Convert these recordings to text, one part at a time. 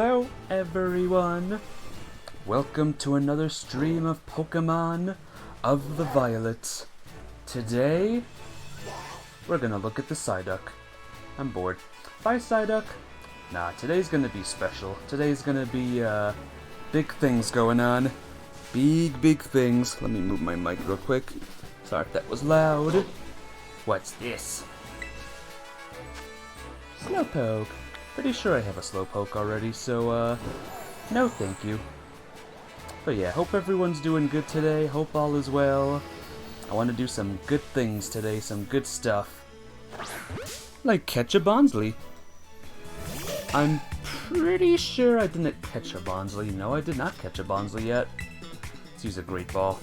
Hello everyone! Welcome to another stream of Pokemon of the Violet. Today, we're gonna look at the Psyduck. I'm bored. Bye Psyduck! Nah, today's gonna be special. Today's gonna be, big things going on. Big things. Let me move my mic real quick. Sorry if that was loud. What's this? Slowpoke. Pretty sure I have a Slowpoke already, so, no thank you. But yeah, hope everyone's doing good today, hope all is well. I want to do some good things today, some good stuff. Like catch a Bonsley. I'm pretty sure I didn't catch a Bonsley. No, I did not catch a Bonsley yet. Let's use a Great Ball.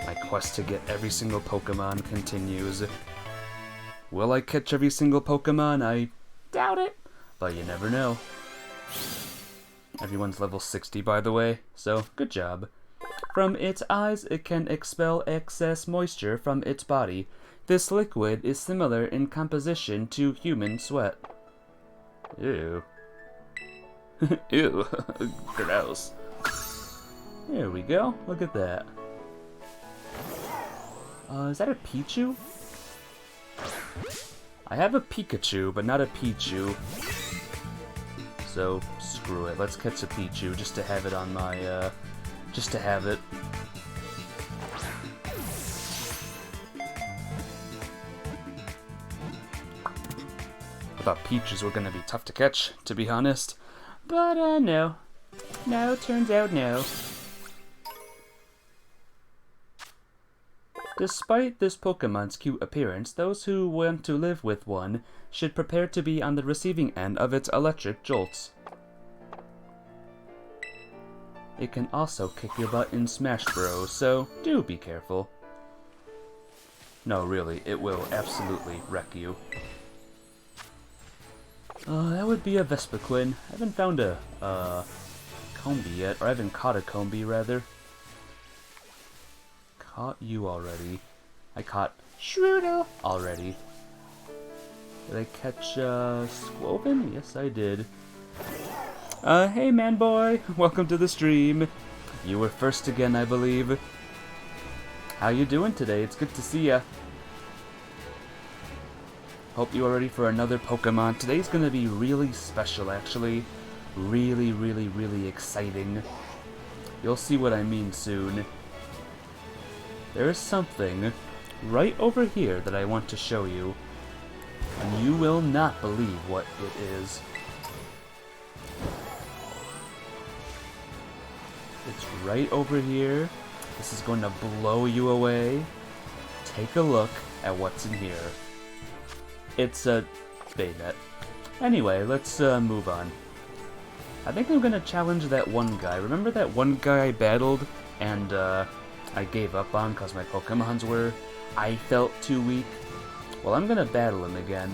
My quest to get every single Pokemon continues. Will I catch every single Pokemon? I doubt it, but you never know. Everyone's level 60, by the way, so good job. From its eyes, it can expel excess moisture from its body. This liquid is similar in composition to human sweat. Ew. Ew. Gross. There we go. Look at that. Is that a Pichu? I have a Pikachu, but not a Pichu. So, screw it. Let's catch a Pichu just to have it on my, just to have it. I thought Pichus were gonna be tough to catch, to be honest. But, no. No, turns out no. Despite this Pokemon's cute appearance, those who want to live with one should prepare to be on the receiving end of its electric jolts. It can also kick your butt in Smash Bros, so do be careful. No, really, it will absolutely wreck you. That would be a Vespiquen. I haven't found a, Combi yet, or I haven't caught a Combi, rather. Caught you already. I caught Shroodle already. Did I catch, Squoven? Yes, I did. Hey, man boy. Welcome to the stream. You were first again, I believe. How you doing today? It's good to see ya. Hope you are ready for another Pokemon. Today's gonna be really special, actually. Really exciting. You'll see what I mean soon. There is something right over here that I want to show you, and you will not believe what it is. It's right over here. This is going to blow you away. Take a look at what's in here. It's a Baynet. Anyway, let's move on. I think I'm going to challenge that one guy. Remember that one guy I battled and I gave up on because my Pokemons were, I felt too weak? Well, I'm gonna battle him again.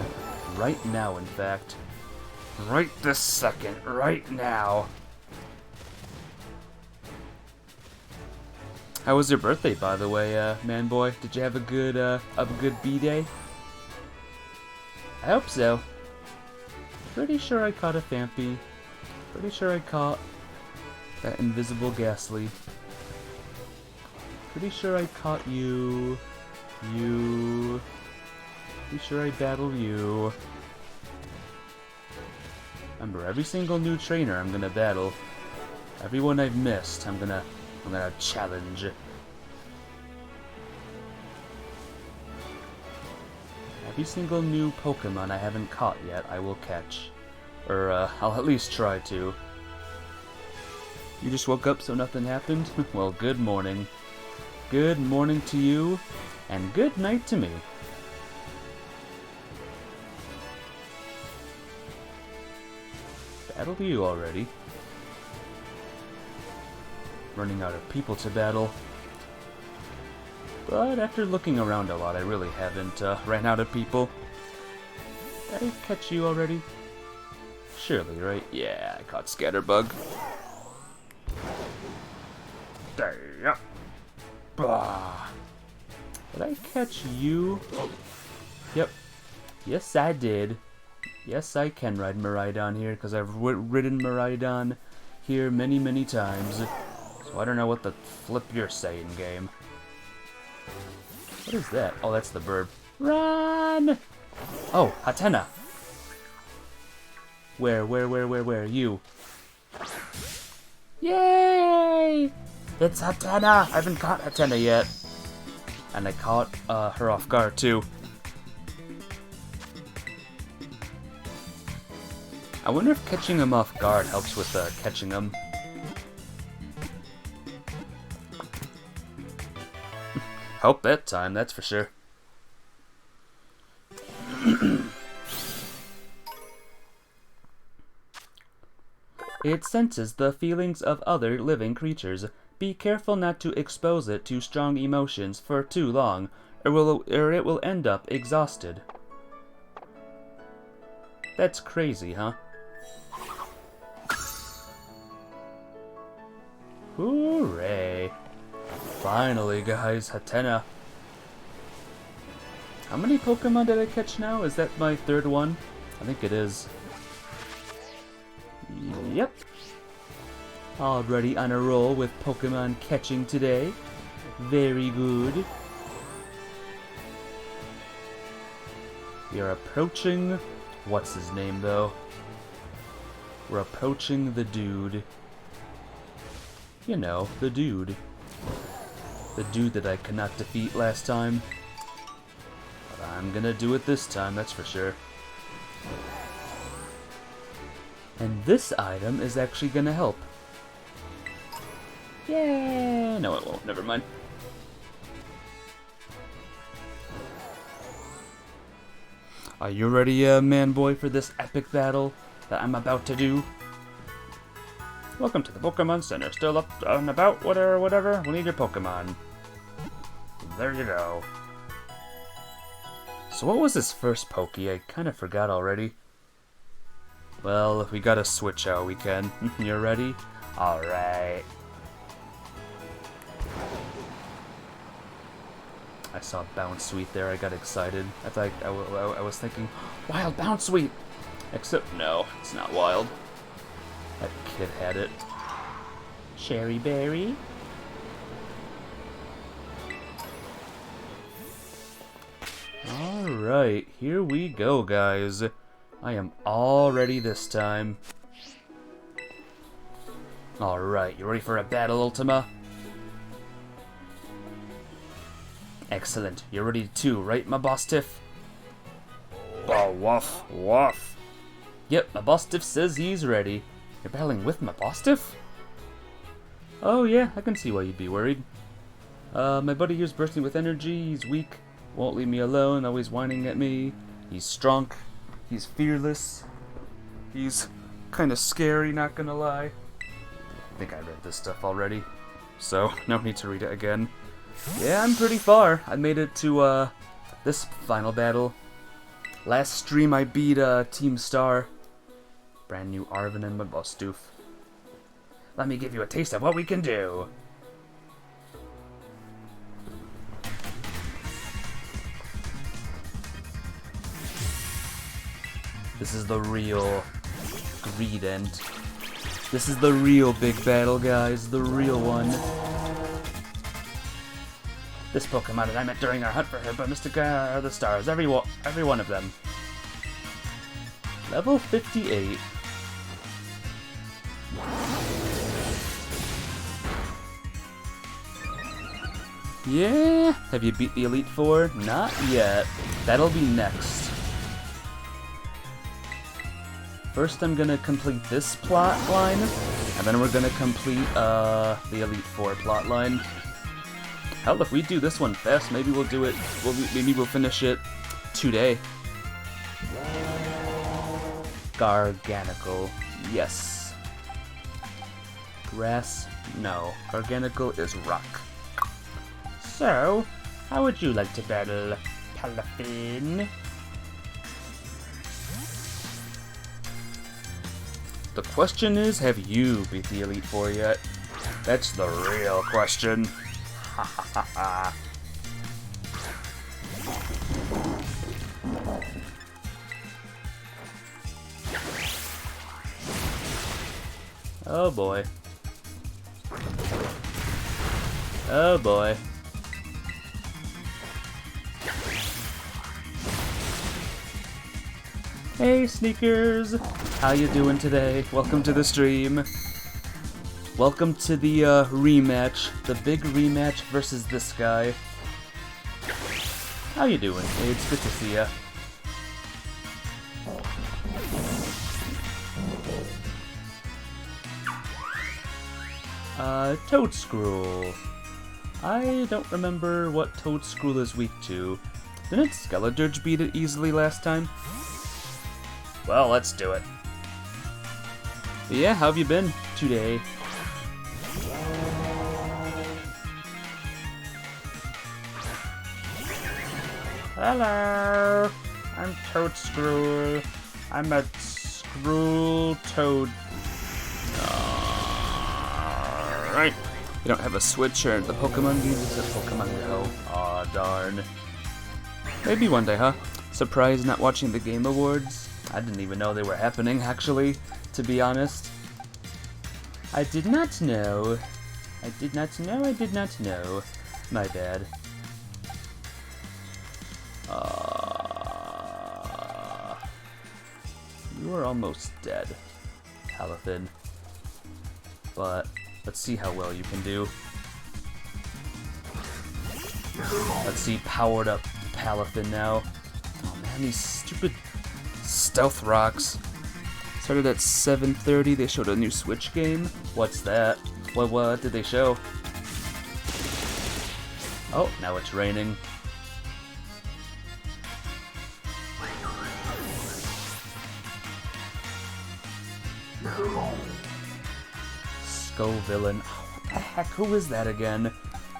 Right now, in fact. Right this second. Right now. How was your birthday, by the way, man boy? Did you have a good B-day? I hope so. Pretty sure I caught a Phanpy. Pretty sure I caught that invisible Ghastly. Pretty sure I caught you. Pretty sure I battled you. Remember, every single new trainer I'm gonna battle. Everyone I've missed, I'm gonna challenge. Every single new Pokemon I haven't caught yet, I will catch. Or, I'll at least try to. You just woke up so nothing happened? Well, good morning. Good morning to you, and good night to me. Battled you already. Running out of people to battle. But after looking around a lot, I really haven't ran out of people. Did I catch you already? Surely, right? Yeah, I caught Scatterbug. Damn. Bah. Did I catch you? Yep. Yes, I did. Yes, I can ride Miraidon here, because I've ridden Miraidon here many, many times. So I don't know what the flip you're saying, game. What is that? Oh, that's the bird. Run! Oh, Hatena! Where? You. Yay! It's Hatena! I haven't caught Hatena yet. And I caught her off guard, too. I wonder if catching him off guard helps with catching him. Help that time, that's for sure. It senses the feelings of other living creatures. Be careful not to expose it to strong emotions for too long, or it will end up exhausted. That's crazy, huh? Hooray! Finally, guys, Hatena. How many Pokemon did I catch now? Is that my third one? I think it is. Yep. Already on a roll with Pokemon catching today. Very good. We are approaching... What's his name, though? We're approaching the dude. You know, the dude. The dude that I could not defeat last time. But I'm gonna do it this time, that's for sure. And this item is actually gonna help. Yeah, no it won't, never mind. Are you ready, man boy, for this epic battle that I'm about to do? Welcome to the Pokemon Center. Still up and about, whatever. We'll need your Pokemon. There you go. So what was this first Pokey? I kind of forgot already. Well, if we gotta switch out, we can. You're ready? Alright. I saw Bounce Sweet there, I got excited. I thought I was thinking, Wild Bounce Sweet! Except, no, it's not wild. That kid had it. Cherry Berry? Alright, here we go, guys. I am all ready this time. Alright, you ready for a battle, Ultima? Excellent. You're ready too, right, my boss Tiff? Oh, woof, woof. Yep, my boss Tiff says he's ready. You're battling with my boss Tiff? Oh yeah, I can see why you'd be worried. My buddy here's bursting with energy. He's weak, won't leave me alone, always whining at me. He's strong. He's fearless. He's kind of scary, not gonna lie. I think I read this stuff already, so no need to read it again. Yeah, I'm pretty far. I made it to this final battle. Last stream I beat Team Star. Brand new Arven and Mabostoof. Let me give you a taste of what we can do. This is the real Greedent. This is the real big battle, guys. The real one. This Pokemon that I met during our hunt for her, but Mystica are the stars. Every one of them. Level 58. Yeah? Have you beat the Elite Four? Not yet. That'll be next. First I'm gonna complete this plot line, and then we're gonna complete the Elite Four plot line. Hell, if we do this one fast, maybe we'll do it. Maybe we'll finish it today. Garganical, yes. Grass, no. Garganical is rock. So, how would you like to battle Palafin? The question is, have you beat the Elite Four yet? That's the real question. Ha ha ha ha. Oh boy. Oh boy. Hey Sneakers! How you doing today? Welcome to the stream. Welcome to the rematch. The big rematch versus this guy. How you doing? Hey, it's good to see ya. Toadskrull. I don't remember what Toadskrull is weak to. Didn't Skeledirge beat it easily last time? Well, let's do it. But yeah, how have you been today? Hello! I'm Toadskrull. I'm a Skrull Toad. Alright. You don't have a Switch or the Pokemon game? It's a Pokemon Go. Aw, darn. Maybe one day, huh? Surprised not watching the Game Awards? I didn't even know they were happening, actually, to be honest. I did not know. I did not know. My bad. You are almost dead, Palathin. But let's see how well you can do. Let's see powered up Palathin now. Oh man, these stupid stealth rocks. Started at 7:30. They showed a new Switch game. What's that? What did they show? Oh, now it's raining. Villain. Oh, what the heck? Who is that again?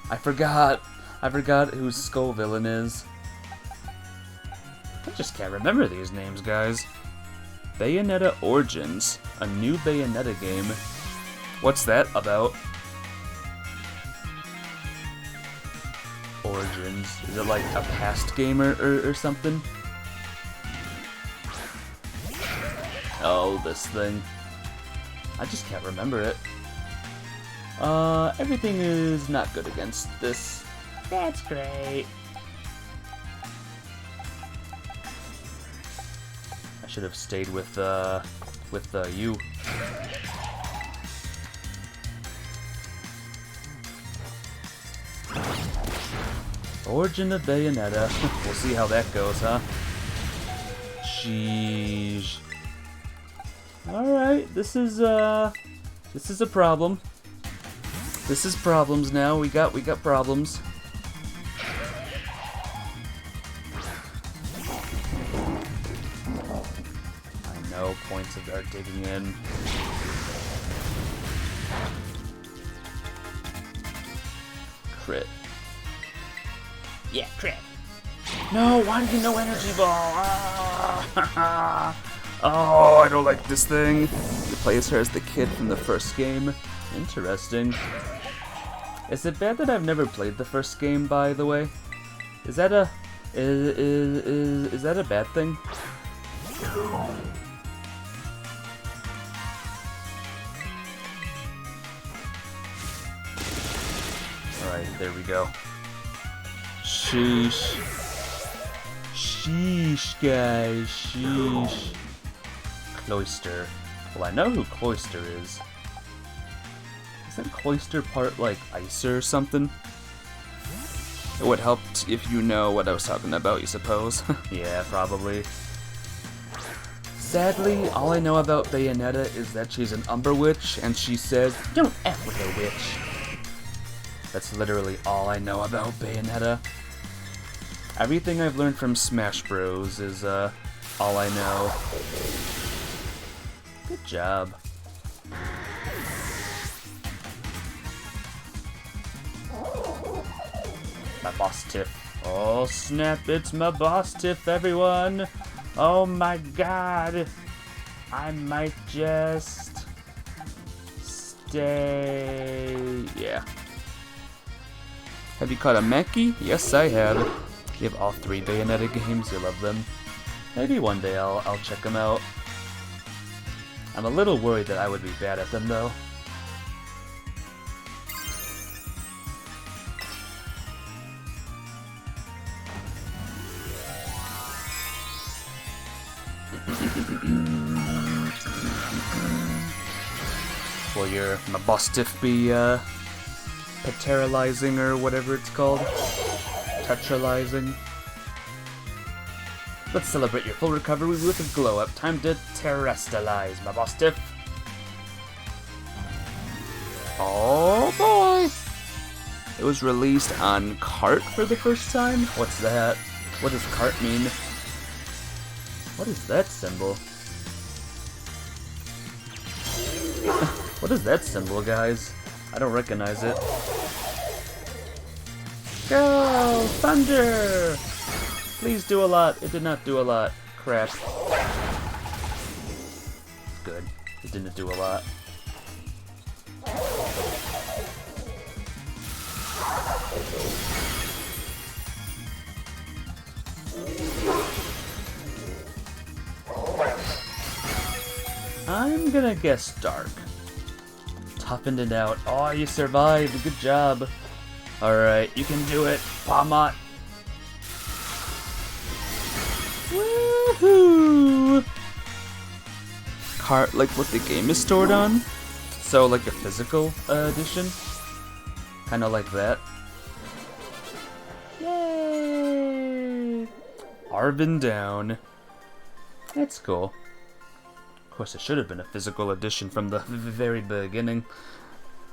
I forgot who Villain is. I just can't remember these names, guys. Bayonetta Origins, a new Bayonetta game. What's that about? Origins. Is it like a past game or something? Oh, this thing. I just can't remember it. Everything is not good against this. That's great. I should have stayed with you. Origin of Bayonetta. We'll see how that goes, huh? Sheesh. Alright, this is a problem. This is problems now. We got problems. I know, points are digging in. Crit. Yeah, crit. No, why did you no energy ball? Ah, oh, I don't like this thing. You play as her as the kid from the first game. Interesting. Is it bad that I've never played the first game, by the way? Is that a is that a bad thing? Alright, there we go. Sheesh. Sheesh, guys. Sheesh. Cloyster. Well, I know who Cloyster is. Isn't Cloyster part, like, ice or something? It would help if you know what I was talking about, you suppose. Yeah, probably. Sadly, all I know about Bayonetta is that she's an Umber Witch, and she says, "Don't F with a witch." That's literally all I know about Bayonetta. Everything I've learned from Smash Bros. Is, all I know. Good job. My boss Tiff. Oh snap, it's my boss Tiff, everyone! Oh my god! I might just stay. Yeah. Have you caught a Meki? Yes, I have. You have all 3 Bayonetta games, you love them. Maybe one day I'll check them out. I'm a little worried that I would be bad at them, though. Will your Mabostiff be, Pateralizing or whatever it's called? Tetralizing? Let's celebrate your full recovery with a glow-up. Time to terrestrialize, Mabostiff. Oh boy! It was released on cart for the first time? What's that? What does cart mean? What is that symbol? What is that symbol, guys? I don't recognize it. Go! Thunder! Please do a lot. It did not do a lot. Crap. Good. It didn't do a lot. I'm gonna guess dark. Toughened it out. Oh, you survived. Good job. Alright, you can do it. Pamot. Woohoo! Cart, like what the game is stored on? So, like a physical edition? Kinda like that. Yay! Arvin down. That's cool. Of course, it should have been a physical edition from the very beginning.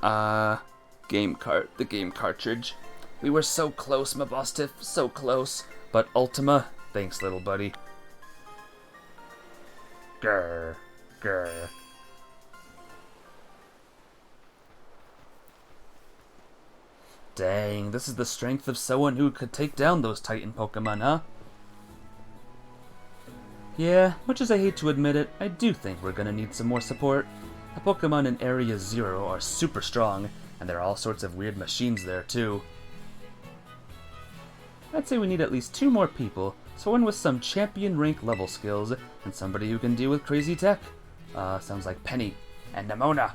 Game cart, the game cartridge. We were so close, Mabostiff, so close. But Ultima, thanks, little buddy. Grr, grr. Dang, this is the strength of someone who could take down those Titan Pokemon, huh? Yeah, much as I hate to admit it, I do think we're gonna need some more support. The Pokemon in Area 0 are super strong, and there are all sorts of weird machines there too. I'd say we need at least 2 more people, someone with some champion rank level skills, and somebody who can deal with crazy tech. Sounds like Penny and Nemona.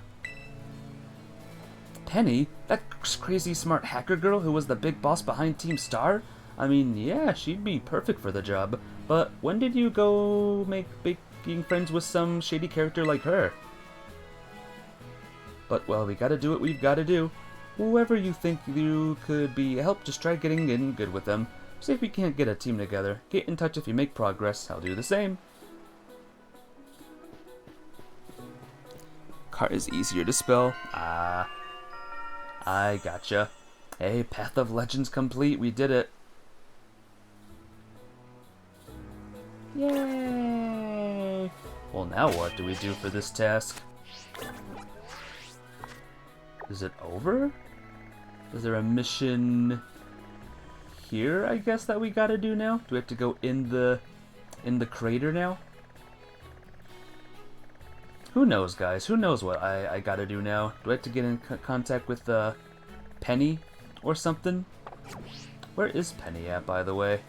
Penny? That crazy smart hacker girl who was the big boss behind Team Star? I mean, yeah, she'd be perfect for the job, but when did you go making friends with some shady character like her? But, well, we gotta do what we've gotta do. Whoever you think you could be help, just try getting in good with them. See if we can't get a team together. Get in touch if you make progress. I'll do the same. Cart is easier to spell. Ah. I gotcha. Hey, Path of Legends complete. We did it. Yay! Well, now what do we do for this task? Is it over? Is there a mission here, I guess, that we gotta do now? Do we have to go in the crater now? Who knows, guys? Who knows what I gotta do now? Do I have to get in contact with Penny or something? Where is Penny at, by the way?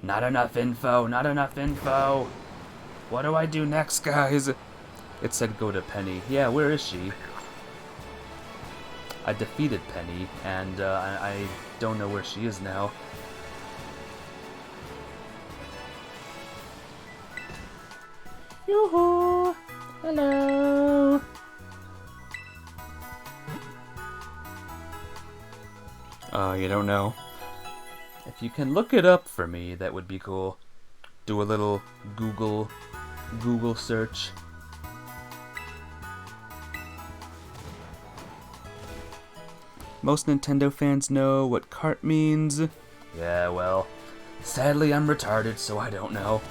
Not enough info, not enough info. What do I do next, guys? It said go to Penny. Yeah, where is she? I defeated Penny, and I don't know where she is now. Yoo-hoo! Hello! You don't know. If you can look it up for me, that would be cool. Do a little Google search. Most Nintendo fans know what cart means. Yeah, well, sadly I'm retarded, so I don't know.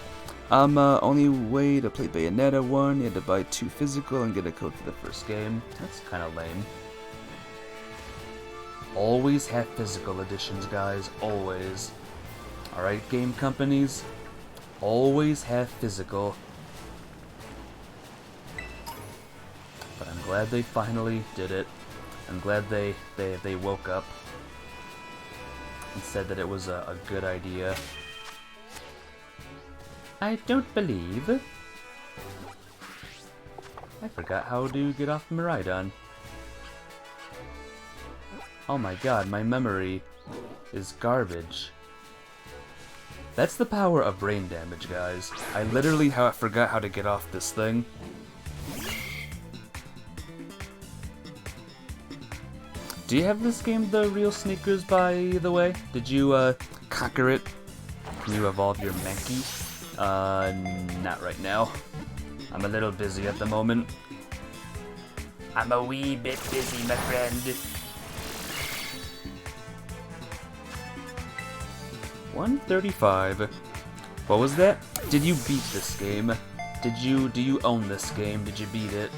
Only way to play Bayonetta 1, you had to buy 2 physical and get a code for the first game. That's kinda lame. Always have physical editions, guys. Always. Alright, game companies. Always have physical. But I'm glad they finally did it. I'm glad they woke up and said that it was a good idea. I don't believe I forgot how to get off Miraidon. Oh my god, my memory is garbage. That's the power of brain damage, guys. I literally forgot how to get off this thing. Do you have this game, The Real Sneakers, by the way? Did you, conquer it? Can you evolve your Mankey? Not right now. I'm a little busy at the moment. I'm a wee bit busy, my friend. 135. What was that? Did you beat this game? Do you own this game? Did you beat it?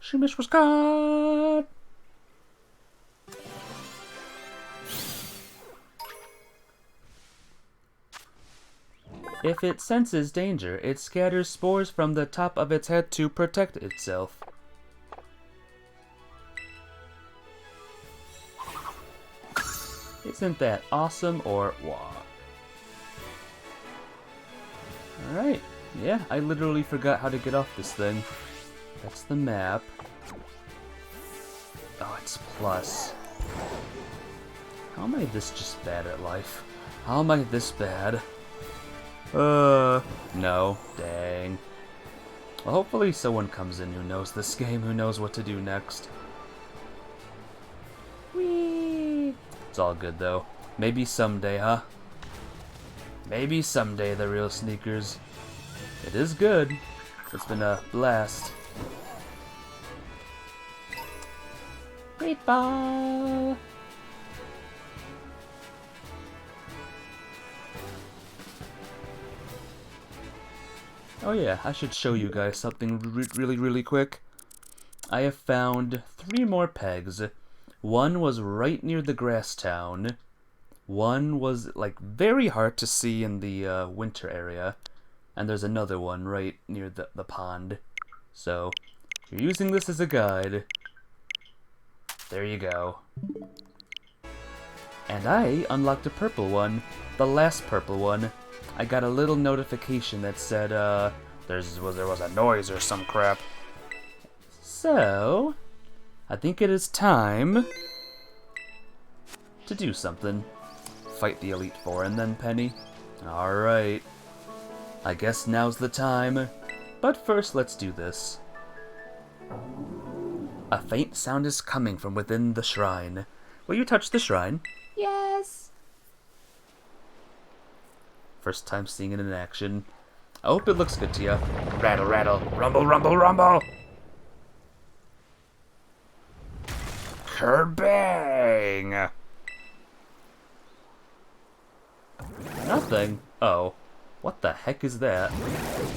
Shumish was caught! If it senses danger, it scatters spores from the top of its head to protect itself. Isn't that awesome or wah? Alright, yeah, I literally forgot how to get off this thing. That's the map. Oh, it's plus. How am I this just bad at life? How am I this bad? No. Dang. Well, hopefully someone comes in who knows this game, who knows what to do next. Whee! It's all good, though. Maybe someday, huh? Maybe someday, The Real Sneakers. It is good. It's been a blast. Great ball! Oh yeah, I should show you guys something really quick. I have found 3 more pegs. One was right near the grass town. One was like very hard to see in the winter area. And there's another one right near the pond. So, if you're using this as a guide, there you go. And I unlocked a purple one, the last purple one. I got a little notification that said, there was a noise or some crap. So, I think it is time to do something. Fight the Elite Four and then Penny. Alright. I guess now's the time. But first, let's do this. A faint sound is coming from within the shrine. Will you touch the shrine? Yes. First time seeing it in action. I hope it looks good to you. Rattle, rattle, rumble, rumble, rumble! Kerbang! Nothing. Oh. What the heck is that?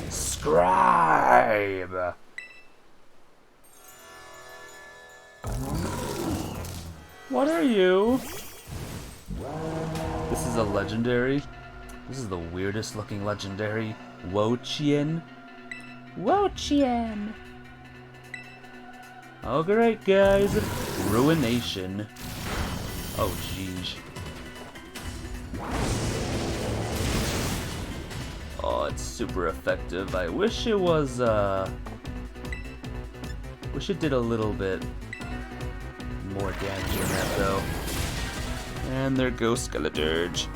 Scribe! What are you? This is a legendary. This is the weirdest looking legendary. Wo-Chien. Wo-Chien! Alright, guys. Ruination. Oh, jeez. Oh, it's super effective. I wish it was, wish it did a little bit more damage than that, though. And there goes Skeleturge.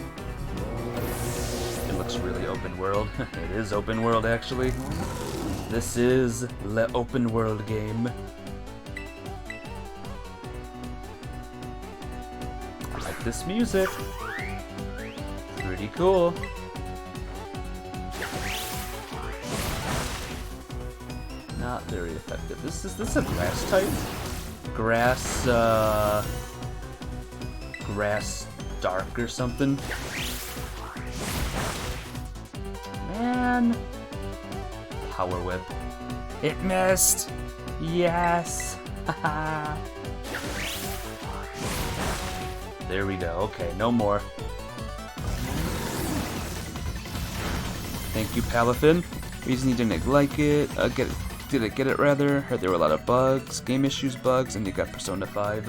It looks really open world. It is open world, actually. This is the open world game. I like this music. Pretty cool. Not very effective. This is a grass type? Grass dark or something. Man. Power whip. It missed! Yes! Haha. There we go. Okay, no more. Thank you, Palafin. Reason you didn't like it. Get it rather. Heard there were a lot of bugs, game issues bugs, and you got Persona 5.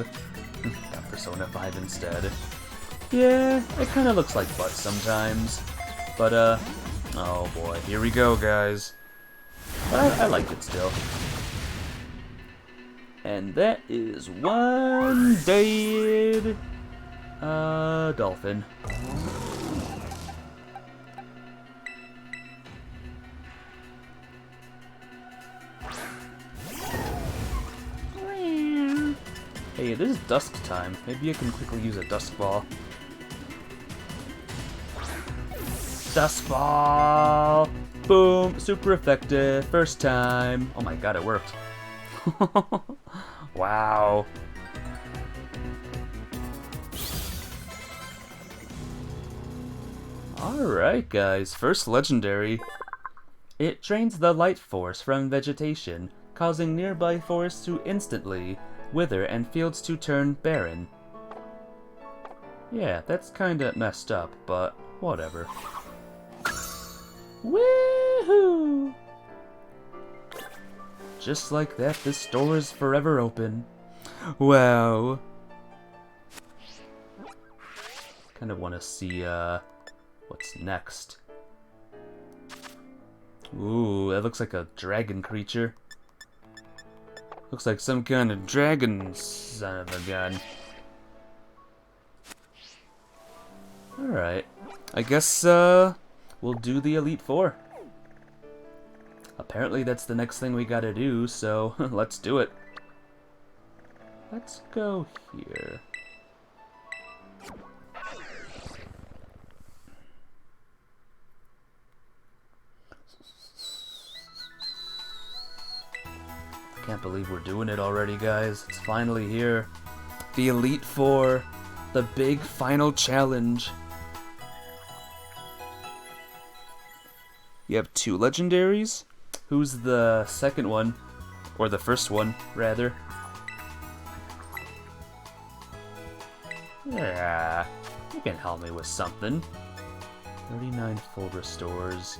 Got Persona 5 instead. Yeah, it kind of looks like butt sometimes. But, Oh boy, here we go, guys. But I like it still. And that is one dead dolphin. Hey, this is dusk time. Maybe I can quickly use a dusk ball. Dusk ball! Boom! Super effective. First time. Oh my god, it worked. Wow. Alright, guys. First legendary. It drains the light force from vegetation, causing nearby forests to instantly wither and fields to turn barren. Yeah, that's kinda messed up, but whatever. Woohoo! Just like that, this store is forever open. Wow. Kind of want to see, what's next. Ooh, that looks like a dragon creature. Looks like some kind of dragon son of a gun. Alright. I guess, we'll do the Elite Four. Apparently that's the next thing we gotta do, so let's do it. Let's go here. I can't believe we're doing it already, guys. It's finally here. The Elite Four. The big final challenge. You have 2 legendaries? Who's the second one? Or the first one, rather? Yeah, you can help me with something. 39 full restores.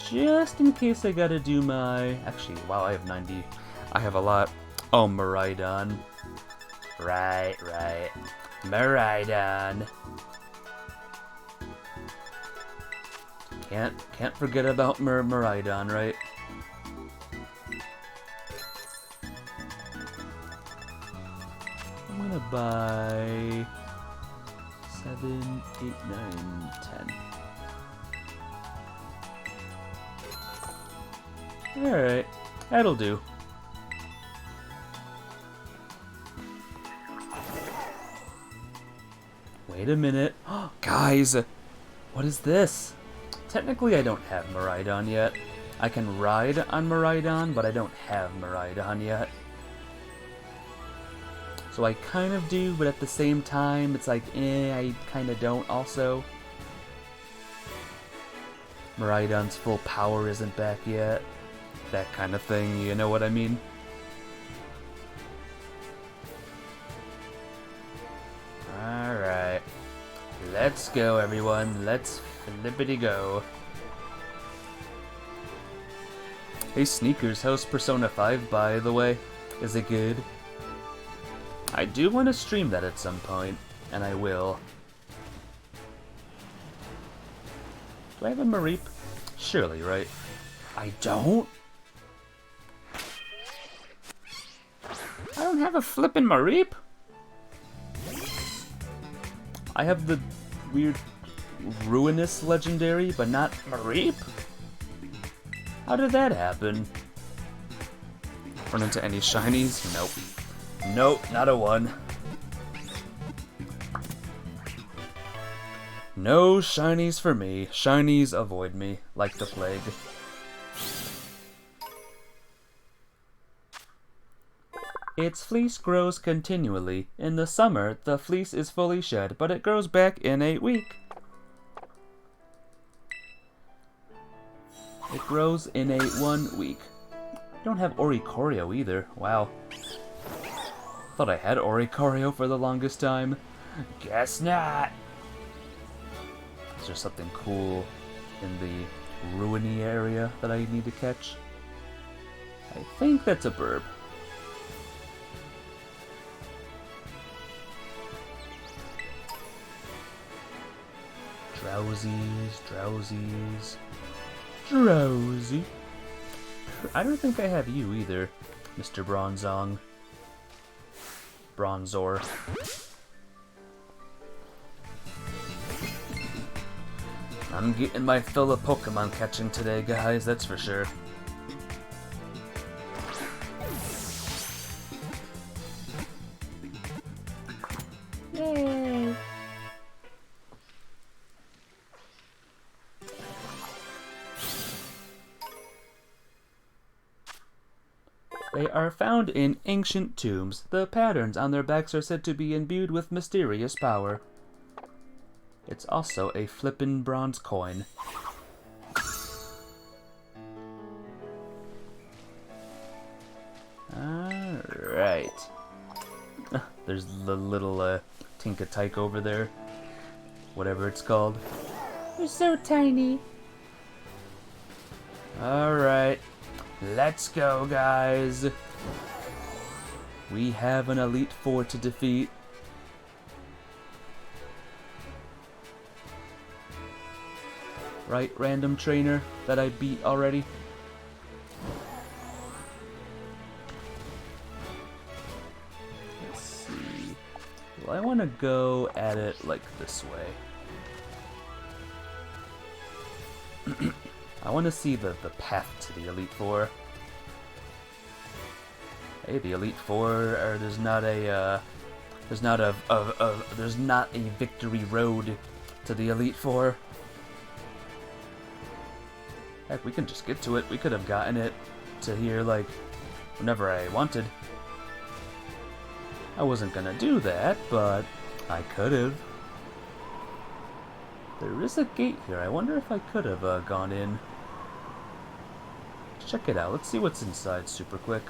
Just in case I gotta do my... Actually, wow, I have 90. I have a lot. Oh, Miraidon. Right. Miraidon. Can't forget about Miraidon, right? I'm gonna buy 7, 8, 9, 10. Alright, that'll do. Wait a minute. Guys, what is this? Technically, I don't have Miraidon yet. I can ride on Miraidon, but I don't have Miraidon yet. So I kind of do, but at the same time, it's like, I kind of don't also. Miraidon's full power isn't back yet. That kind of thing, you know what I mean? Alright. Let's go, everyone. Let's flippity go. Hey, Sneakers, how's Persona 5, by the way? Is it good? I do want to stream that at some point, and I will. Do I have a Mareep? Surely, right? I don't? I don't have a flippin' Mareep? I have the weird Ruinous legendary, but not Mareep? How did that happen? Run into any shinies? Nope. Nope, not a 1. No shinies for me. Shinies avoid me, like the plague. Its fleece grows continually. In the summer, the fleece is fully shed, but it grows back in a week. It grows in a 1 week. Don't have Oricorio either. Wow. Thought I had Oricorio for the longest time. Guess not. Is there something cool in the ruiny area that I need to catch? I think that's a burb. Drowsies, drowsies, drowsy. I don't think I have you either, Mr. Bronzong. Bronzor. I'm getting my fill of Pokemon catching today, guys, that's for sure. Yay! They are found in ancient tombs. The patterns on their backs are said to be imbued with mysterious power. It's also a flippin' bronze coin. Alright. There's the little Tinkatike over there. Whatever it's called. They're so tiny. Alright. Let's go, guys. We have an Elite Four to defeat. Right, random trainer that I beat already. Let's see. Well, I want to go at it like this way. I want to see the path to the Elite Four. Hey, the Elite Four, or there's not a victory road to the Elite Four. Heck, we can just get to it. We could have gotten it to here, like, whenever I wanted. I wasn't gonna do that, but I could have. There is a gate here. I wonder if I could have gone in. Let's check it out. Let's see what's inside super quick.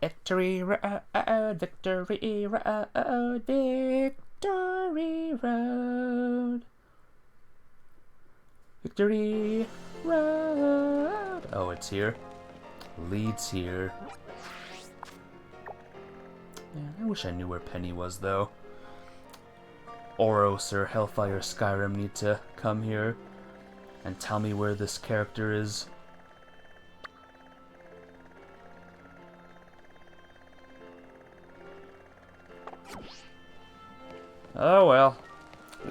Victory road, victory road, victory road. Victory road. Oh, it's here. Leads here. Man, I wish I knew where Penny was, though. Oros or Hellfire Skyrim need to come here and tell me where this character is. Oh well,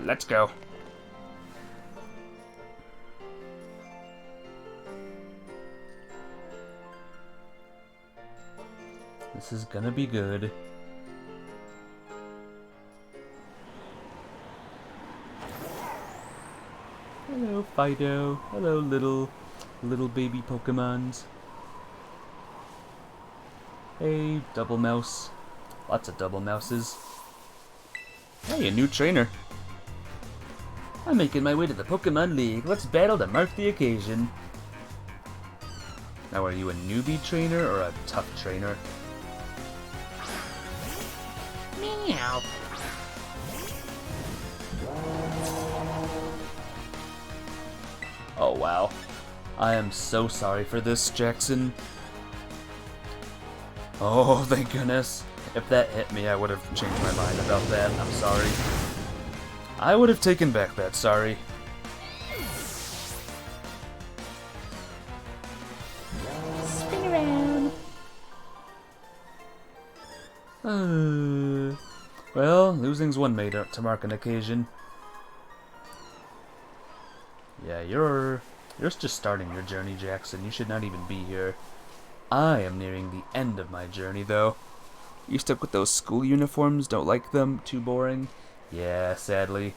let's go. This is gonna be good. Hello, Fido. Hello, little baby Pokemons. Hey, double mouse. Lots of double mouses. Hey, a new trainer. I'm making my way to the Pokemon League. Let's battle to mark the occasion. Now, are you a newbie trainer or a tough trainer? Meow. Oh, wow. I am so sorry for this, Jackson. Oh, thank goodness. If that hit me, I would have changed my mind about that. I'm sorry. I would have taken back that sorry. Spin around. Well, losing's one made to mark an occasion. Yeah, you're just starting your journey, Jackson. You should not even be here. I am nearing the end of my journey, though. You stuck with those school uniforms? Don't like them? Too boring? Yeah, sadly.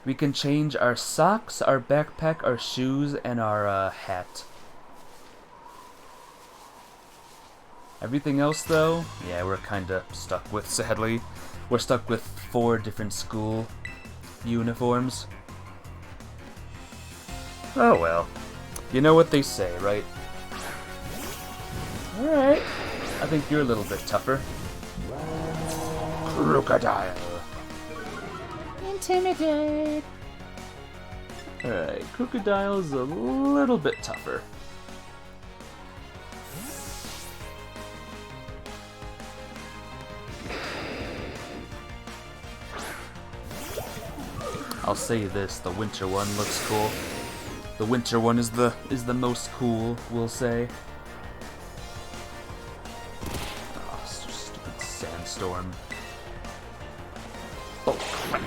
We can change our socks, our backpack, our shoes, and our hat. Everything else, though, yeah, we're kinda stuck with, sadly. We're stuck with 4 different school uniforms. Oh well. You know what they say, right? Alright. I think you're a little bit tougher. Crocodile. Intimidate. Alright, Crocodile's a little bit tougher. I'll say this, the winter one looks cool. The winter one is the most cool, we'll say. Oh, stupid sandstorm. Oh, crap.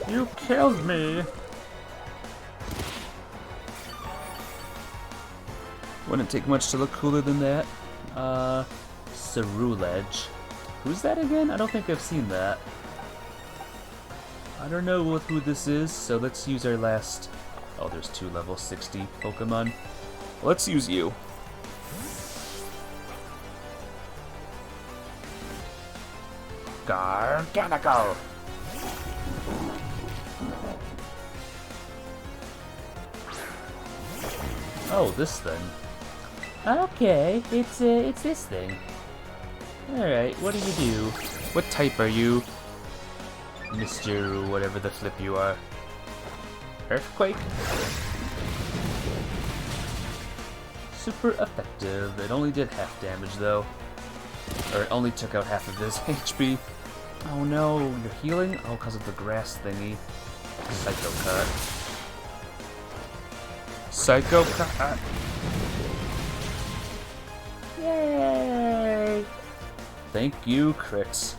You killed me! Wouldn't take much to look cooler than that. Cerulege. Who's that again? I don't think I've seen that. I don't know who this is, so let's use our last... Oh, there's 2 level 60 Pokemon. Let's use you. Garganical! Oh, this thing. Okay, it's this thing. Alright, what do you do? What type are you? Mr. whatever the flip you are. Earthquake? Super effective. It only did half damage though. Or it only took out half of his HP. Oh no, you're healing? Oh, because of the grass thingy. Psycho Cut. Psycho Cut! Yay! Thank you, crits.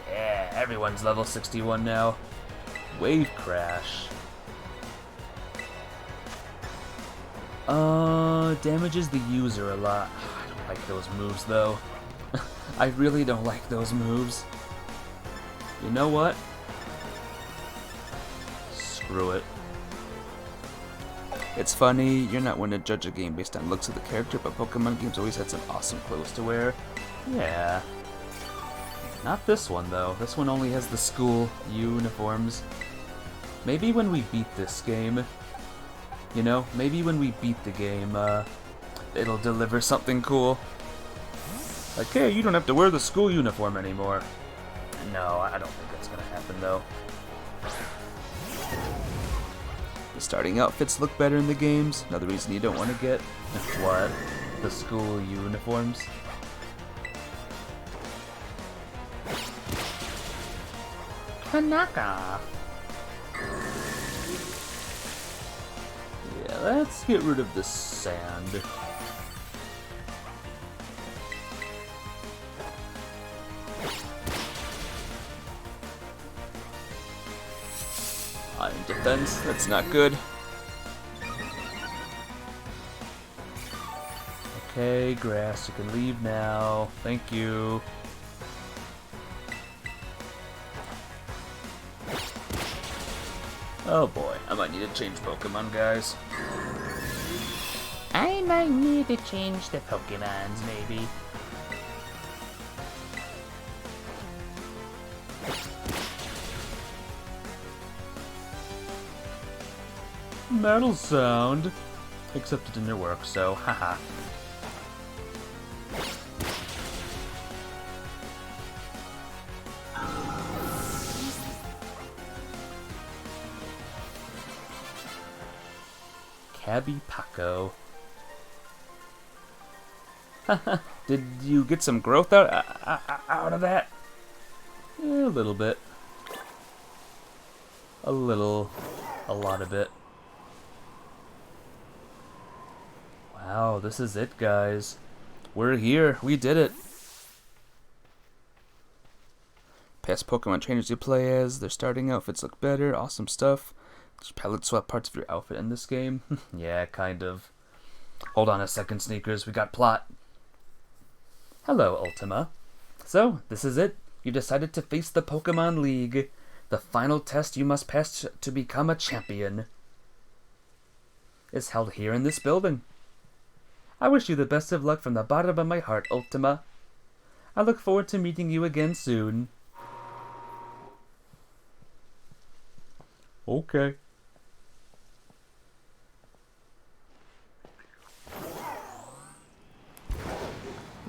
Yeah, everyone's level 61 now. Wave Crash. Damages the user a lot. I don't like those moves though. I really don't like those moves. You know what? Screw it. It's funny, you're not one to judge a game based on looks of the character, but Pokemon games always had some awesome clothes to wear. Yeah. Not this one though. This one only has the school uniforms. Maybe when we beat this game, you know, maybe when we beat the game, it'll deliver something cool. Like, hey, you don't have to wear the school uniform anymore. No, I don't think that's gonna happen, though. The starting outfits look better in the games. Another reason you don't want to get... What? The school uniforms? Kanaka! Yeah, let's get rid of the sand. Iron defense, that's not good. Okay, grass, you can leave now. Thank you. Oh boy, I might need to change Pokemon, guys. I might need to change the Pokemons, maybe. Metal sound. Except it didn't work, so haha. Cabby Paco. Did you get some growth out of that? Yeah, a little bit. A lot of it. Wow, this is it, guys. We're here. We did it. Past Pokemon trainers you play as, their starting outfits look better. Awesome stuff. Just palette swap parts of your outfit in this game. Yeah, kind of. Hold on a second, Sneakers. We got plot. Hello, Ultima. So, this is it. You decided to face the Pokemon League. The final test you must pass to become a champion is held here in this building. I wish you the best of luck from the bottom of my heart, Ultima. I look forward to meeting you again soon. Okay.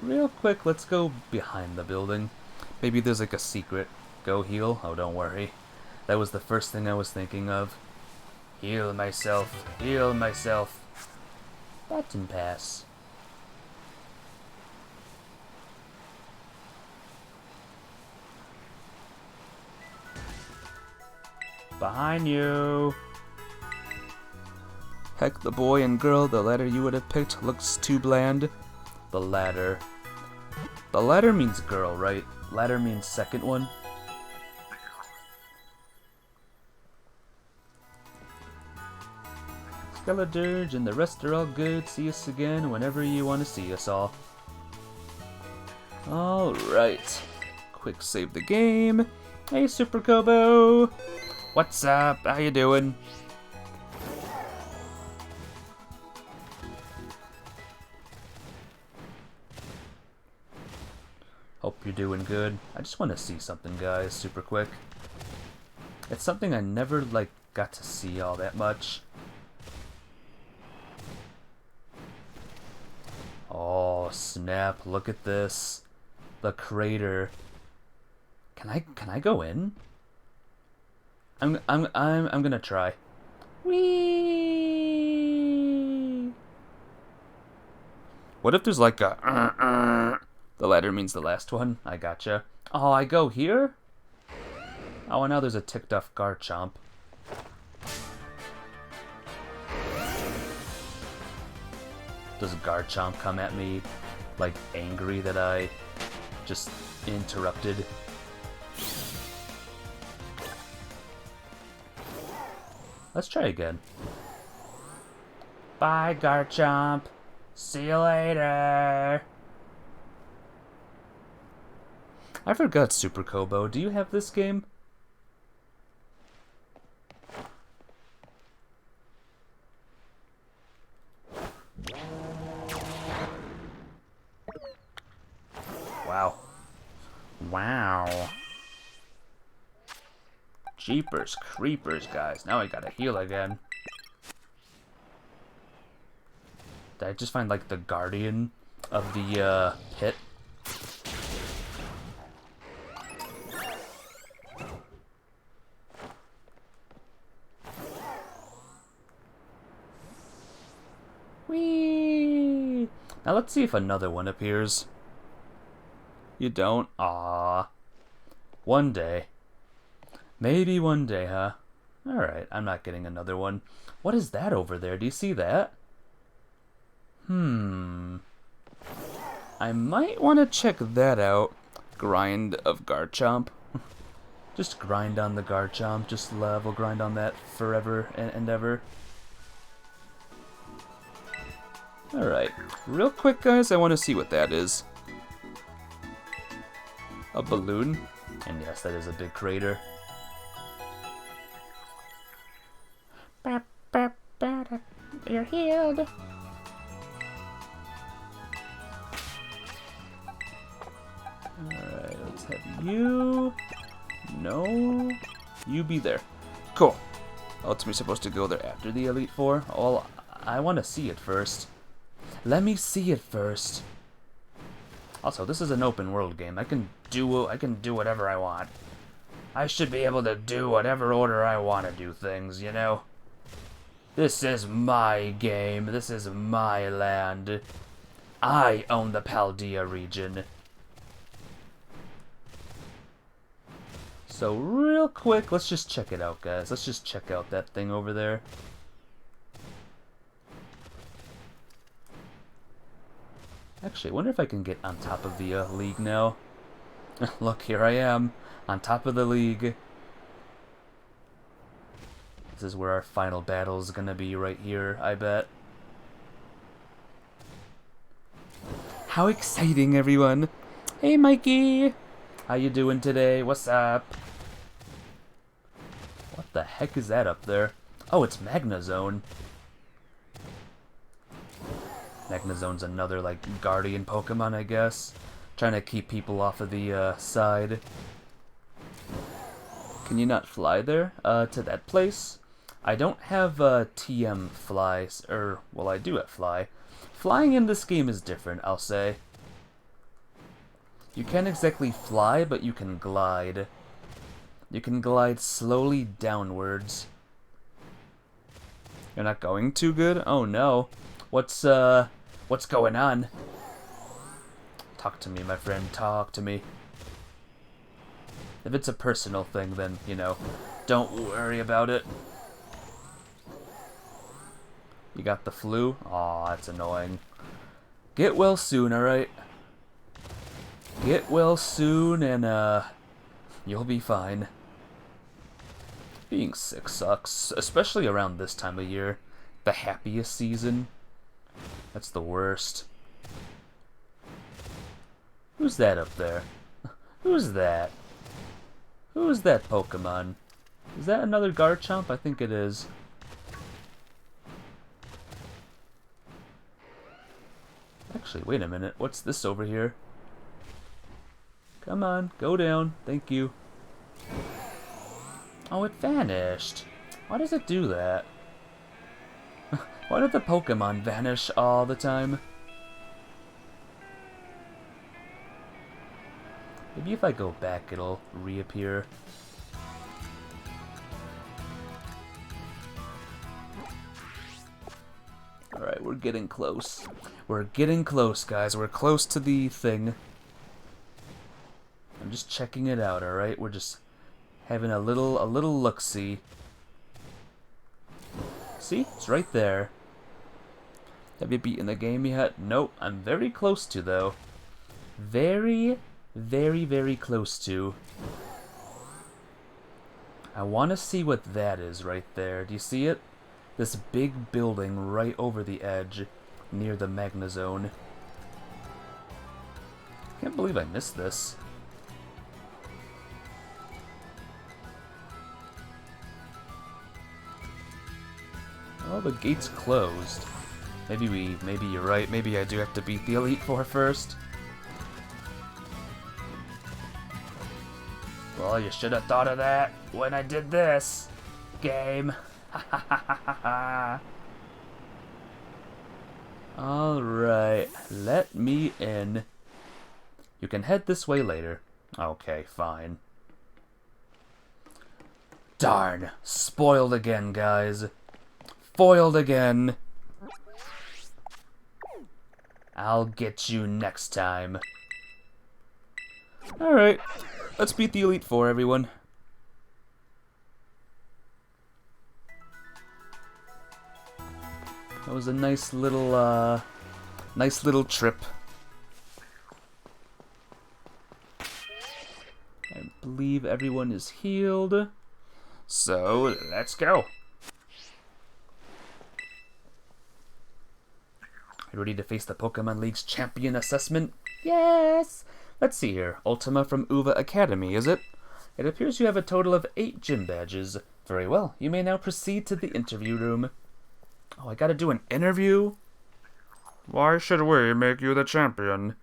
Real quick, let's go behind the building. Maybe there's like a secret. Go heal? Oh, don't worry. That was the first thing I was thinking of. Heal myself. Heal myself. That didn't pass. Behind you. Heck, the boy and girl, the letter you would have picked looks too bland. The ladder. The ladder means girl, right? Ladder means second one. Skeledirge and the rest are all good. See us again whenever you want to see us all. Alright. Quick save the game. Hey, Super Kobo. What's up? How you doing? Hope you're doing good. I just want to see something, guys, super quick. It's something I never, got to see all that much. Oh, snap, look at this. The crater. Can I go in? I'm gonna try. Whee! What if there's like a The ladder means the last one. I gotcha. Oh, I go here? Oh, and now there's a ticked off Garchomp. Does Garchomp come at me, angry that I just interrupted? Let's try again. Bye, Garchomp. See you later. I forgot, Super Kobo. Do you have this game? Wow. Wow. Jeepers creepers, guys. Now I gotta heal again. Did I just find, the guardian of the, pit? Whee! Now let's see if another one appears. You don't? Aww. One day. Maybe one day, huh? Alright, I'm not getting another one. What is that over there? Do you see that? I might want to check that out. Grind of Garchomp. Just grind on the Garchomp. Just level grind on that forever and ever. Alright, real quick, guys, I want to see what that is. A balloon? And yes, that is a big crater. You're healed. Alright, let's have you. No. You be there. Cool. Ultimately supposed to go there after the Elite Four. Well, I want to see it first. Let me see it first. Also, this is an open world game. I can do whatever I want. I should be able to do whatever order I want to do things, you know? This is my game. This is my land. I own the Paldea region. So real quick, let's just check it out, guys. Let's just check out that thing over there. Actually, I wonder if I can get on top of the league now. Look, here I am, on top of the league. This is where our final battle is gonna be, right here, I bet. How exciting, everyone! Hey, Mikey! How you doing today? What's up? What the heck is that up there? Oh, it's Magnezone. Magnezone's another, guardian Pokemon, I guess. Trying to keep people off of the, side. Can you not fly there? To that place? I don't have, TM fly, well, I do have fly. Flying in this game is different, I'll say. You can't exactly fly, but you can glide. You can glide slowly downwards. You're not going too good? Oh no. What's going on? Talk to me, my friend. Talk to me. If it's a personal thing, then, you know, don't worry about it. You got the flu? Aw, that's annoying. Get well soon, alright? Get well soon and, you'll be fine. Being sick sucks, especially around this time of year. The happiest season. That's the worst. Who's that up there? Who's that? Who's that Pokemon? Is that another Garchomp? I think it is. Actually, wait a minute. What's this over here? Come on, go down. Thank you. Oh, it vanished. Why does it do that? Why do the Pokemon vanish all the time? Maybe if I go back, it'll reappear. Alright, we're getting close. We're getting close, guys. We're close to the thing. I'm just checking it out, alright? We're just having a little look-see. See? It's right there. Have you beaten the game yet? Nope. I'm very close to, though. Very, very close to. I want to see what that is right there. Do you see it? This big building right over the edge, near the Magnezone. Can't believe I missed this. Oh, the gate's closed. Maybe you're right. Maybe I do have to beat the Elite Four first. Well, you should have thought of that when I did this game. Alright, let me in. You can head this way later. Okay, fine. Darn, spoiled again, guys. Foiled again. I'll get you next time. Alright, let's beat the Elite Four, everyone. That was a nice little trip. I believe everyone is healed. So, let's go. You ready to face the Pokemon League's champion assessment? Yes! Let's see here. Ultima from Uva Academy, is it? It appears you have a total of 8 gym badges. Very well. You may now proceed to the interview room. Oh, I gotta do an interview? Why should we make you the champion?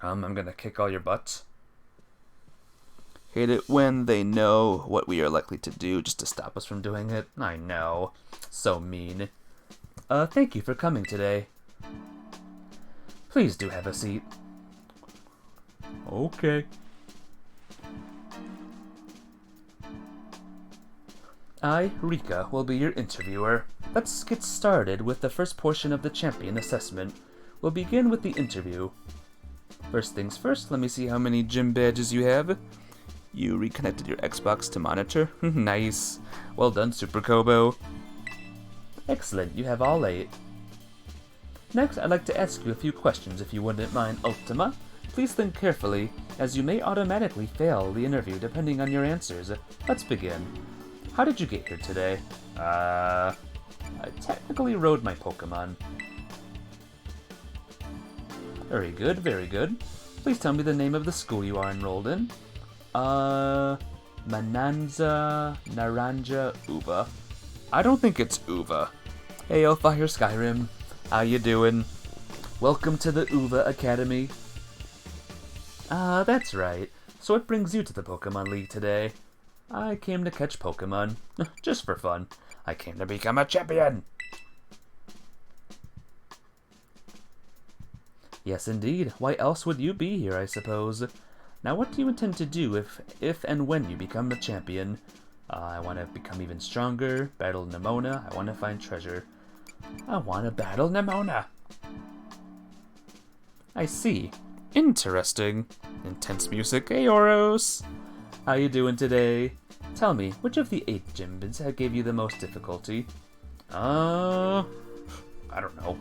I'm gonna kick all your butts. Hate it when they know what we are likely to do just to stop us from doing it. I know. So mean. Thank you for coming today. Please do have a seat. Okay. I, Rika, will be your interviewer. Let's get started with the first portion of the champion assessment. We'll begin with the interview. First things first, let me see how many gym badges you have. You reconnected your Xbox to monitor. Nice. Well done, Super Kobo. Excellent, you have all 8. Next, I'd like to ask you a few questions if you wouldn't mind, Ultima. Please think carefully, as you may automatically fail the interview depending on your answers. Let's begin. How did you get here today? I technically rode my Pokemon. Very good, very good. Please tell me the name of the school you are enrolled in. Mananza Naranja Uva. I don't think it's Uva. Hey, Fire Skyrim. How you doing? Welcome to the Uva Academy. That's right. So what brings you to the Pokemon League today? I came to catch Pokemon. Just for fun. I came to become a champion. Yes, indeed. Why else would you be here, I suppose? Now, what do you intend to do if and when you become the champion? I want to become even stronger, battle Nemona, I want to find treasure. I want to battle Nemona. I see. Interesting. Intense music. Hey, Oros. How you doing today? Tell me, which of the 8 gym bids gave you the most difficulty? I don't know.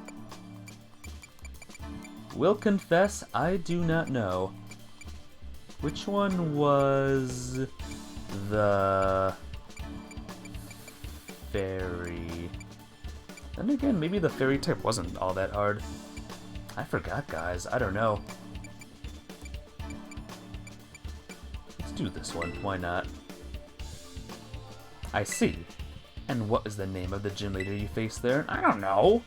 Will confess, I do not know. Which one was the fairy? Then again, maybe the fairy type wasn't all that hard. I forgot, guys. I don't know. Let's do this one. Why not? I see. And what is the name of the gym leader you faced there? I don't know.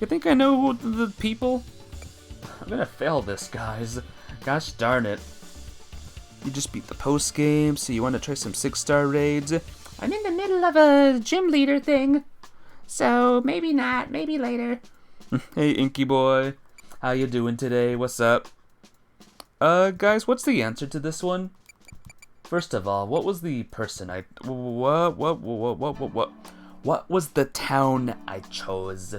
You think I know the people? I'm gonna fail this, guys. Gosh darn it. You just beat the post game, so you want to try some 6-star raids? I'm in the middle of a gym leader thing. So maybe not, maybe later. Hey, Inky boy. How you doing today? What's up? Guys, what's the answer to this one? First of all, what was the person what was the town I chose?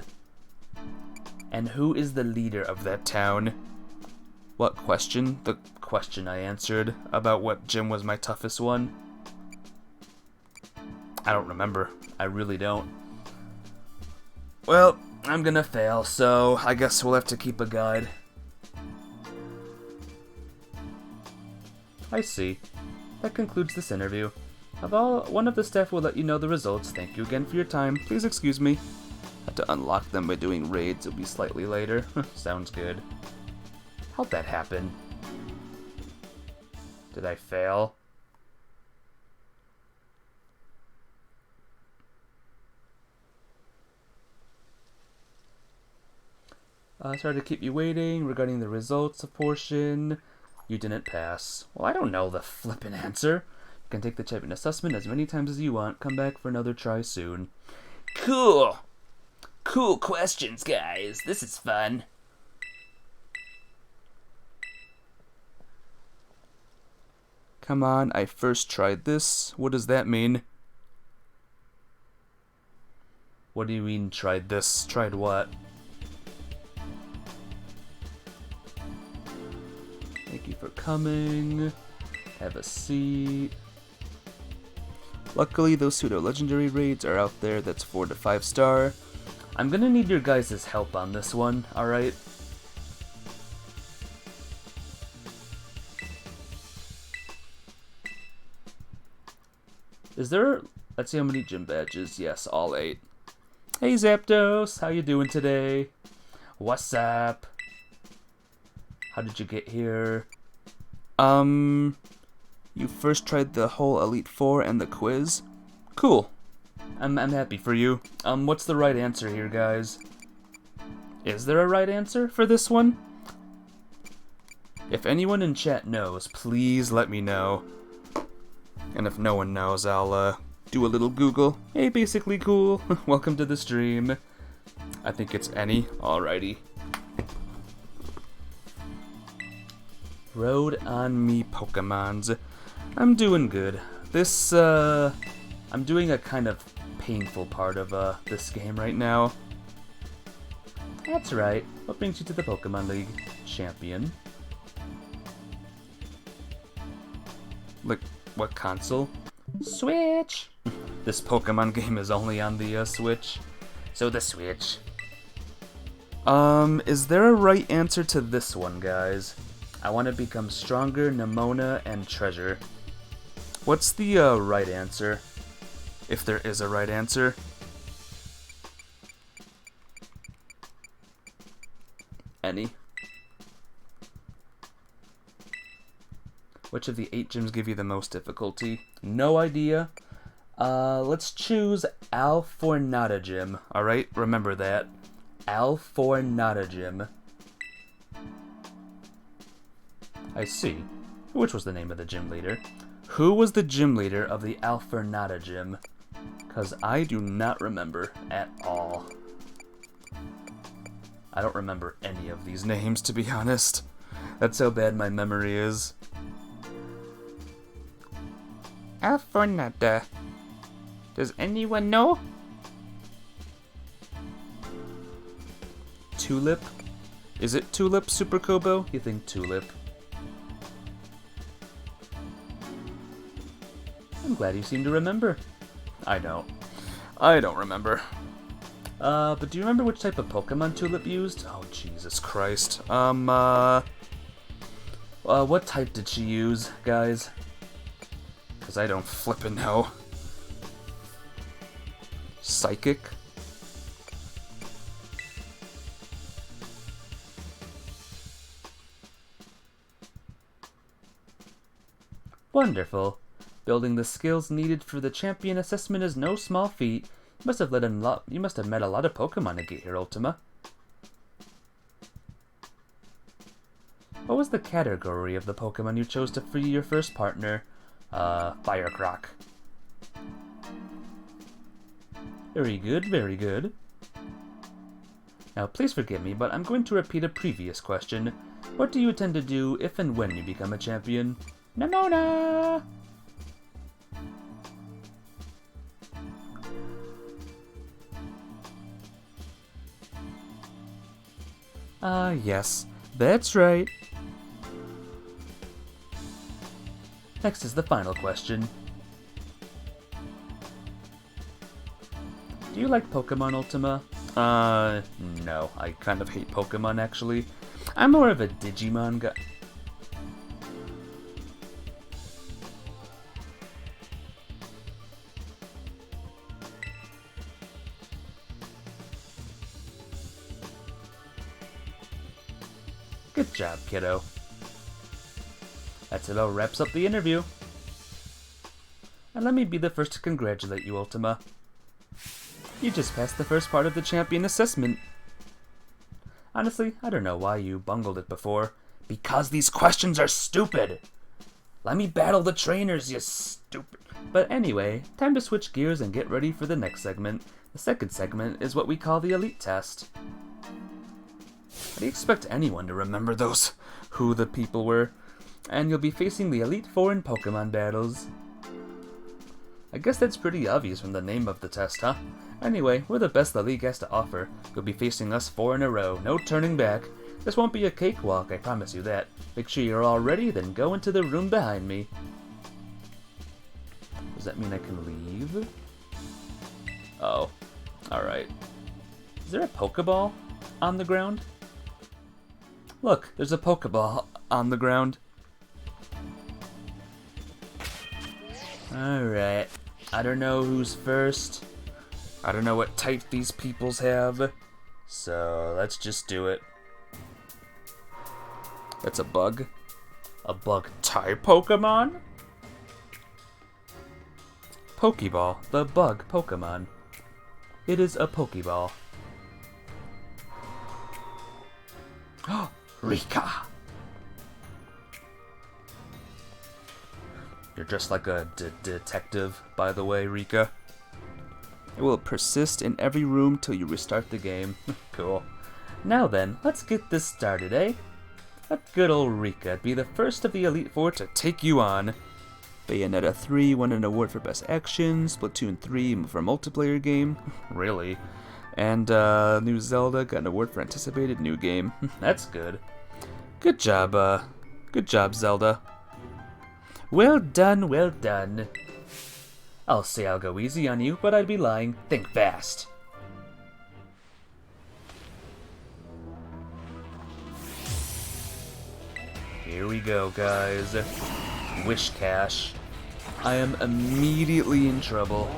And who is the leader of that town? What question? The question I answered about what gym was my toughest one? I don't remember. I really don't. Well, I'm gonna fail, so I guess we'll have to keep a guide. I see. That concludes this interview. One of the staff will let you know the results. Thank you again for your time. Please excuse me. Have to unlock them by doing raids. It'll be slightly later. Sounds good. How'd that happen? Did I fail? Sorry to keep you waiting. Regarding the results of portion, you didn't pass. Well, I don't know the flippin' answer. You can take the champion assessment as many times as you want. Come back for another try soon. Cool! Cool questions, guys. This is fun. Come on, I first tried this. What does that mean? What do you mean, tried this? Tried what? Thank you for coming. Have a seat. Luckily, those pseudo-legendary raids are out there. That's 4 to 5 star. I'm gonna need your guys' help on this one, alright? Is there... Let's see how many gym badges. Yes, all 8. Hey, Zapdos. How you doing today? What's up? How did you get here? You first tried the whole Elite Four and the quiz? Cool. I'm happy for you. What's the right answer here, guys? Is there a right answer for this one? If anyone in chat knows, please let me know. And if no one knows, I'll, do a little Google. Hey, basically cool. Welcome to the stream. I think it's any. Alrighty. Road on me, Pokemons. I'm doing good. This, I'm doing a kind of painful part of, this game right now. That's right. What brings you to the Pokemon League? Champion. Like, what console? Switch! This Pokemon game is only on the, Switch. So the Switch. Is there a right answer to this one, guys? I want to become stronger, Nemona, and treasure. What's the right answer? If there is a right answer. Any. Which of the 8 gyms give you the most difficulty? No idea. Let's choose Alfornata Gym. Alright, remember that. Alfornata Gym. I see. Which was the name of the gym leader? Who was the gym leader of the Alfornata Gym? Because I do not remember at all. I don't remember any of these names, to be honest. That's how bad my memory is. Alfornada. Does anyone know? Tulip? Is it Tulip, Super Kobo? You think Tulip? I'm glad you seem to remember. I don't. I don't remember. But do you remember which type of Pokemon Tulip used? Oh, Jesus Christ. What type did she use, guys? Because I don't flippin' know. Psychic? Wonderful. Building the skills needed for the champion assessment is no small feat. You must have met a lot of Pokemon to get here, Ultima. What was the category of the Pokemon you chose to free your first partner? Firecroc. Very good, very good. Now, please forgive me, but I'm going to repeat a previous question. What do you intend to do if and when you become a champion? Nemona! Yes, that's right. Next is the final question. Do you like Pokemon, Ultima? No. I kind of hate Pokemon, actually. I'm more of a Digimon guy. Good job, kiddo. That's about wraps up the interview. And let me be the first to congratulate you, Ultima. You just passed the first part of the champion assessment. Honestly, I don't know why you bungled it before. Because these questions are stupid! Let me battle the trainers, you stupid... But anyway, time to switch gears and get ready for the next segment. The second segment is what we call the Elite Test. How do you expect anyone to remember who the people were? And you'll be facing the Elite Four in Pokemon battles. I guess that's pretty obvious from the name of the test, huh? Anyway, we're the best the league has to offer. You'll be facing us 4 in a row, no turning back. This won't be a cakewalk, I promise you that. Make sure you're all ready, then go into the room behind me. Does that mean I can leave? Oh, alright. Is there a Pokeball on the ground? Look, there's a Pokeball on the ground. Alright. I don't know who's first. I don't know what type these peoples have. So, let's just do it. That's a bug. A bug type Pokemon? Pokeball, the bug Pokemon. It is a Pokeball. Oh, Rika! You're dressed like a detective, by the way, Rika. It will persist in every room till you restart the game. Cool. Now then, let's get this started, eh? Let good old Rika be the first of the Elite Four to take you on. Bayonetta 3 won an award for Best Action, Splatoon 3 for Multiplayer Game. Really? And New Zelda got an award for Anticipated New Game. That's good. Good job, Zelda. Well done, well done. I'll say I'll go easy on you, but I'd be lying. Think fast. Here we go, guys. Wish Cash. I am immediately in trouble.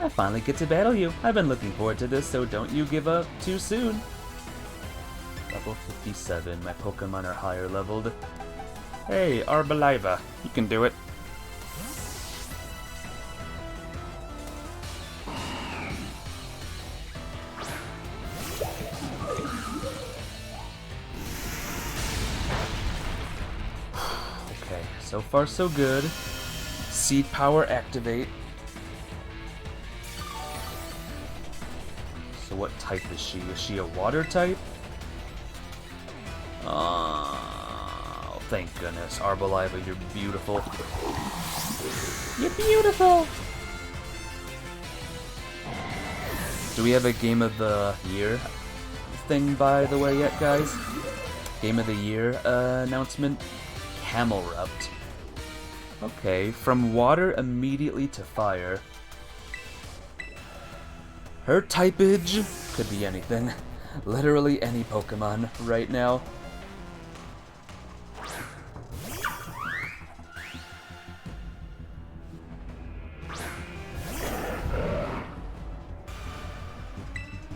I finally get to battle you. I've been looking forward to this, so don't you give up too soon. Level 57. My Pokemon are higher leveled. Hey, Arbaliva. You can do it. Okay, so far so good. Seed Power activate. So what type is she? Is she a water type? Oh, thank goodness. Arboliva, you're beautiful. You're beautiful! Do we have a Game of the Year thing, by the way, yet, guys? Game of the Year announcement? Camelrupt. Okay, from water immediately to fire. Her typage could be anything. Literally any Pokemon right now.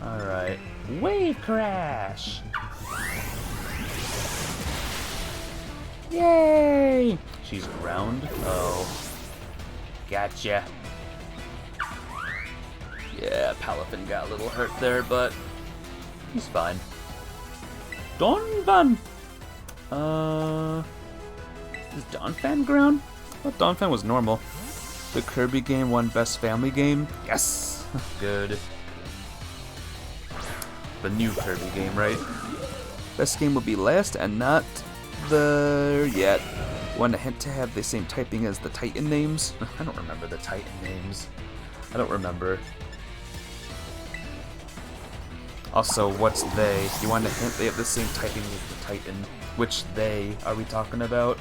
Alright. Wave Crash! Yay! She's ground? Oh. Gotcha. Yeah, Palafin got a little hurt there, but he's fine. Donphan! Is Donphan ground? I thought Donphan was normal. The Kirby game won Best Family Game? Yes! Good. The new Kirby game, right? Best game will be last and not there yet. Want a hint to have the same typing as the Titan names? I don't remember the Titan names. I don't remember. Also, what's they? You want a hint? They have the same typing as the Titan. Which they are we talking about?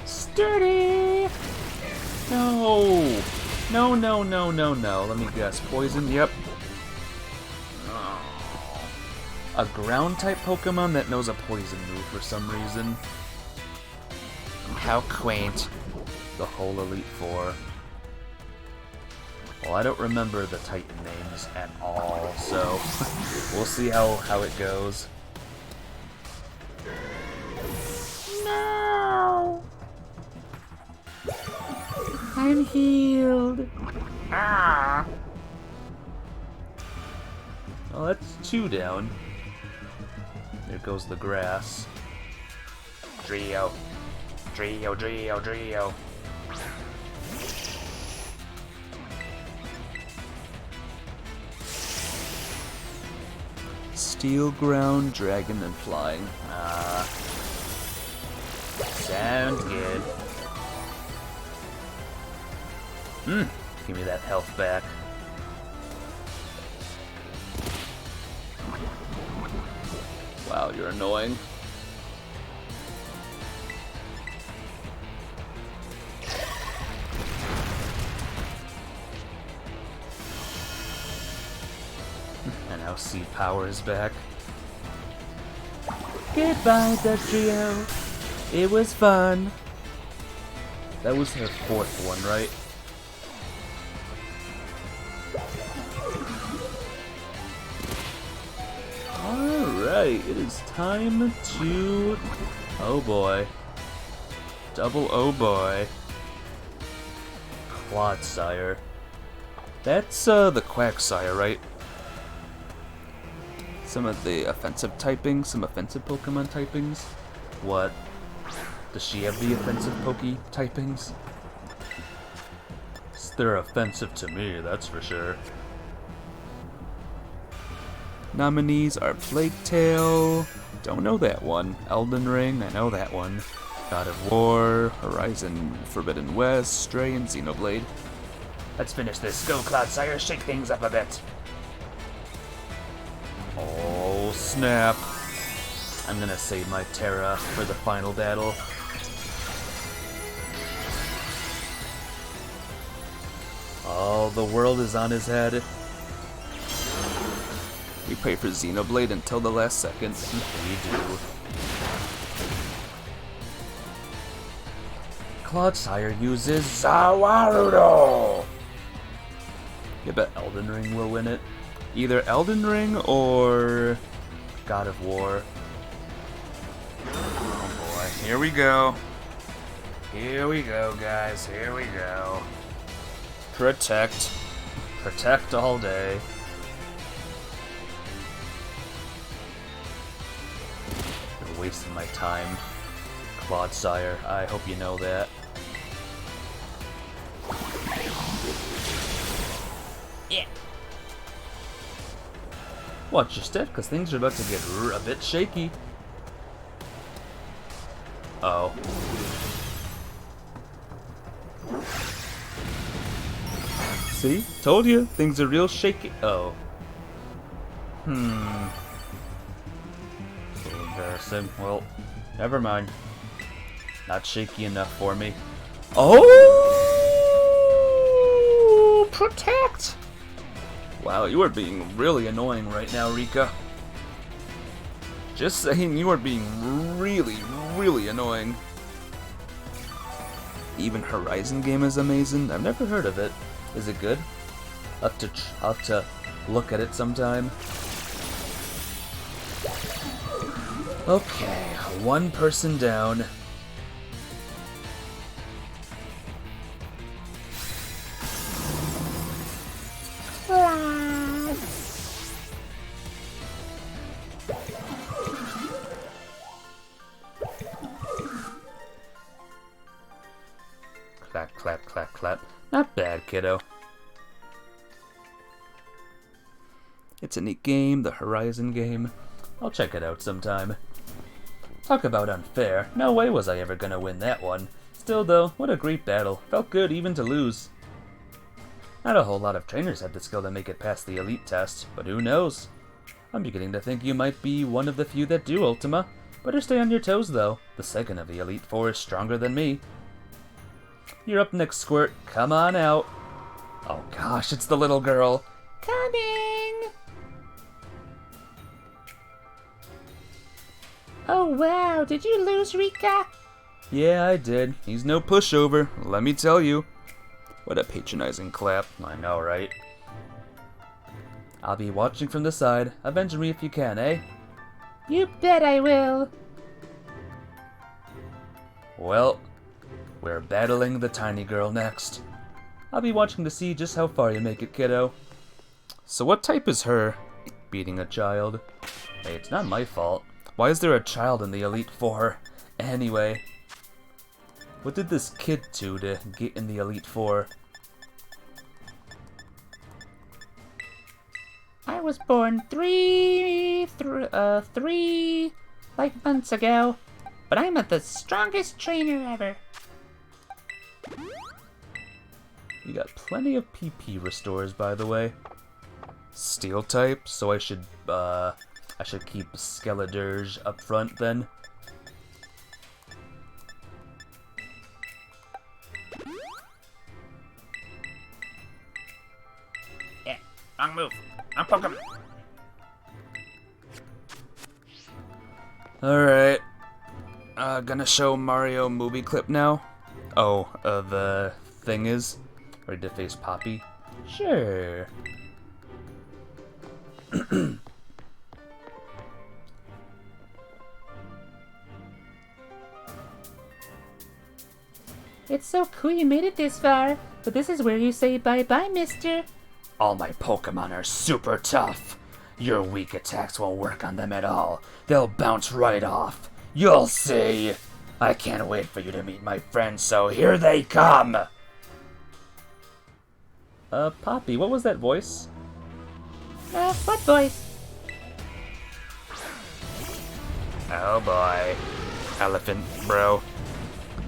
Sturdy! No! No, no, no, no, no. Let me guess. Poison? Yep. A ground-type Pokemon that knows a poison move for some reason. How quaint. The whole Elite Four. Well, I don't remember the Titan names at all, so we'll see how it goes. No! I'm healed. Ah! Well, that's 2 down. There goes the grass. Drio. Drio, Drio, Drio. Steel ground, dragon, and flying. Ah. Sounds good. Give me that health back. Wow, you're annoying. And now Sea Power is back. Goodbye, Dugtrio. It was fun. That was her 4th one, right? Alright, it is time to... Oh boy. Double oh boy. Clodsire. That's the Quagsire, right? Some of the offensive typings, some offensive Pokemon typings. What? Does she have the offensive Poke typings? They're offensive to me, that's for sure. Nominees are Plague Tale, don't know that one. Elden Ring, I know that one. God of War, Horizon Forbidden West, Stray, and Xenoblade. Let's finish this. Go, Clodsire, shake things up a bit. Oh, snap. I'm gonna save my Terra for the final battle. Oh, the world is on his head. We pray for Xenoblade until the last second. We do. Clodsire uses Zawarudo! I bet Elden Ring will win it. Either Elden Ring or God of War. Oh boy, here we go. Here we go, guys, here we go. Protect. Protect all day. You're wasting my time, Clodsire. I hope you know that. Yeah. Watch your step, because things are about to get a bit shaky. Oh. See? Told you, things are real shaky. Oh. A little embarrassing. Well, never mind. Not shaky enough for me. Oh! Protect! Wow, you are being really annoying right now, Rika. Just saying, you are being really, really annoying. Even Horizon game is amazing. I've never heard of it. Is it good? I'll have to look at it sometime. Okay, one person down. Clap, clap, clap, clap. Not bad, kiddo. It's a neat game, the Horizon game. I'll check it out sometime. Talk about unfair. No way was I ever gonna win that one. Still though, what a great battle. Felt good even to lose. Not a whole lot of trainers have the skill to make it past the elite test, but who knows? I'm beginning to think you might be one of the few that do, Ultima. Better stay on your toes though. The second of the Elite Four is stronger than me. You're up next, Squirt. Come on out. Oh gosh, it's the little girl. Coming! Oh wow, did you lose, Rika? Yeah, I did. He's no pushover, let me tell you. What a patronizing clap. I know, right? I'll be watching from the side. Avenge me if you can, eh? You bet I will. Well, we're battling the tiny girl next. I'll be watching to see just how far you make it, kiddo. So what type is her? Beating a child. Hey, it's not my fault. Why is there a child in the Elite Four? Anyway. What did this kid do to get in the Elite Four? I was born three months ago, but I'm the strongest trainer ever. You got plenty of PP restores, by the way. Steel type, so I should keep Skeledirge up front then. Yeah, wrong move. I'm Pokemon. Alright. Gonna show Mario movie clip now. Oh, the thing is ready to face Poppy? Sure. It's so cool you made it this far, but this is where you say bye-bye, mister. All my Pokemon are super tough. Your weak attacks won't work on them at all. They'll bounce right off. You'll see. I can't wait for you to meet my friends, so here they come! Poppy, what was that voice? What voice? Oh boy. Elephant, bro.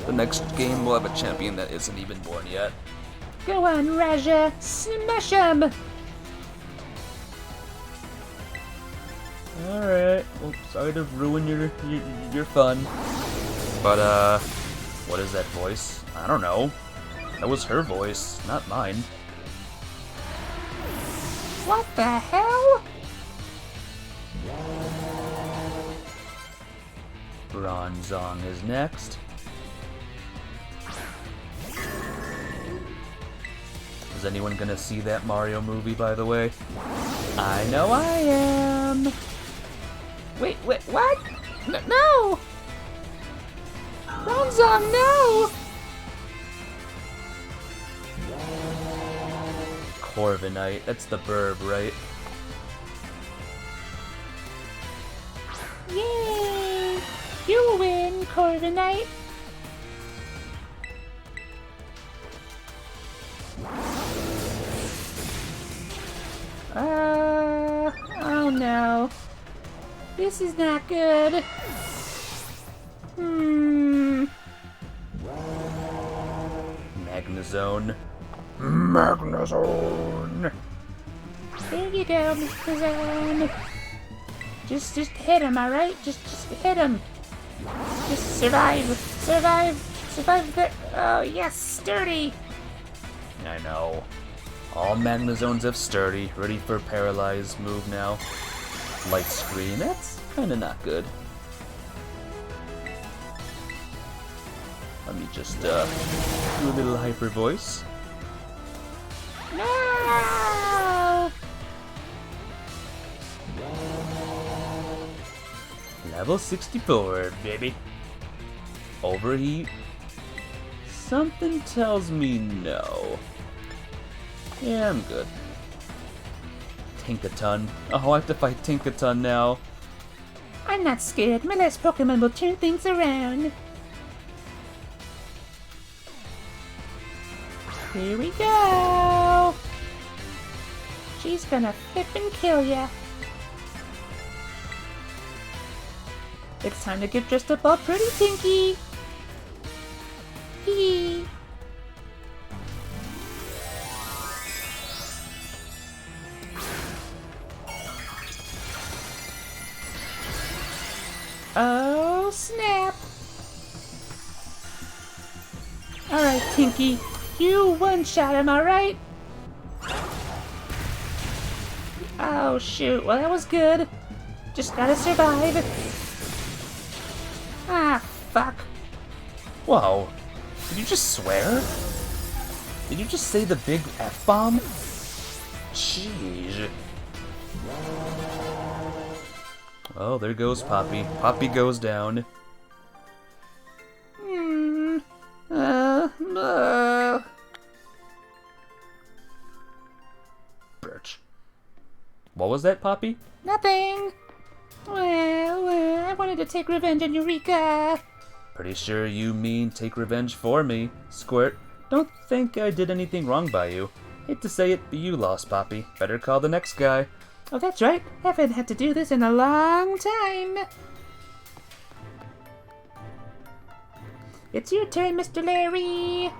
The next game will have a champion that isn't even born yet. Go on, Raja. Smash him! Alright, well, sorry to ruin your fun. But, what is that voice? I don't know. That was her voice, not mine. What the hell? Bronzong is next. Is anyone gonna see that Mario movie, by the way? I know I am! Wait, what? No! Bronzong, no! Corviknight, that's the burb, right? Yay! You win, Corviknight! Oh no. This is not good. Magnezone. Magnezone. There you go, Mr. Zone. Just hit him, alright? Just hit him. Just survive. Survive the... Oh, yes, sturdy. I know. All Magnezones have sturdy, ready for paralyzed move now. Light screen, that's kinda not good. Let me just do a little hyper voice. No! Level 64, baby. Overheat? Something tells me no. Yeah, I'm good. Tinkaton. Oh, I have to fight Tinkaton now. I'm not scared. My last Pokemon will turn things around. Here we go. She's gonna flip and kill ya. It's time to get dressed up all pretty, Tinky. Hee. Oh, snap. Alright, Tinky. You one-shot him, alright? Oh, shoot. Well, that was good. Just gotta survive. Ah, fuck. Whoa. Did you just swear? Did you just say the big F-bomb? Jeez. Oh, there goes Poppy. Poppy goes down. Birch. What was that, Poppy? Nothing. Well, I wanted to take revenge on Eureka. Pretty sure you mean take revenge for me, Squirt. Don't think I did anything wrong by you. Hate to say it, but you lost, Poppy. Better call the next guy. Oh, that's right. Haven't had to do this in a long time. It's your turn, Mr. Larry.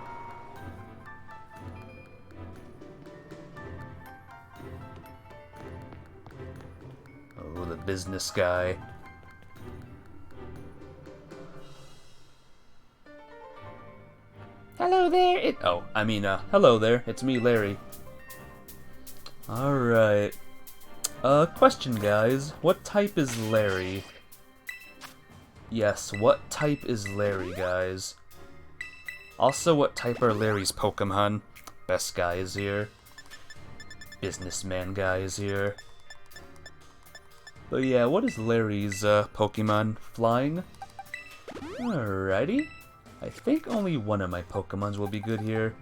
Oh, the business guy. Hello there. Hello there. It's me, Larry. Alright. Question, guys. What type is Larry? Yes, what type is Larry, guys? Also, what type are Larry's Pokemon? Best guy is here. Businessman guy is here. But yeah, what is Larry's Pokemon? Flying? Alrighty. I think only one of my Pokemons will be good here.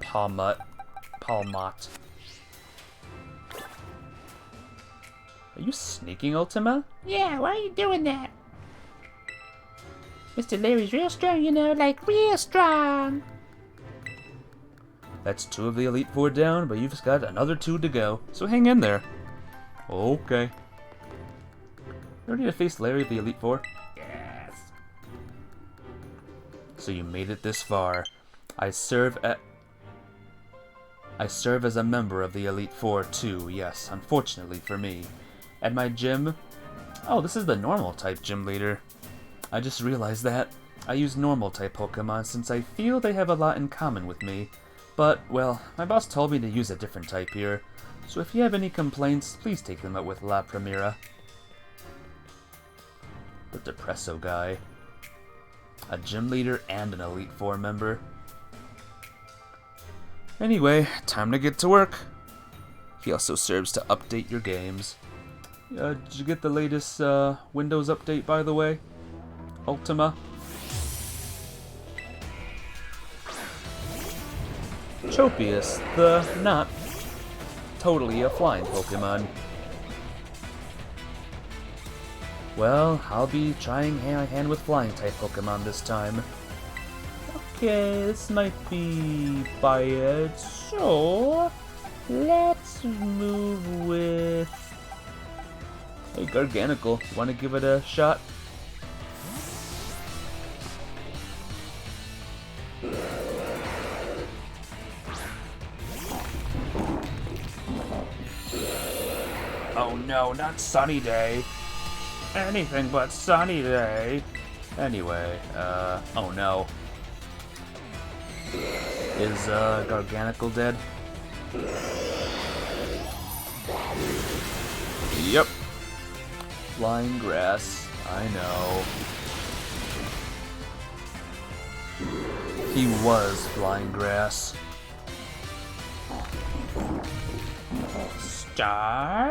Palmot. Are you sneaking, Ultima? Yeah, why are you doing that? Mr. Larry's real strong, you know, like real strong. That's 2 of the Elite Four down, but you've got another 2 to go, so hang in there. Okay. You ready to face Larry of the Elite Four? Yes. So you made it this far. I serve as a member of the Elite Four too, yes, unfortunately for me. At my gym... Oh, this is the normal type gym leader. I just realized that. I use normal type Pokemon since I feel they have a lot in common with me. But, well, my boss told me to use a different type here. So if you have any complaints, please take them up with La Primera. The Depresso guy. A gym leader and an Elite Four member. Anyway, time to get to work. He also serves to update your games. Did you get the latest Windows update, by the way? Ultima? Tropius, the not totally a flying Pokemon. Well, I'll be trying hand-to-hand with flying type Pokemon this time. Okay, this might be bad, so let's move with Hey, Garganical, you want to give it a shot? Oh no, not Sunny Day. Anything but Sunny Day. Anyway, oh no. Is, Garganical dead? Yep. Flying grass, I know. He was flying grass. Staraptor!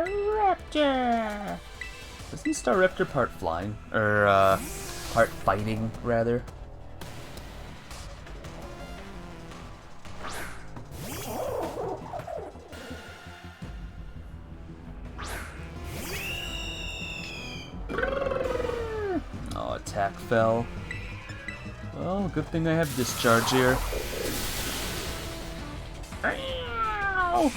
Isn't Staraptor part flying? Or, part fighting, rather? Oh, attack fell. Well, good thing I have discharge here. Ow!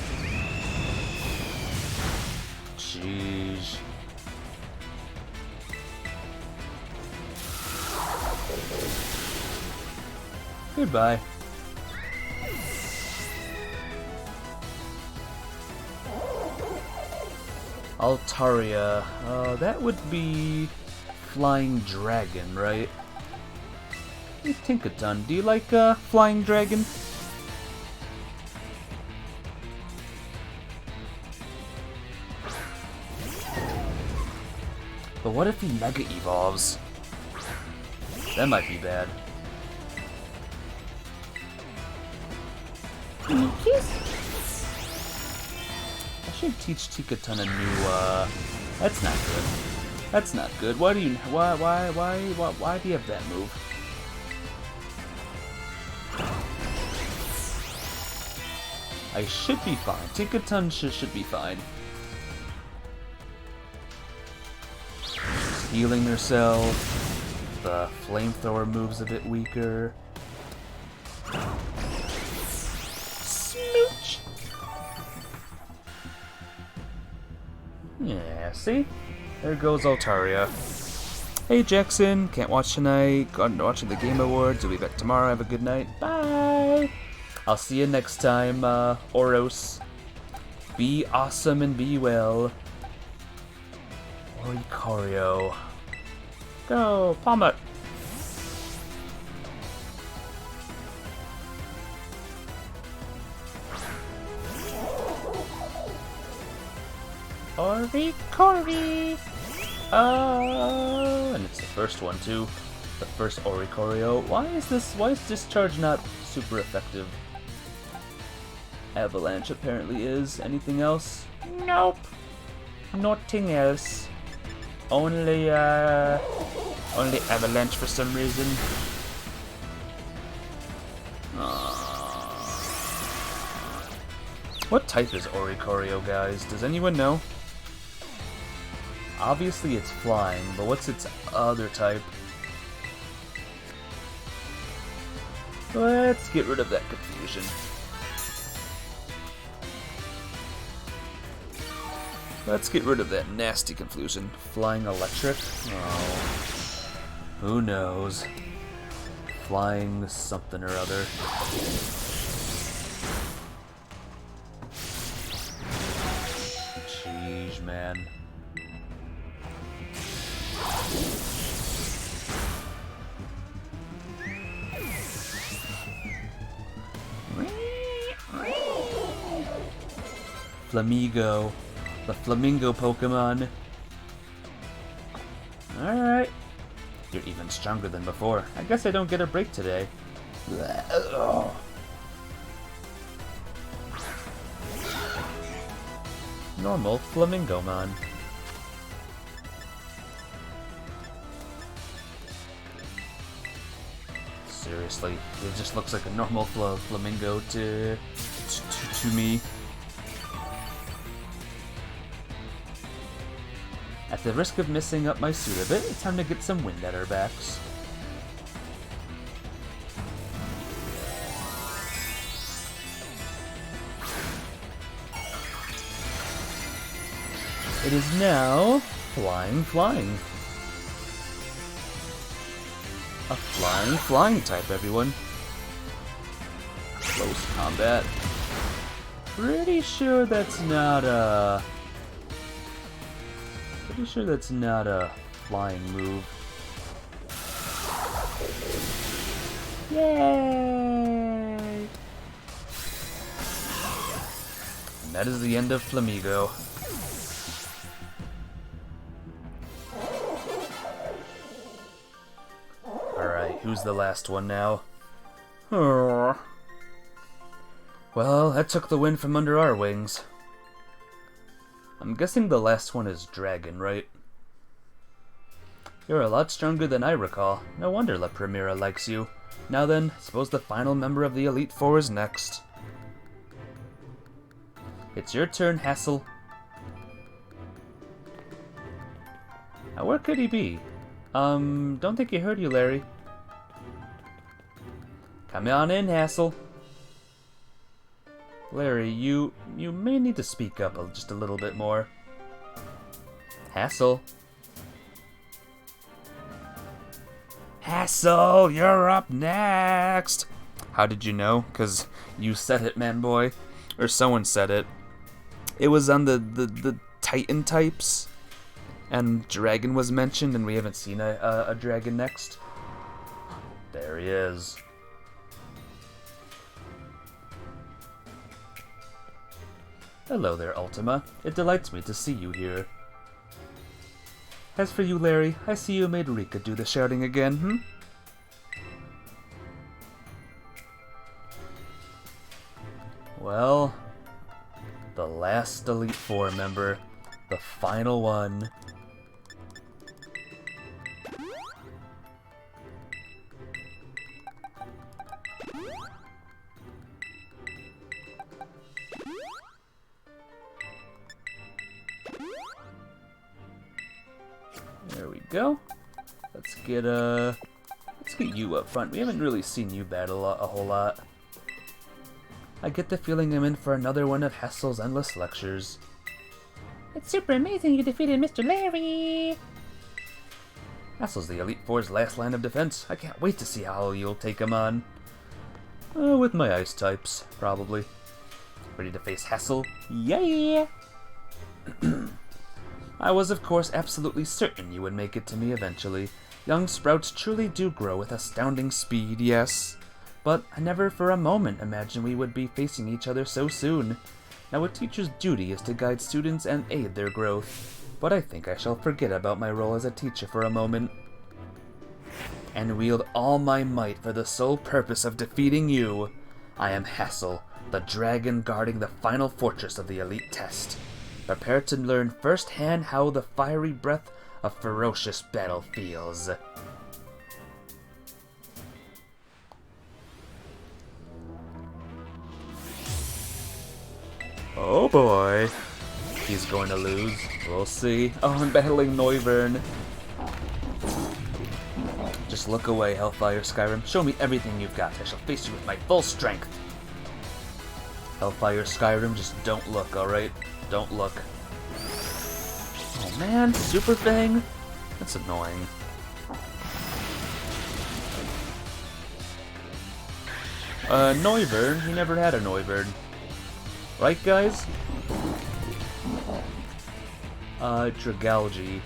Jeez. Goodbye. Altaria. That would be Flying Dragon, right? Hey, Tinkaton, do you like, Flying Dragon? But what if he Mega Evolves? That might be bad. I should teach Tinkaton a new, that's not good. That's not good. Why do you, why do you have that move? I should be fine. Tinkaton should be fine. She's healing herself. The flamethrower move's a bit weaker. Smooch! Yeah, see? There goes Altaria. Hey Jackson, can't watch tonight. Gone watching the Game Awards. We'll be back tomorrow. Have a good night. Bye! I'll see you next time, Oros. Be awesome and be well. Oricorio. Go, Palmet! Oricorio! Oh, and it's the first one too. The first Oricorio. Why is Discharge not super effective? Avalanche apparently is. Anything else? Nope. Nothing else. Only Avalanche for some reason. What type is Oricorio, guys? Does anyone know? Obviously it's flying, but what's its other type? Let's get rid of that confusion. Let's get rid of that nasty confusion. Flying electric? Oh. Who knows? Flying something or other. Jeez, man. Flamigo. The Flamingo Pokemon. Alright. You're even stronger than before. I guess I don't get a break today. Normal Flamingomon. Seriously, it just looks like a normal flamingo to me. At the risk of messing up my suit a bit, it's time to get some wind at our backs. It is now Flying. A flying type, everyone. Close combat. Pretty sure that's not a flying move. Yay! And that is the end of Flamigo. Alright, who's the last one now? Oh. Well, that took the wind from under our wings. I'm guessing the last one is Dragon, right? You're a lot stronger than I recall. No wonder La Primera likes you. Now then, suppose the final member of the Elite Four is next. It's your turn, Hassel. Now, where could he be? Don't think he heard you, Larry. Come on in, Hassel. Larry, you may need to speak up just a little bit more. Hassel. Hassel, you're up next! How did you know? 'Cause you said it, man boy. Or someone said it. It was on the Titan types. And Dragon was mentioned, and we haven't seen a Dragon next. There he is. Hello there, Ultima. It delights me to see you here. As for you, Larry, I see you made Rika do the shouting again, Well, the last Elite Four member, the final one. There we go. Let's get you up front. We haven't really seen you battle a whole lot. I get the feeling I'm in for another one of Hassel's endless lectures. It's super amazing you defeated Mr. Larry! Hassel's the Elite Four's last line of defense. I can't wait to see how you'll take him on. With my ice types, probably. Ready to face Hassel? Yeah! I was, of course, absolutely certain you would make it to me eventually. Young sprouts truly do grow with astounding speed, yes. But I never for a moment imagined we would be facing each other so soon. Now, a teacher's duty is to guide students and aid their growth. But I think I shall forget about my role as a teacher for a moment, and wield all my might for the sole purpose of defeating you. I am Hassel, the dragon guarding the final fortress of the Elite Test. Prepare to learn firsthand how the fiery breath of ferocious battle feels. Oh boy. He's going to lose. We'll see. Oh, I'm battling Noivern. Just look away, Hellfire Skyrim. Show me everything you've got. I shall face you with my full strength. Hellfire Skyrim, just don't look, alright? Don't look. Oh man, Super Fang? That's annoying. Noivern? He never had a Noivern. Right, guys? Dragalge.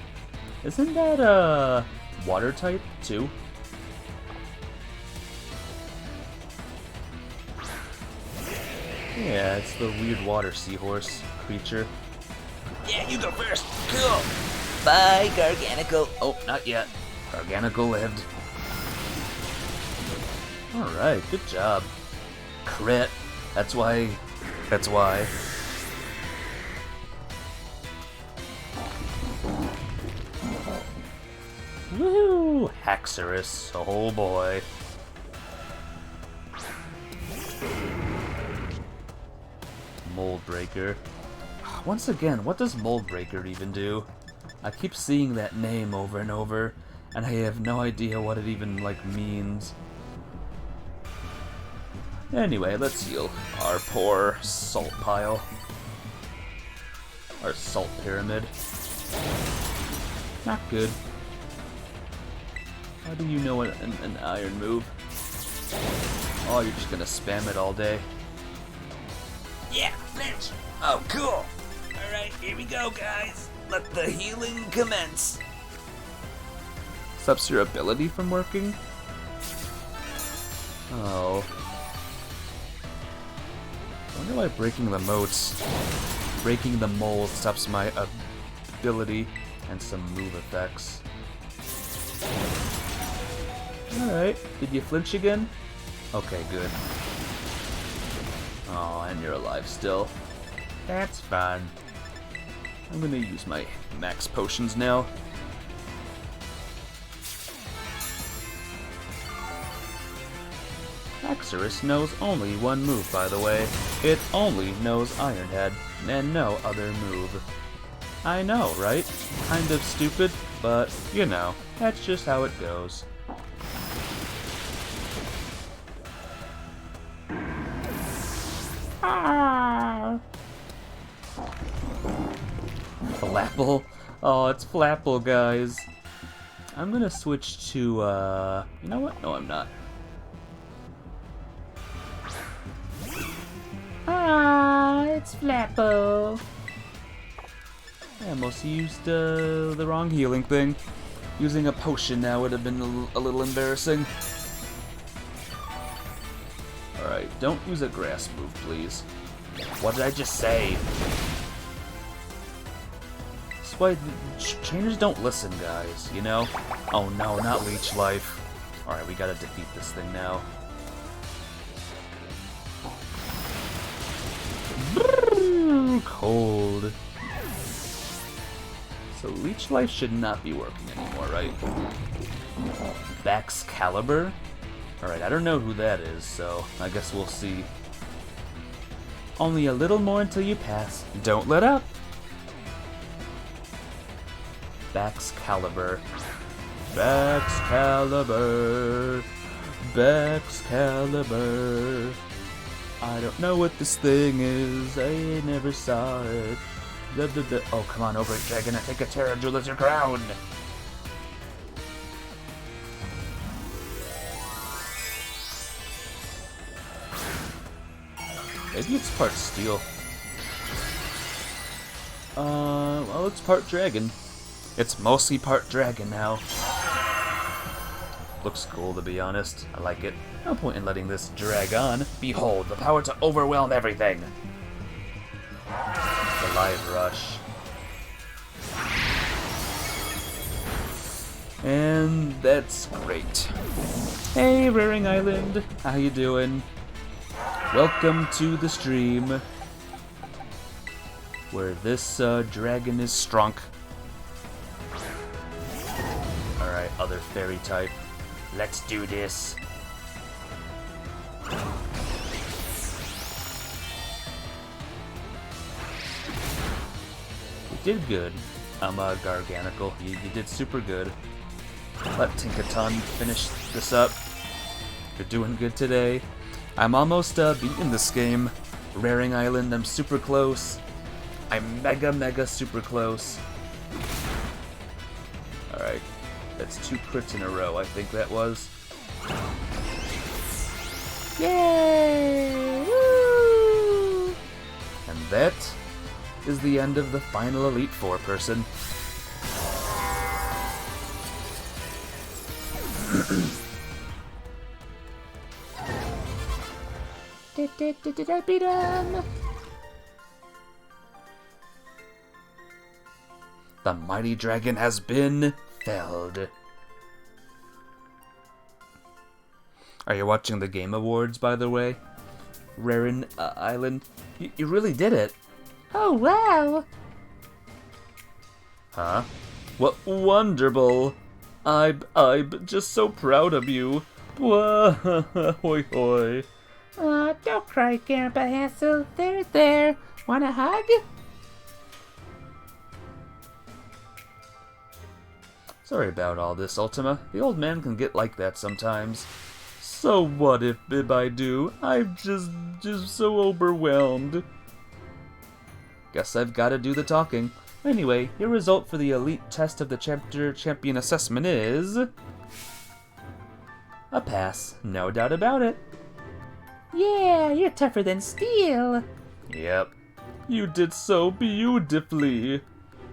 Isn't that, water type, too? Yeah, it's the weird water seahorse creature. Yeah, you go first. Cool. Bye, Garganico. Oh, not yet. Garganico lived. Alright, good job. Crit. That's why. Woohoo! Haxorus. Oh boy. Mold Breaker. Once again, what does Mold Breaker even do? I keep seeing that name over and over, and I have no idea what it even, means. Anyway, let's heal our poor salt pile. Our salt pyramid. Not good. How do you know an iron move? Oh, you're just gonna spam it all day. Yeah, flinch. Oh, cool. Alright, here we go, guys. Let the healing commence. Stops your ability from working? Oh. I wonder why breaking the mold stops my ability and some move effects. Alright, did you flinch again? Okay, good. Oh, and you're alive still. That's fine. I'm gonna use my max potions now. Axorus knows only one move, by the way. It only knows Iron Head, and no other move. I know, right? Kind of stupid, but, you know, that's just how it goes. Ah. Flapple? Oh, it's Flapple, guys. I'm gonna switch to, you know what? No, I'm not. Ah, it's Flapple. I almost used, the wrong healing thing. Using a potion now would have been a little embarrassing. Alright, don't use a grass move, please. What did I just say? That's why the trainers don't listen, guys, you know? Oh no, not Leech Life. Alright, we gotta defeat this thing now. Cold. So Leech Life should not be working anymore, right? Excalibur? Alright, I don't know who that is, so I guess we'll see. Only a little more until you pass. Don't let up! Excalibur. Excalibur. Excalibur. I don't know what this thing is. I never saw it. Blah, blah, blah. Oh, come on over, dragon, and take a Terra Jewel as your crown! Maybe it's part steel. Well, it's part dragon. It's mostly part dragon now. Looks cool, to be honest. I like it. No point in letting this drag on. Behold, the power to overwhelm everything. The live rush. And that's great. Hey, Rearing Island. How you doing? Welcome to the stream. Where this dragon is strunk. Alright, other fairy type. Let's do this. You did good, Garganical. You did super good. Let Tinkaton finish this up. You're doing good today. I'm almost beaten this game. Rearing Island, I'm super close. I'm mega super close. Alright. That's 2 crits in a row, I think that was. Yay! Woo! And that is the end of the final Elite Four person. Did I beat him? The mighty dragon has been felled. Are you watching the Game Awards, by the way? Rearing Island? You really did it. Oh, wow! Huh? What wonderful! I'm just so proud of you. Whoa, hoi hoi. Aw, don't cry, Grandpa Hassel. There. Want a hug? Sorry about all this, Ultima. The old man can get like that sometimes. So what if I do? I'm just so overwhelmed. Guess I've got to do the talking. Anyway, your result for the elite test of the champion assessment is... a pass, no doubt about it. Yeah, you're tougher than steel. Yep. You did so beautifully.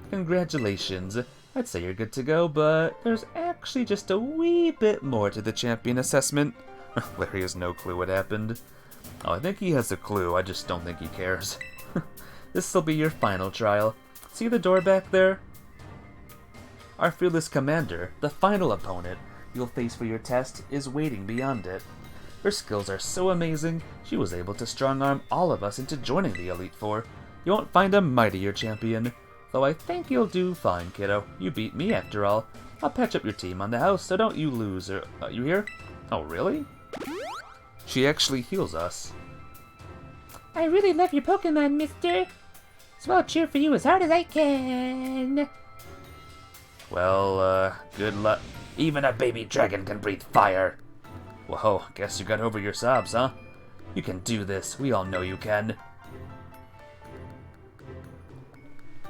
Congratulations. I'd say you're good to go, but there's actually just a wee bit more to the champion assessment. Larry has no clue what happened. Oh, I think he has a clue, I just don't think he cares. This'll be your final trial. See the door back there? Our fearless commander, the final opponent you'll face for your test, is waiting beyond it. Her skills are so amazing, she was able to strong-arm all of us into joining the Elite Four. You won't find a mightier champion. Though I think you'll do fine, kiddo. You beat me after all. I'll patch up your team on the house, so don't you lose. You here? Oh, really? She actually heals us. I really love your Pokemon, mister. So I'll cheer for you as hard as I can. Well, good luck. Even a baby dragon can breathe fire. Whoa, guess you got over your sobs, huh? You can do this. We all know you can.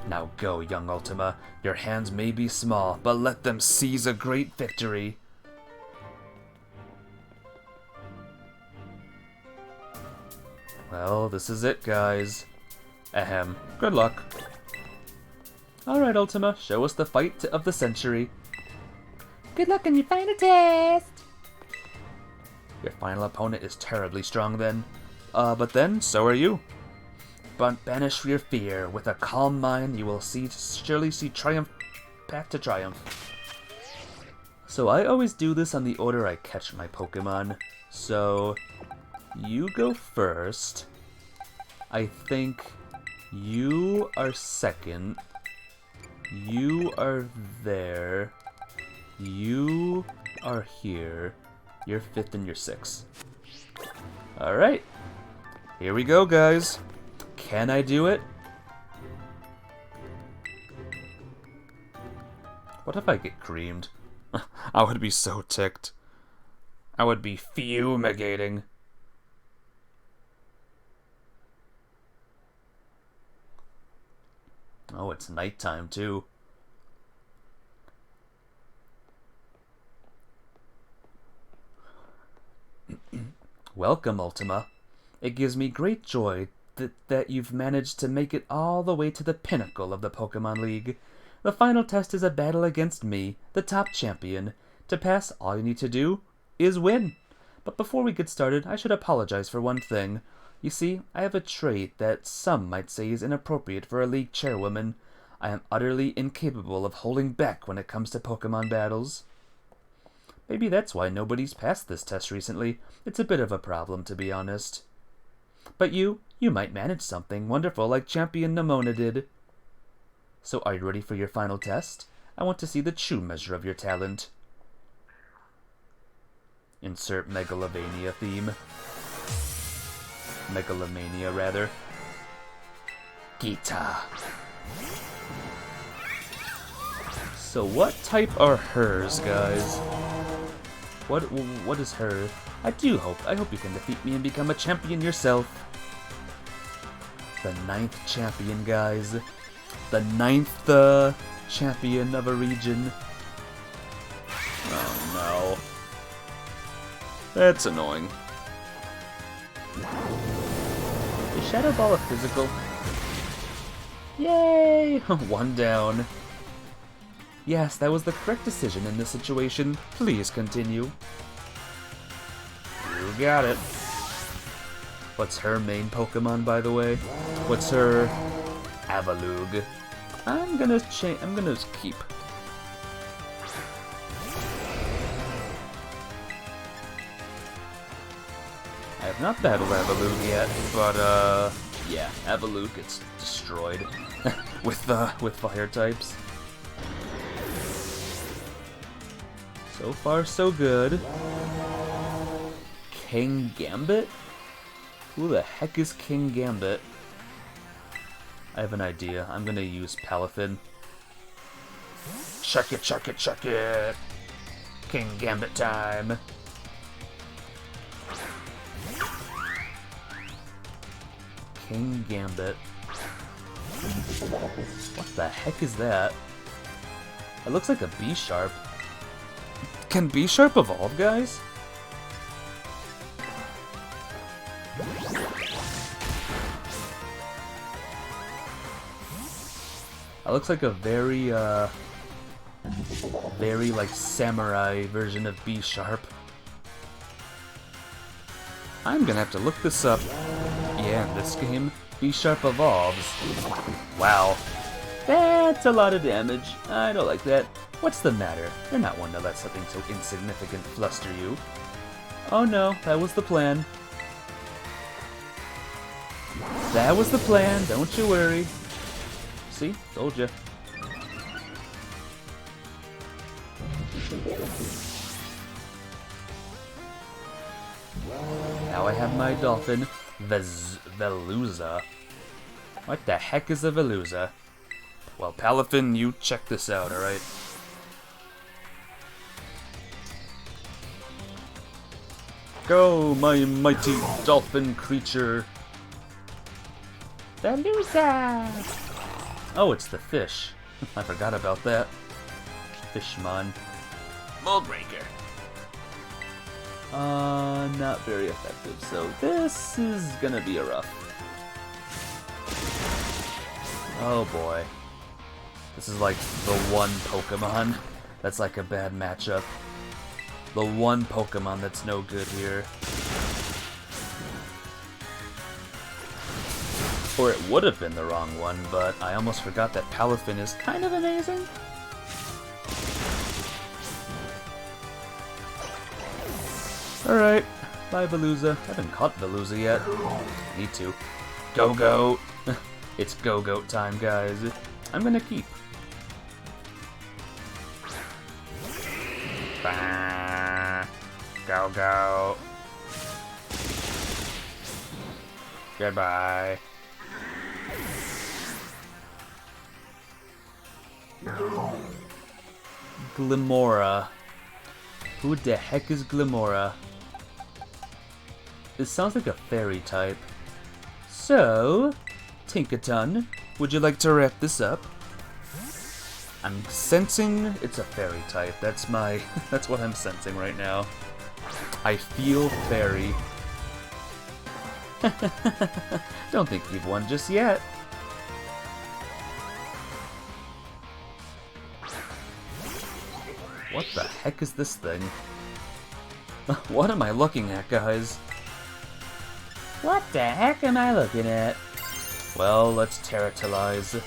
Now go, young Ultima. Your hands may be small, but let them seize a great victory. Well, this is it, guys. Ahem. Good luck. Alright, Ultima, show us the fight of the century. Good luck on your final test. Your final opponent is terribly strong then. But then, so are you. But banish your fear. With a calm mind, you will surely see triumph, path to triumph. So I always do this on the order I catch my Pokemon. So, you go first. I think you are second. You are there. You are here. You're fifth and you're sixth. Alright. Here we go, guys. Can I do it? What if I get creamed? I would be so ticked. I would be fumigating. Oh, it's nighttime too. Welcome, Ultima. It gives me great joy that you've managed to make it all the way to the pinnacle of the Pokemon League. The final test is a battle against me, the top champion. To pass, all you need to do is win. But before we get started, I should apologize for one thing. You see, I have a trait that some might say is inappropriate for a league chairwoman. I am utterly incapable of holding back when it comes to Pokemon battles. Maybe that's why nobody's passed this test recently. It's a bit of a problem, to be honest. But you might manage something wonderful like Champion Nemona did. So are you ready for your final test? I want to see the true measure of your talent. Insert Megalovania theme. Megalomania, rather. Gita. So what type are hers, guys? What is her? I hope you can defeat me and become a champion yourself. The 9th champion, guys. The 9th champion of a region. Oh no. That's annoying. Is Shadow Ball a physical? Yay! One down. Yes, that was the correct decision in this situation. Please continue. You got it. What's her main Pokemon, by the way? What's her... Avalugg. I'm gonna keep. I have not battled Avalugg yet, but yeah, Avalugg gets destroyed with fire types. So far, so good. King Gambit? Who the heck is King Gambit? I have an idea. I'm gonna use Palafin. Chuck it, chuck it, chuck it! King Gambit time! King Gambit. What the heck is that? It looks like a B-sharp. Can B-sharp evolve, guys? That looks like a very like samurai version of B-sharp. I'm gonna have to look this up. Yeah, in this game, B-sharp evolves. Wow. That's a lot of damage. I don't like that. What's the matter? You're not one to let something so insignificant fluster you. Oh no, that was the plan. That was the plan, don't you worry. See? Told ya. Now I have my dolphin, Veluza. What the heck is a Veluza? Well, Palafin, you check this out, alright? Go, my mighty dolphin creature! Veluza! Oh, it's the fish. I forgot about that. Fishmon. Mold breaker. Not very effective, so this is gonna be a rough. Oh boy. This is like the one Pokemon that's like a bad matchup. The one Pokemon that's no good here. Or it would have been the wrong one, but I almost forgot that Palafin is kind of amazing. Alright, bye Veluza. I haven't caught Veluza yet. Need to. Go-Go! It's Go-Go time, guys. I'm gonna keep. Bah. Go-Go! Goodbye. Glimora. Who the heck is Glimora? This sounds like a fairy type. So, Tinkaton, would you like to wrap this up? I'm sensing it's a fairy type. That's what I'm sensing right now. I feel fairy. Don't think you've won just yet. What the heck is this thing? What am I looking at, guys? What the heck am I looking at? Well, let's territilize.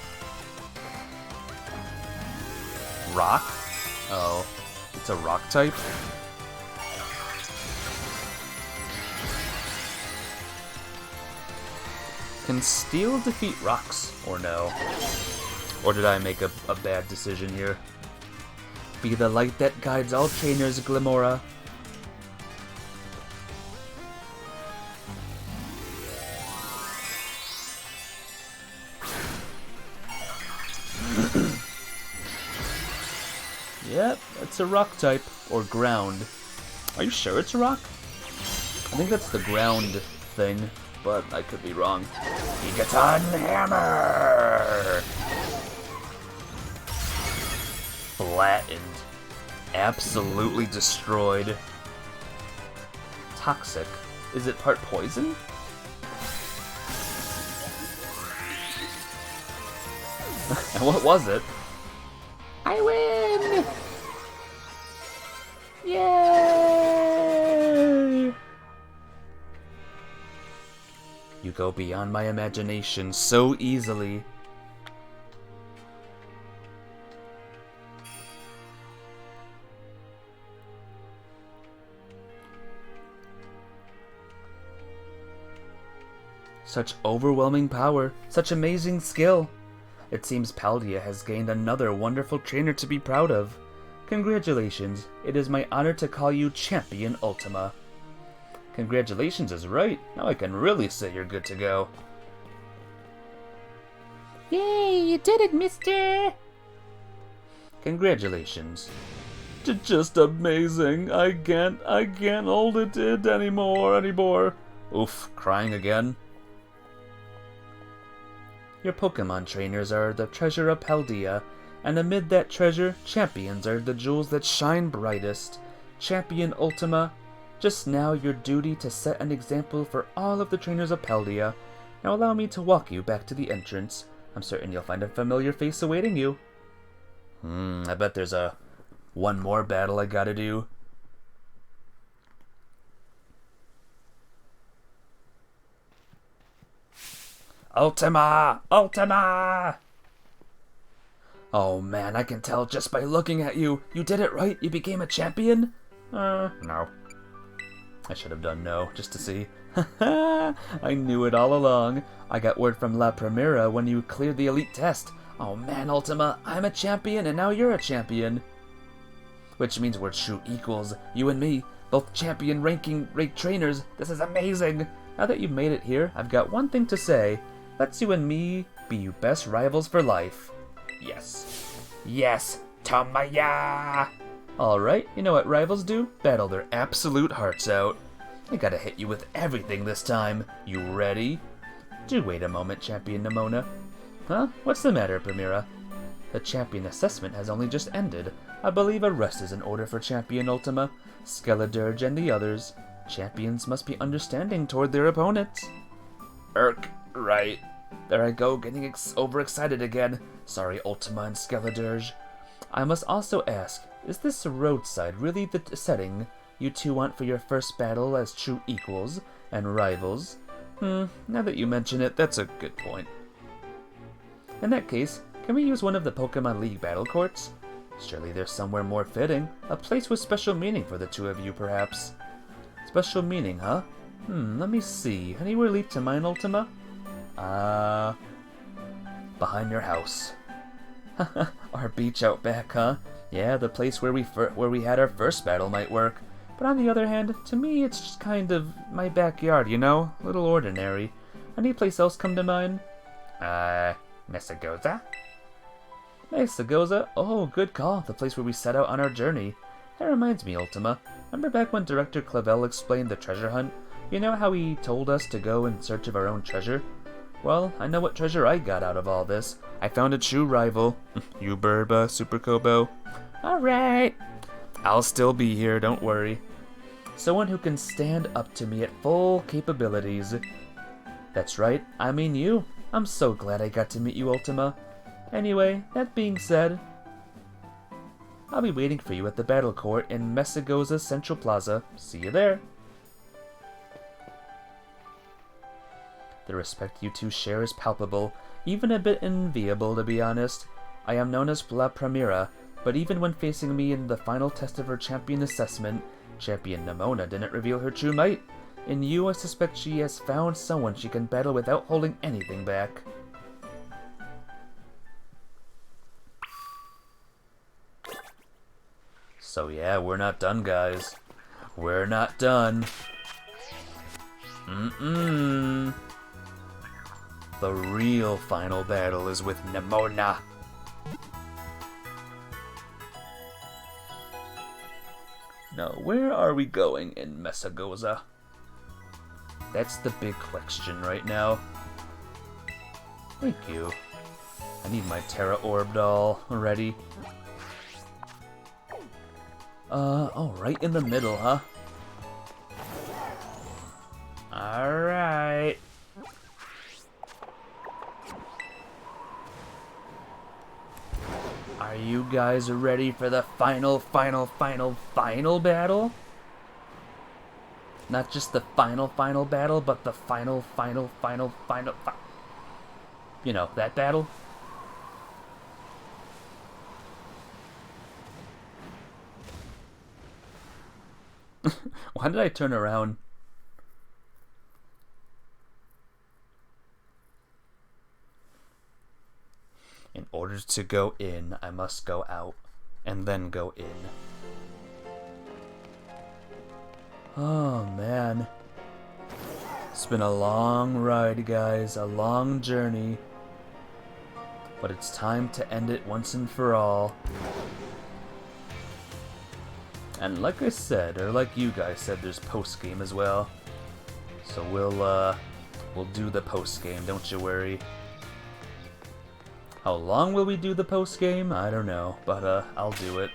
Rock? Oh, it's a rock type? Can steel defeat rocks, or no? Or did I make a bad decision here? Be the light that guides all trainers, Glimora. Yep, it's a rock type, or ground. Are you sure it's a rock? I think that's the ground thing, but I could be wrong. Gigaton Hammer! Flattened. Absolutely destroyed. Toxic. Is it part poison? And what was it? I win! Yay! You go beyond my imagination so easily. Such overwhelming power, such amazing skill. It seems Paldea has gained another wonderful trainer to be proud of. Congratulations, it is my honor to call you Champion Ultima. Congratulations is right, now I can really say you're good to go. Yay, you did it, mister! Congratulations. Just amazing, I can't hold it in anymore. Oof, crying again? Your Pokemon trainers are the treasure of Paldea, and amid that treasure, champions are the jewels that shine brightest. Champion Ultima, just now your duty to set an example for all of the trainers of Paldea. Now allow me to walk you back to the entrance. I'm certain you'll find a familiar face awaiting you. I bet there's one more battle I gotta do. Ultima! Ultima! Oh man, I can tell just by looking at you. You did it right? You became a champion? No. I should have done no, just to see. I knew it all along. I got word from La Primera when you cleared the elite test. Oh man, Ultima, I'm a champion and now you're a champion. Which means we're true equals, you and me, both champion ranking rate trainers. This is amazing. Now that you've made it here, I've got one thing to say. Let's you and me be you best rivals for life. Yes. Yes, Tamaya! Alright, you know what rivals do? Battle their absolute hearts out. I gotta hit you with everything this time. You ready? Do wait a moment, Champion Nemona. Huh? What's the matter, Primera? The champion assessment has only just ended. I believe a rest is in order for Champion Ultima, Skeledirge, and the others. Champions must be understanding toward their opponents. Right. There I go, getting overexcited again. Sorry, Ultima and Skeledirge. I must also ask, is this roadside really the setting you two want for your first battle as true equals and rivals? Now that you mention it, that's a good point. In that case, can we use one of the Pokemon League battle courts? Surely there's somewhere more fitting, a place with special meaning for the two of you, perhaps. Special meaning, huh? Let me see. Anywhere lead to mine, Ultima? Behind your house. Our beach out back, huh? Yeah, the place where we had our first battle might work. But on the other hand, to me it's just kind of my backyard, you know? A little ordinary. Any place else come to mind? Mesagoza? Mesagoza? Oh, good call. The place where we set out on our journey. That reminds me, Ultima. Remember back when Director Clavel explained the treasure hunt? You know how he told us to go in search of our own treasure? Well, I know what treasure I got out of all this. I found a true rival. You Burba, Super Kobo. Alright. I'll still be here, don't worry. Someone who can stand up to me at full capabilities. That's right, I mean you. I'm so glad I got to meet you, Ultima. Anyway, that being said, I'll be waiting for you at the battle court in Mesagoza Central Plaza. See you there. The respect you two share is palpable, even a bit enviable to be honest. I am known as La Primera, but even when facing me in the final test of her champion assessment, Champion Nemona didn't reveal her true might. In you, I suspect she has found someone she can battle without holding anything back. So yeah, we're not done, guys. We're not done. The real final battle is with Nemona. Now, where are we going in Mesagoza? That's the big question right now. Thank you. I need my Terra Orb doll ready. Oh, right in the middle, huh? Alright. Are you guys ready for the final battle? Not just the final battle, but the final. You know, that battle? Why did I turn around? In order to go in, I must go out, and then go in. Oh, man. It's been a long ride, guys, a long journey. But it's time to end it once and for all. And like I said, or like you guys said, there's post-game as well. So we'll do the post-game, don't you worry. How long will we do the post-game? I don't know, but I'll do it.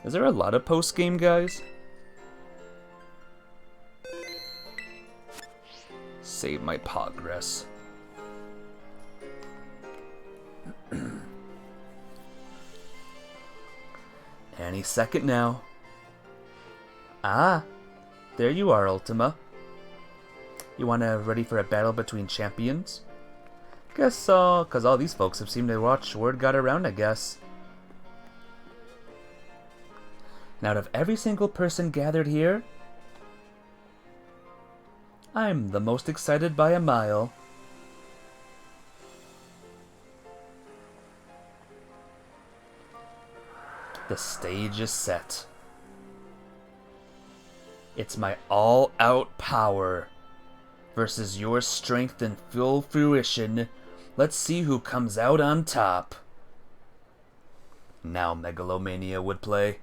Is there a lot of post-game, guys? Save my progress. Any second now. Ah, there you are, Ultima. You wanna ready for a battle between champions? Guess so, cause all these folks have seemed to watch word got around, I guess. And out of every single person gathered here, I'm the most excited by a mile. The stage is set. It's my all-out power versus your strength in full fruition. Let's see who comes out on top. Now Megalomania would play.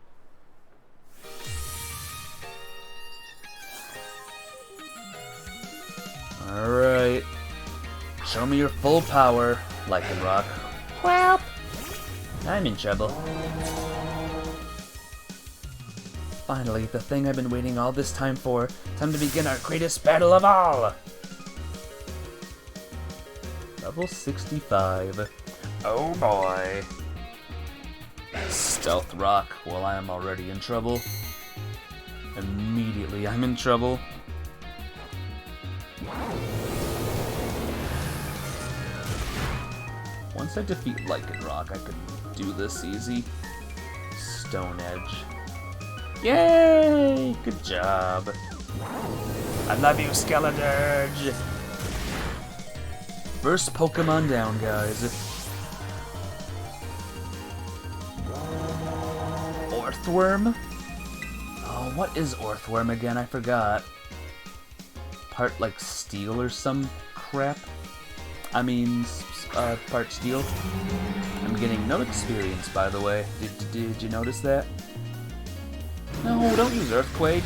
Alright. Show me your full power, Lycanroc. Well, I'm in trouble. Finally, the thing I've been waiting all this time for. Time to begin our greatest battle of all! Level 65. Oh boy. Stealth Rock. Well, I am already in trouble. Immediately I'm in trouble. Once I defeat Lycanroc, I can do this easy. Stone Edge. Yay! Good job. I love you, Skeledirge! First Pokemon down, guys. Orthworm? Oh, what is Orthworm again? I forgot. Part like steel or some crap? I mean, part steel. I'm getting no experience, by the way. Did you notice that? No, don't use Earthquake.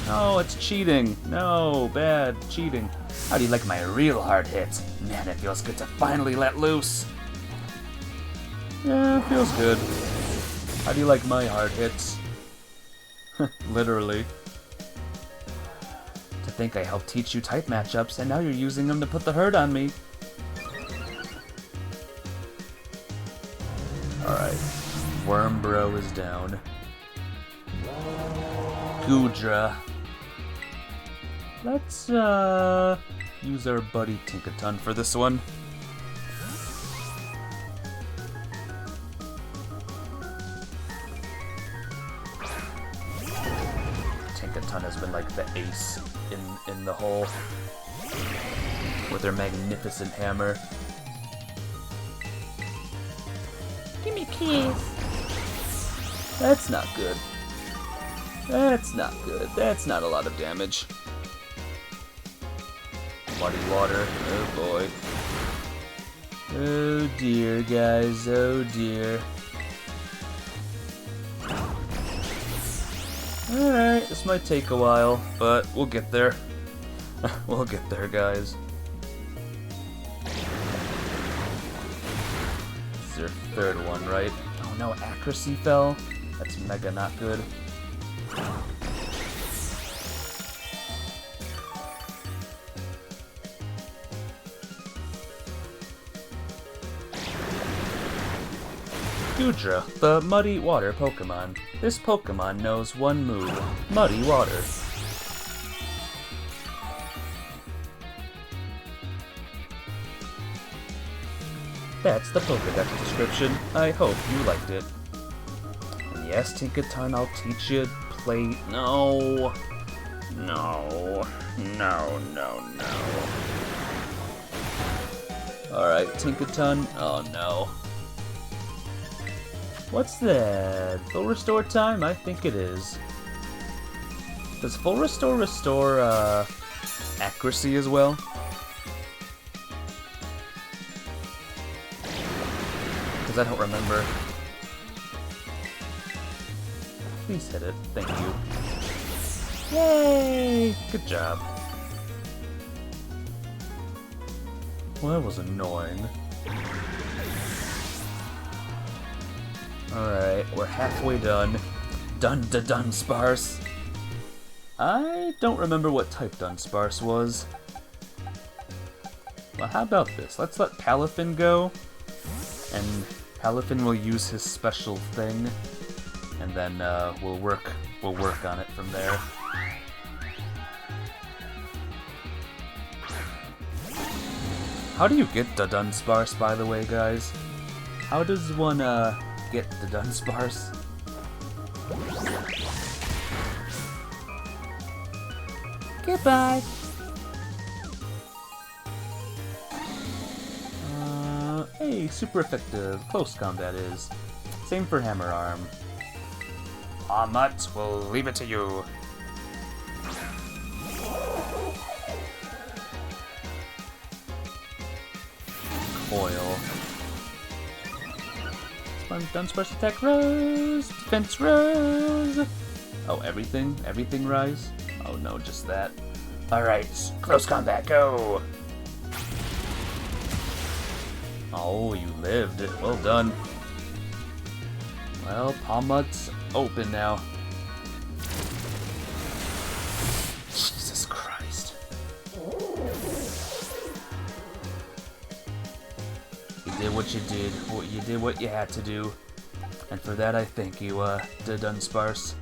No, it's cheating. No, bad cheating. How do you like my real hard hits? Man, it feels good to finally let loose. Yeah, feels good. How do you like my hard hits? Literally. To think I helped teach you type matchups, and now you're using them to put the hurt on me. Alright. Wormbro is down. Goodra. Let's, use our buddy Tinkaton for this one. Tinkaton has been like the ace in the hole with her magnificent hammer. give me a kiss. That's not good. That's not good. That's not a lot of damage. Muddy water. Oh boy. Oh dear, guys. Oh dear. Alright, this might take a while, but we'll get there. We'll get there, guys. This is your third one, right? Oh no, accuracy fell? That's mega not good. Goodra, the Muddy Water Pokemon. This Pokemon knows one move, Muddy Water. That's the Pokedex description. I hope you liked it. And yes, Tinkaton, I'll teach you play... No. No. No, no, no. Alright, Tinkaton. Oh no. What's that? Full restore time? I think it is. Does full restore restore accuracy as well? Because I don't remember. Please hit it. Thank you. Yay! Good job. Well, that was annoying. Alright, we're halfway done. Dunsparce. I don't remember what type Dunsparce was. Well, how about this? Let's let Palafin go, and Palafin will use his special thing, and then we'll work on it from there. How do you get the Dunsparce, by the way, guys? How does one get the Dunsparce? Goodbye. Hey, super effective. Close combat is. Same for Hammer Arm. Mutt, we'll leave it to you. Coil. Dunsparce attack rose! Defense rose! Oh, everything? Everything rise? Oh no, just that. Alright, close combat, go! Oh, you lived. Well done. Well, Palmut's open now. Jesus Christ. You did what you did. You did what you had to do. And for that, I thank you, Dunsparce.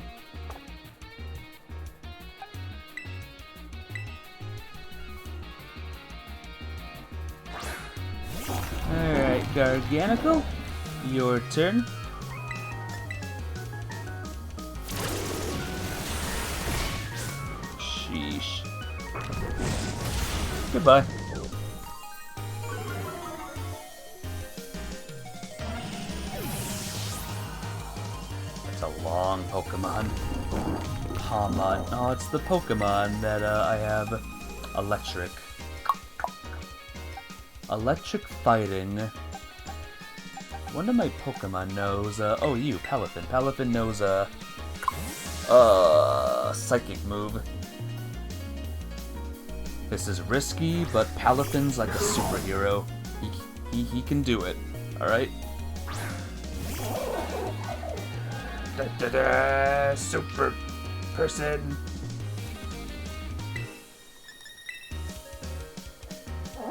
Alright, Garganical, your turn. Sheesh. Goodbye. That's a long Pokemon. Palmon. Oh, it's the Pokemon that I have. Electric. Electric fighting. One of my Pokemon knows, oh, you, Palafin. Palafin knows, psychic move. This is risky, but Palafin's like a superhero. He can do it, alright? Super person.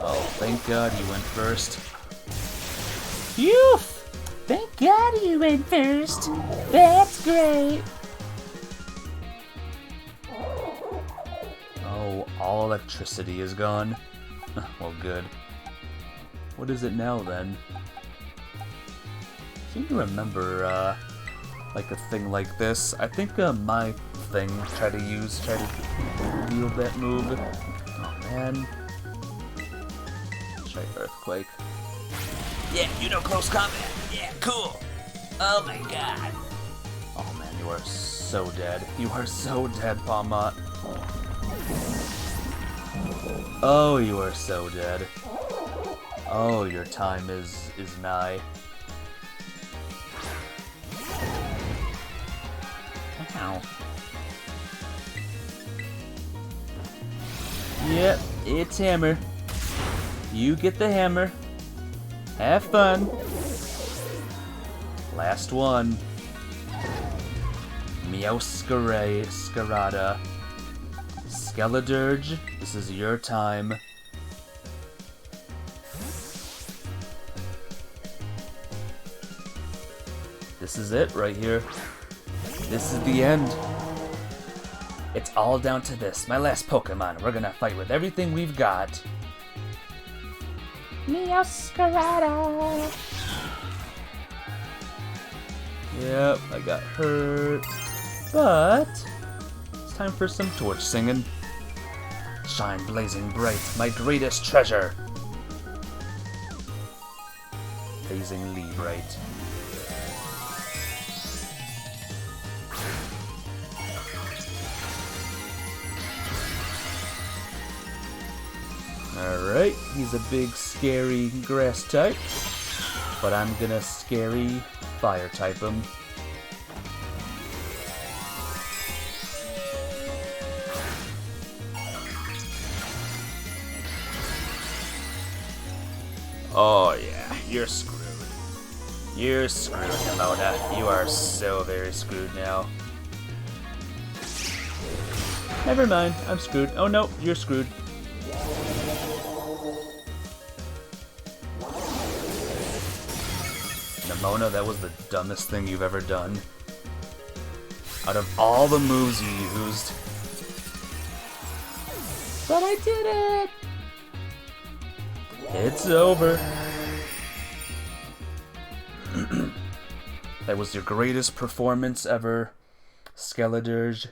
Oh, thank God you went first. Phew! Thank God you went first. That's great. Oh, all electricity is gone. Well, good. What is it now, then? I seem to remember, like a thing like this. I think, my thing tried to wield that move. Oh, man. Try Earthquake. Yeah, you know close combat. Yeah, cool. Oh my god. Oh, man, you are so dead. You are so dead, Palmot. Oh, you are so dead. Oh, your time is nigh. Ow. Yep, it's Hammer. You get the hammer. Have fun. Last one. Meowscarada. Skeledirge, this is your time. This is it right here. This is the end. It's all down to this, my last Pokemon. We're gonna fight with everything we've got. Meowscarada. Yep, I got hurt. But it's time for some torch singing. Shine blazing bright, my greatest treasure. Blazingly bright. Alright, he's a big scary grass type, but I'm gonna scary fire type him. Oh yeah, you're screwed. You're screwed, Nemona. You are so very screwed now. Never mind, I'm screwed. Oh no, you're screwed. Nemona, that was the dumbest thing you've ever done. Out of all the moves you used. But I did it! It's over. That was your greatest performance ever, Skeledirge.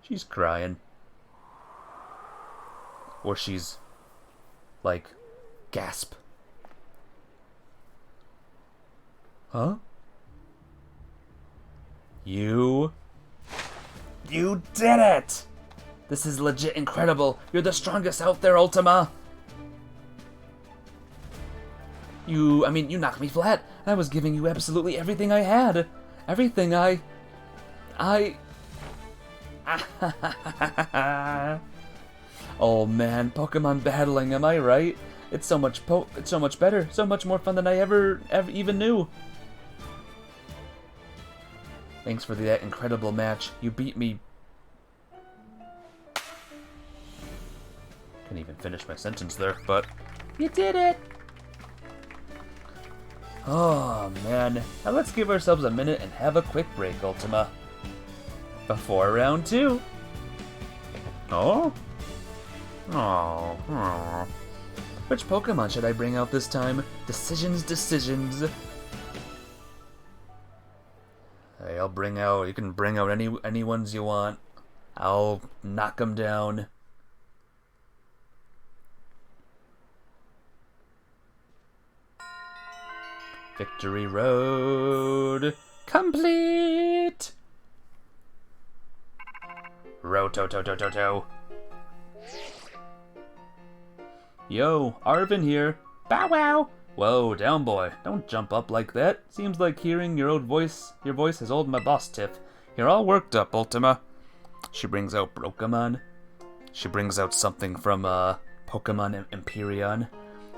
She's crying. Or she's, like, gasp. Huh? You did it! This is legit incredible. You're the strongest out there, Ultima. You knocked me flat. I was giving you absolutely everything I had. Everything I... Oh man, Pokemon battling, am I right? It's so much better, so much more fun than I ever even knew. Thanks for that incredible match. You beat me. Couldn't even finish my sentence there, but you did it. Oh man, now let's give ourselves a minute and have a quick break, Ultima. Before round 2. Oh? Oh. Which Pokemon should I bring out this time? Decisions. Hey, you can bring out any ones you want. I'll knock them down. Victory Road complete! Rotototototo. Yo, Arvin here. Bow wow! Whoa, down boy, don't jump up like that. Seems like hearing your voice has old my boss tiff. You're all worked up, Ultima. She brings out Brokemon. She brings out something from, Pokemon Empyrean.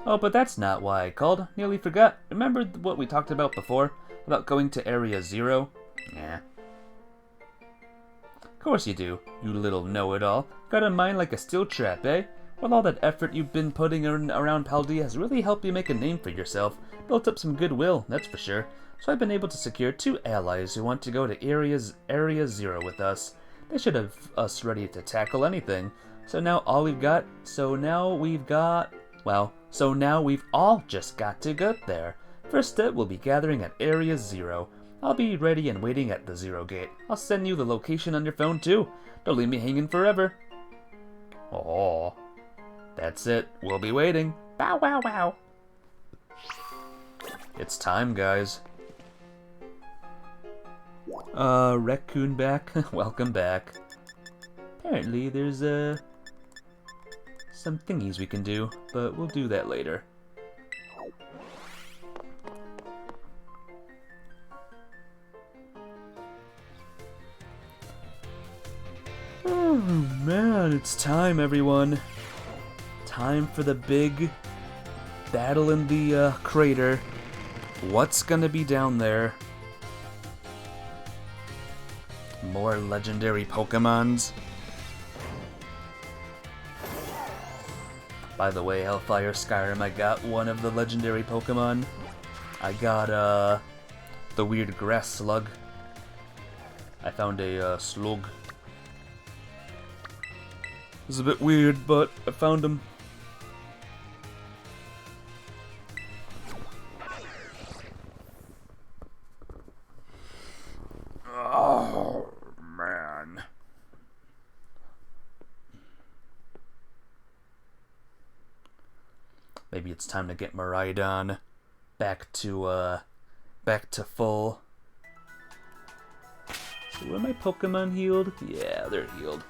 Oh, but that's not why I called. Nearly forgot. Remember what we talked about before? About going to Area 0? Yeah. Of course you do, you little know-it-all. Got a mind like a steel trap, eh? Well, all that effort you've been putting around Paldea has really helped you make a name for yourself. Built up some goodwill, that's for sure. So I've been able to secure 2 allies who want to go to Area 0 with us. They should have us ready to tackle anything. So now we've all just got to get there. First step will be gathering at Area 0. I'll be ready and waiting at the 0 gate. I'll send you the location on your phone too. Don't leave me hanging forever. Oh, that's it. We'll be waiting. Bow wow wow. It's time, guys. Raccoon back. Welcome back. Apparently there's some thingies we can do, but we'll do that later. Oh man, it's time, everyone. Time for the big battle in the crater. What's gonna be down there? More legendary Pokemons. By the way, Hellfire Skyrim, I got one of the legendary Pokemon. I got the weird grass slug. I found a slug. It was a bit weird, but I found him. Oh, man. Maybe it's time to get Miraidon back to full. So were my Pokemon healed? Yeah, they're healed.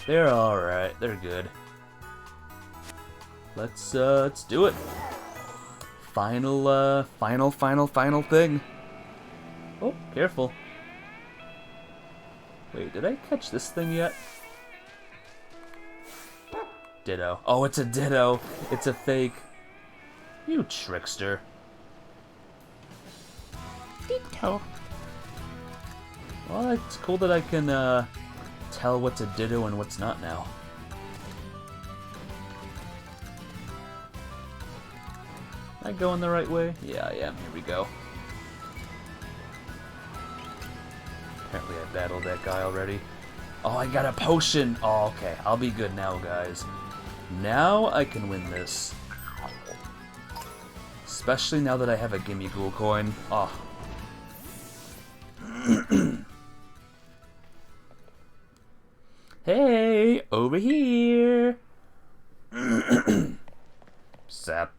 They're alright, they're good. Let's do it. Final thing. Oh, careful. Wait, did I catch this thing yet? Ditto. Oh, it's a Ditto. It's a fake. You trickster. Ditto. Well, it's cool that I can tell what's a Ditto and what's not now. Am I going the right way? Yeah, I am. Here we go. Apparently I battled that guy already. Oh, I got a potion! Oh, okay. I'll be good now, guys. Now I can win this. Especially now that I have a Gimme Ghoul coin. Oh. Hey, over here! Sap.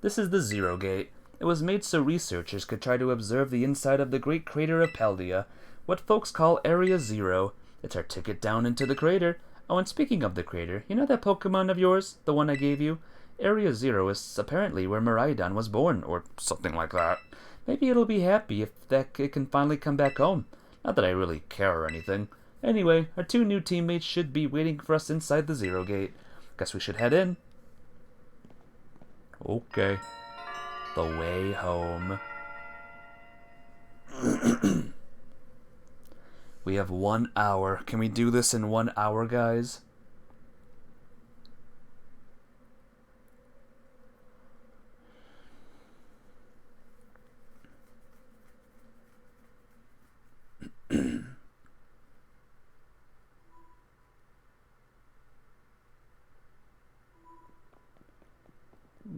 This is the Zero Gate. It was made so researchers could try to observe the inside of the great crater of Paldea, what folks call Area Zero. It's our ticket down into the crater. Oh, and speaking of the crater, you know that Pokemon of yours? The one I gave you? Area Zero is apparently where Miraidon was born, or something like that. Maybe it'll be happy if it can finally come back home. Not that I really care or anything. Anyway, our 2 new teammates should be waiting for us inside the Zero Gate. Guess we should head in. Okay. The way home. We have 1 hour. Can we do this in 1 hour, guys?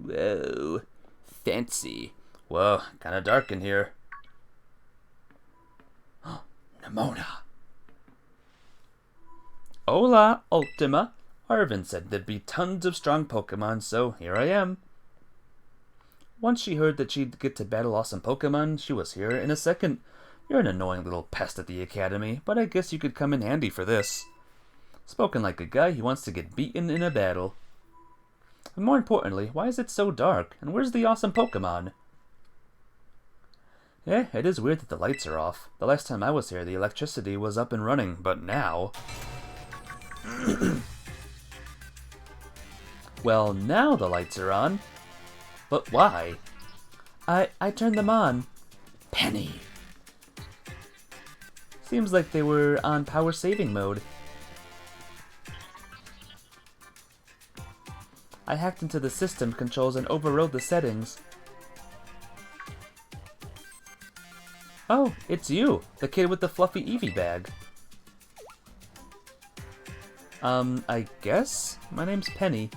Whoa. Fancy. Whoa, kinda dark in here. Nemona. Hola, Ultima. Arvin said there'd be tons of strong Pokemon, so here I am. Once she heard that she'd get to battle awesome Pokemon, she was here in a second. You're an annoying little pest at the academy, but I guess you could come in handy for this. Spoken like a guy who wants to get beaten in a battle. And more importantly, why is it so dark? And where's the awesome Pokemon? Yeah, it is weird that the lights are off. The last time I was here, the electricity was up and running, but now... Well, now the lights are on. But why? I turned them on. Penny. Seems like they were on power saving mode. I hacked into the system controls and overrode the settings. Oh, it's you, the kid with the fluffy Eevee bag. I guess? My name's Penny.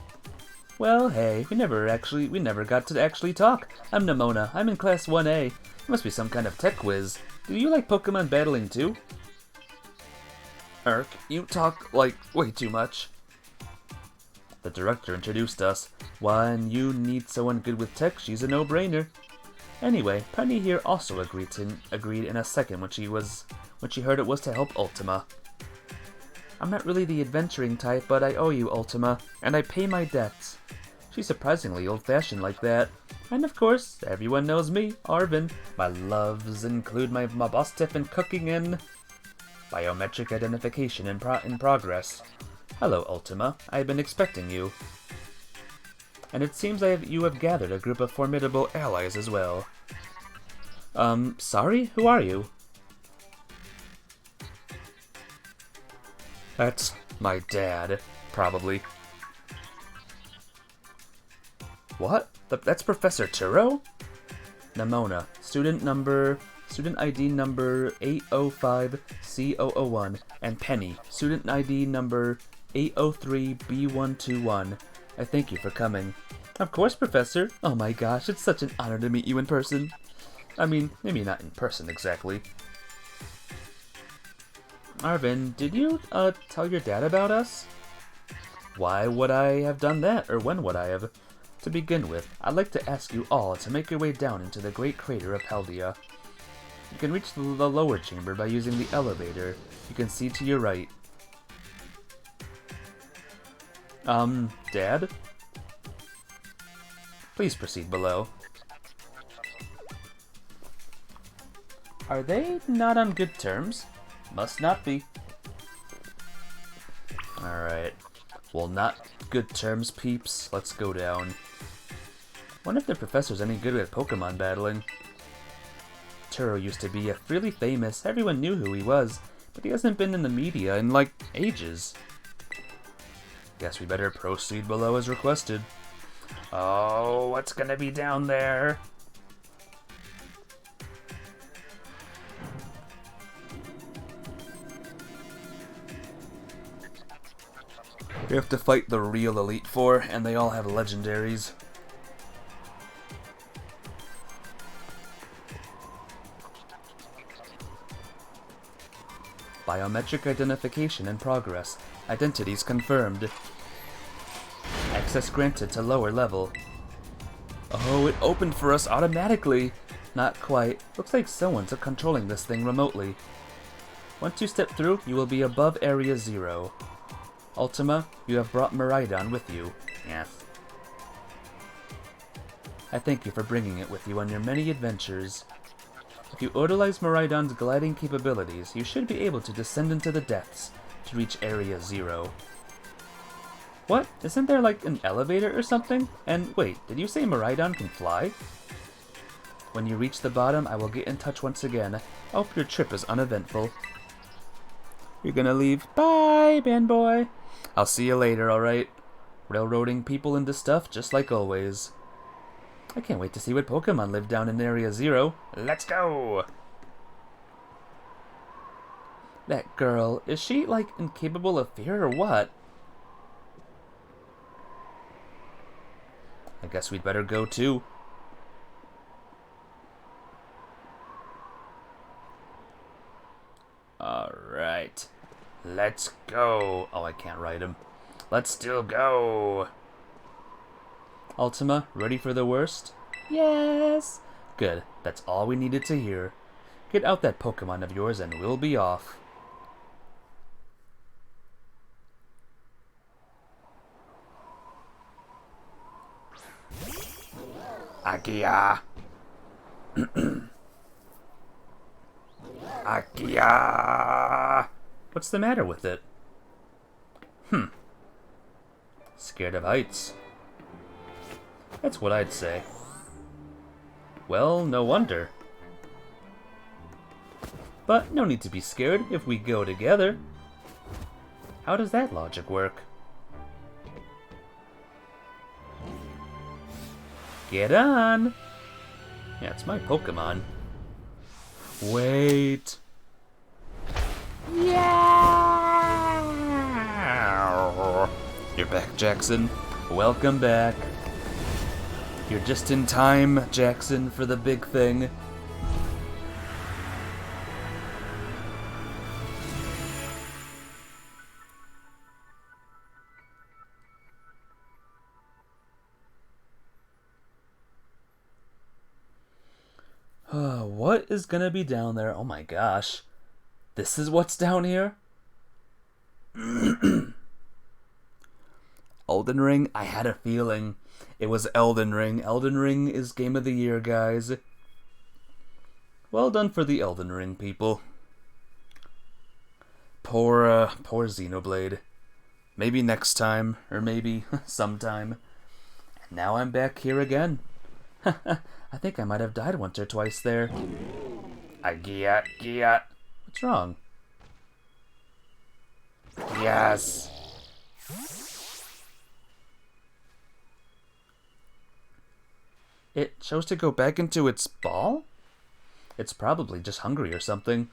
Well, hey, we never got to actually talk. I'm Nemona. I'm in Class 1A. It must be some kind of tech quiz. Do you like Pokemon battling too? Erk, you talk, like, way too much. The director introduced us. When you need someone good with tech, she's a no-brainer. Anyway, Penny here also agreed in a second when she heard it was to help Ultima. I'm not really the adventuring type, but I owe you, Ultima, and I pay my debts. She's surprisingly old-fashioned like that. And of course, everyone knows me, Arvin. My loves include my boss tip and cooking and biometric identification in progress. Hello, Ultima. I've been expecting you. And it seems you have gathered a group of formidable allies as well. Sorry? Who are you? That's my dad, probably. What? That's Professor Turo? Nemona, student ID number 805C001, and Penny, student ID number 803B121. I thank you for coming. Of course, Professor. Oh my gosh, it's such an honor to meet you in person. I mean, maybe not in person exactly. Arvin, did you, tell your dad about us? Why would I have done that, or when would I have? To begin with, I'd like to ask you all to make your way down into the great crater of Paldea. You can reach the lower chamber by using the elevator. You can see to your right. Dad? Please proceed below. Are they not on good terms? Must not be. Alright. Well, not good terms, peeps. Let's go down. Wonder if the professor's any good at Pokemon battling. Turo used to be really famous. Everyone knew who he was, but he hasn't been in the media in, like, ages. Guess we better proceed below as requested. Oh, what's gonna be down there? We have to fight the real Elite Four, and they all have legendaries. Biometric identification in progress. Identities confirmed. Access granted to lower level. Oh, it opened for us automatically. Not quite. Looks like someone's controlling this thing remotely. Once you step through, you will be above Area 0. Ultima, you have brought Miraidon with you. Yes. I thank you for bringing it with you on your many adventures. If you utilize Miraidon's gliding capabilities, you should be able to descend into the depths to reach Area 0. What? Isn't there like an elevator or something? And wait, did you say Miraidon can fly? When you reach the bottom, I will get in touch once again. I hope your trip is uneventful. You're gonna leave? Bye, band boy. I'll see you later, alright? Railroading people into stuff, just like always. I can't wait to see what Pokemon live down in Area 0. Let's go! That girl, is she, like, incapable of fear or what? I guess we'd better go too. Alright. Let's go. Oh, I can't ride him. Let's still go. Ultima, ready for the worst? Yes! Good. That's all we needed to hear. Get out that Pokemon of yours and we'll be off. Agia! Agia! What's the matter with it? Scared of heights. That's what I'd say. Well, no wonder. But no need to be scared if we go together. How does that logic work? Get on! Yeah, it's my Pokemon. Wait. Yeah! You're back, Jackson. Welcome back. You're just in time, Jackson, for the big thing. What is gonna be down there? Oh my gosh. This is what's down here? Elden Ring? I had a feeling. It was Elden Ring. Elden Ring is Game of the Year, guys. Well done for the Elden Ring, people. Poor Xenoblade. Maybe next time, or maybe sometime. And now I'm back here again. I think I might have died once or twice there. Giat. What's wrong? Yes. It chose to go back into its ball? It's probably just hungry or something.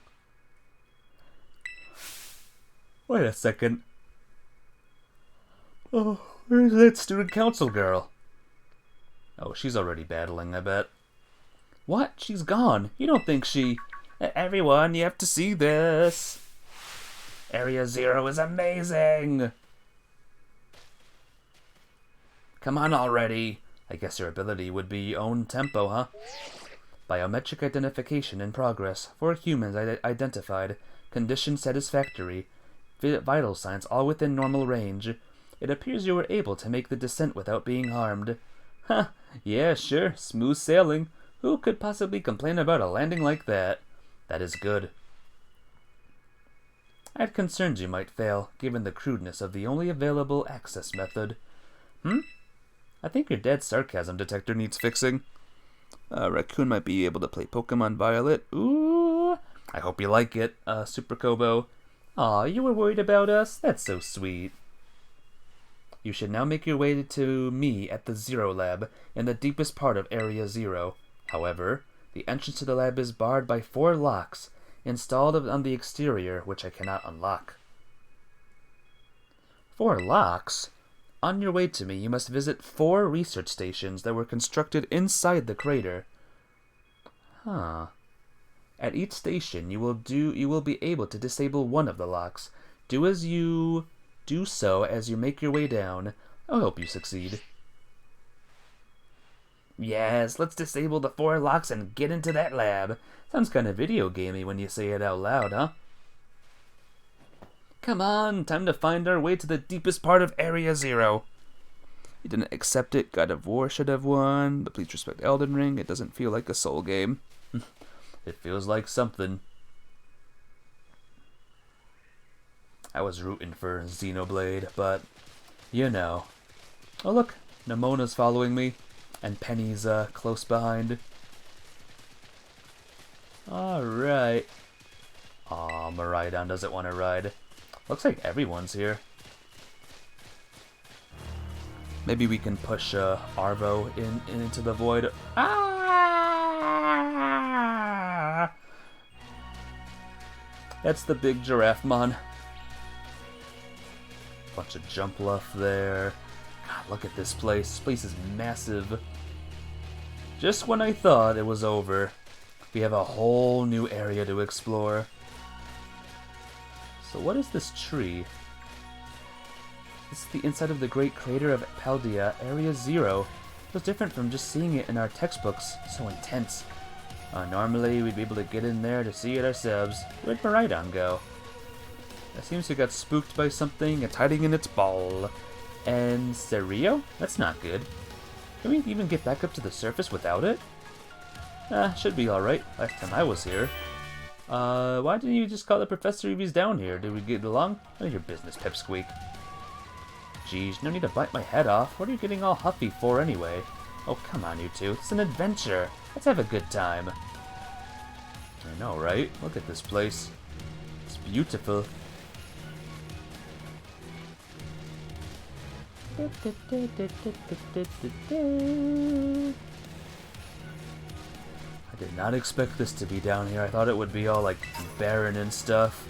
Wait a second. Oh, where's that student council girl? Oh, she's already battling, I bet. What? She's gone. You don't think she... Everyone, you have to see this. Area 0 is amazing. Come on already. I guess your ability would be own tempo, huh? Biometric identification in progress. 4 humans identified. Condition satisfactory. Vital signs all within normal range. It appears you were able to make the descent without being harmed. Huh, yeah, sure, smooth sailing. Who could possibly complain about a landing like that? That is good. I had concerns you might fail, given the crudeness of the only available access method. I think your dead sarcasm detector needs fixing. Raccoon might be able to play Pokemon Violet. Ooh! I hope you like it, Super Kobo. Aw, you were worried about us? That's so sweet. You should now make your way to me at the Zero Lab, in the deepest part of Area Zero. However, the entrance to the lab is barred by 4 locks, installed on the exterior, which I cannot unlock. 4 locks? On your way to me, you must visit 4 research stations that were constructed inside the crater. Huh. At each station, you will be able to disable one of the locks. Do so as you make your way down. I hope you succeed. Yes, let's disable the 4 locks and get into that lab. Sounds kind of video gamey when you say it out loud, huh? Come on, time to find our way to the deepest part of Area Zero. You didn't accept it, God of War should have won, but please respect Elden Ring, it doesn't feel like a Soul game. It feels like something. I was rooting for Xenoblade, but, you know. Oh look, Nemona's following me, and Penny's close behind. Alright. Aw, Miraidon doesn't want to ride. Looks like everyone's here. Maybe we can push Arvo into the void. Ah! That's the big giraffe mon. Bunch of jump luff there. God, look at this place. This place is massive. Just when I thought it was over, we have a whole new area to explore. So what is this tree? This is the inside of the great crater of Paldea, Area Zero. It was different from just seeing it in our textbooks. So intense. Normally, we'd be able to get in there to see it ourselves. Where'd Miraidon go? It seems it got spooked by something. It's hiding in its ball. And Serio? That's not good. Can we even get back up to the surface without it? Should be alright. Last time I was here. Why didn't you just call the professor if he's down here? Did we get along? None of your business, Pipsqueak. Jeez, no need to bite my head off. What are you getting all huffy for anyway? Oh, come on, you two. It's an adventure. Let's have a good time. I know, right? Look at this place. It's beautiful. I did not expect this to be down here. I thought it would be all like barren and stuff.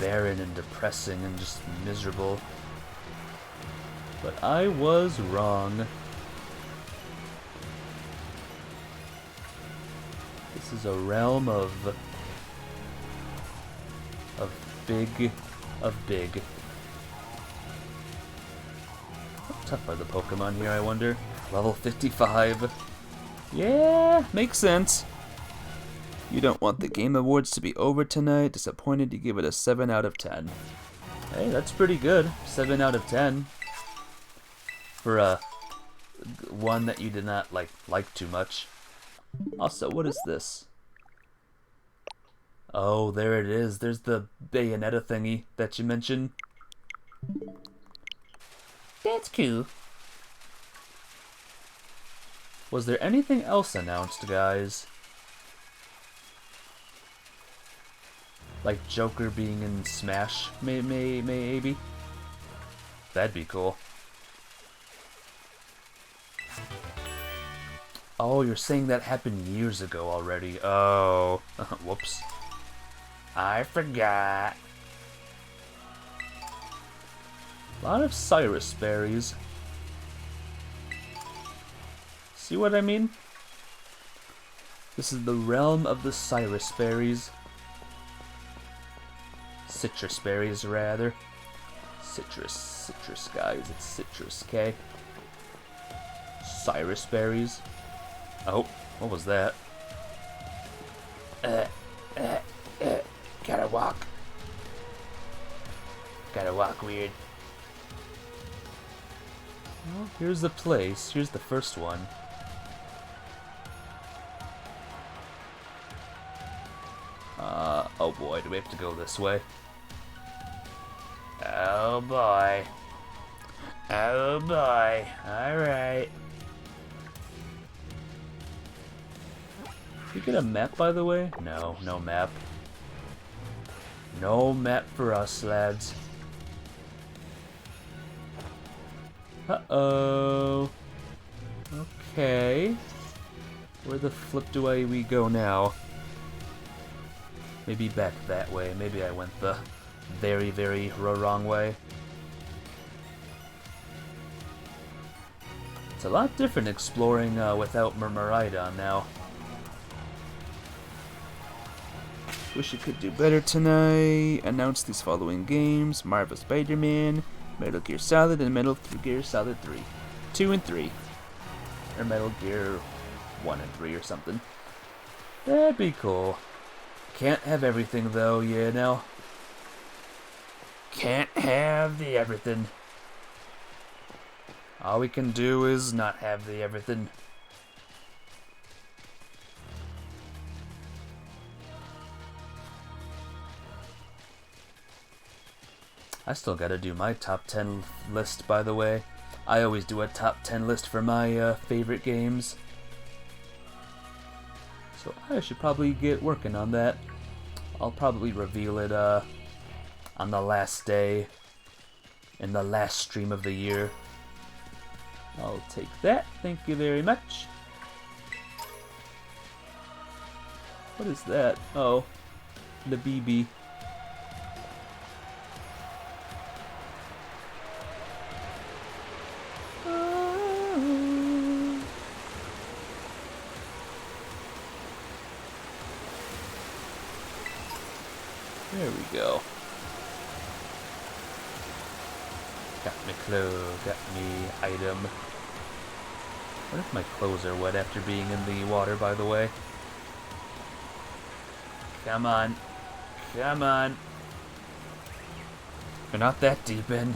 Barren and depressing and just miserable. But I was wrong. This is a realm of big. How tough are the Pokemon here, I wonder? Level 55. Yeah, makes sense. You don't want the Game Awards to be over tonight. Disappointed you give it a 7 out of 10. Hey, that's pretty good. 7 out of 10. For a one that you did not like too much. Also, what is this? Oh, there it is. There's the Bayonetta thingy that you mentioned. That's cool. Was there anything else announced, guys? Like Joker being in Smash, maybe? That'd be cool. Oh, you're saying that happened years ago already. Oh, whoops. I forgot. A lot of Cyrus berries. See what I mean? This is the realm of the Cyrus berries. Citrus berries, rather. Citrus, guys. It's citrus, okay? Cyrus berries. Oh, what was that? Gotta walk. Gotta walk weird. Well, here's the place. Here's the first one. boy, do we have to go this way? Oh boy. Oh boy. Alright. Did we get a map, by the way? No, no map. No map for us, lads. Uh-oh. Okay. Where the flip do we go now? Maybe back that way. Maybe I went the very, very wrong way. It's a lot different exploring without Murmuridon now. Wish it could do better tonight. Announce these following games: Marvel Spider-Man, Metal Gear Solid, and Metal Gear Solid 3. 2 and 3. Or Metal Gear 1 and 3 or something. That'd be cool. Can't have everything though, you know. Can't have the everything. All we can do is not have the everything. I still gotta do my top 10 list, by the way. I always do a top 10 list for my favorite games. So I should probably get working on that. I'll probably reveal it on the last day, in the last stream of the year. I'll take that, thank you very much. What is that? Oh, the BB. There we go. Got me clothes, got me item. What if my clothes are wet after being in the water, by the way? Come on. Come on. We're not that deep in.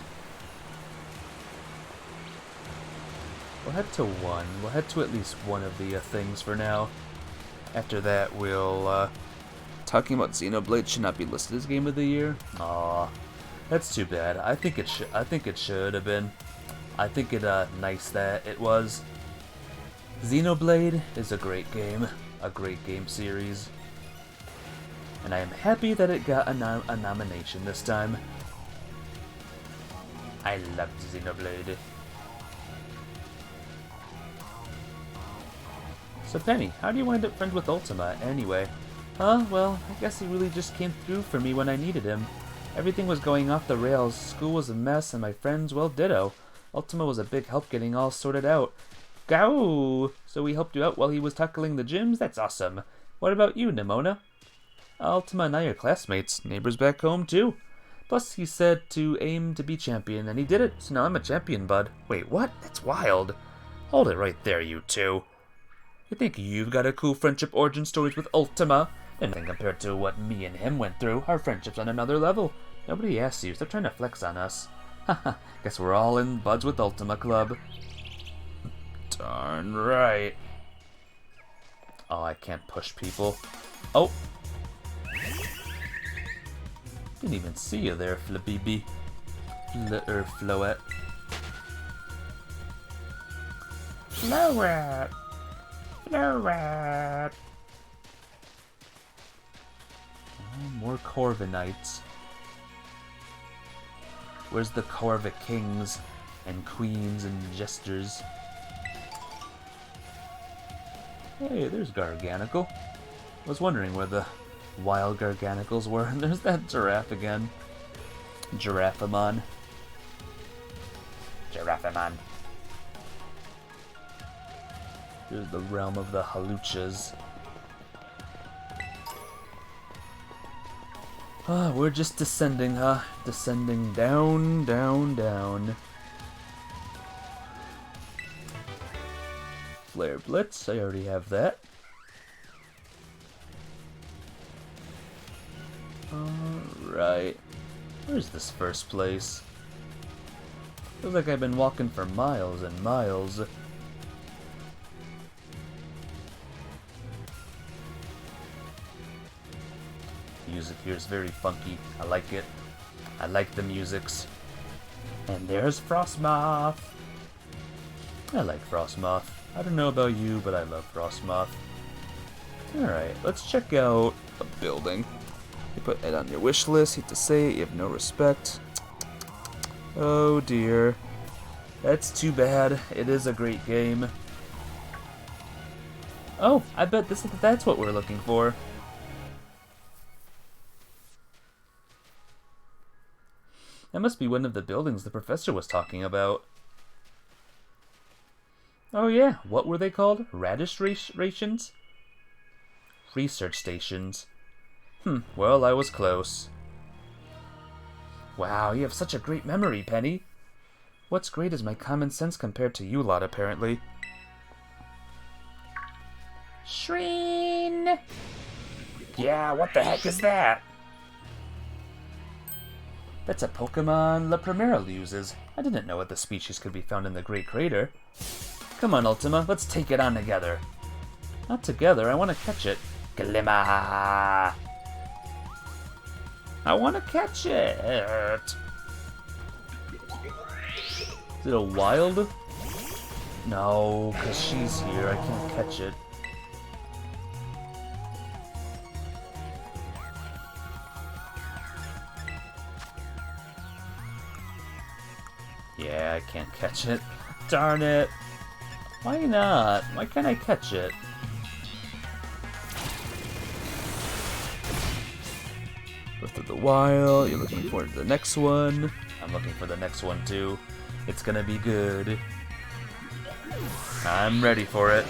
We'll head to one. We'll head to at least one of the things for now. After that, we'll, talking about Xenoblade should not be listed as Game of the Year. Aw, that's too bad. I think it should have been. I think it nice that it was. Xenoblade is a great game series, and I am happy that it got a nomination this time. I loved Xenoblade. So Penny, how do you wind up friends with Ultima anyway? Huh? Well, I guess he really just came through for me when I needed him. Everything was going off the rails, school was a mess, and my friends, well, ditto. Ultima was a big help getting all sorted out. Gao! So he helped you out while he was tackling the gyms? That's awesome. What about you, Nemona? Ultima and I are classmates, neighbors back home too. Plus, he said to aim to be champion, and he did it, so now I'm a champion, bud. Wait, what? That's wild. Hold it right there, you two. You think you've got a cool friendship origin stories with Ultima? And compared to what me and him went through, our friendship's on another level. Nobody asks you, stop trying to flex on us. Haha, guess we're all in buds with Ultima Club. Darn right. Oh, I can't push people. Oh! Didn't even see you there, Flabibi. Floette. Floette. Floette. Oh, more Corviknights. Where's the Corvik kings and queens and jesters? Hey, there's Garganical. I was wondering where the wild Garganicals were. And there's that giraffe again. Giraffamon. Giraffamon. There's the realm of the Haluchas. Ah, we're just descending, huh? Descending down, down, down. Flare Blitz, I already have that. Alright. Where's this first place? Feels like I've been walking for miles and miles. Music here is very funky. I like it. I like the musics. And there's Frostmoth. I like Frostmoth. I don't know about you, but I love Frostmoth. Alright, let's check out a building. You put it on your wish list. Hate to say it, you have no respect. Oh dear. That's too bad. It is a great game. Oh, I bet that's what we're looking for. That must be one of the buildings the professor was talking about. Oh yeah, what were they called? Radish rations? Research stations. Well, I was close. Wow, you have such a great memory, Penny. What's great is my common sense compared to you lot, apparently. Shreen! Yeah, what the heck is that? That's a Pokemon La Primera uses. I didn't know what the species could be found in the Great Crater. Come on, Ultima, let's take it on together. Not together, I want to catch it. Glimmer! I want to catch it. Is it a wild? No, because she's here. I can't catch it. Yeah, I can't catch it. Darn it. Why not? Why can't I catch it? Breath of the Wild. You're looking forward to the next one. I'm looking for the next one too. It's gonna be good. I'm ready for it.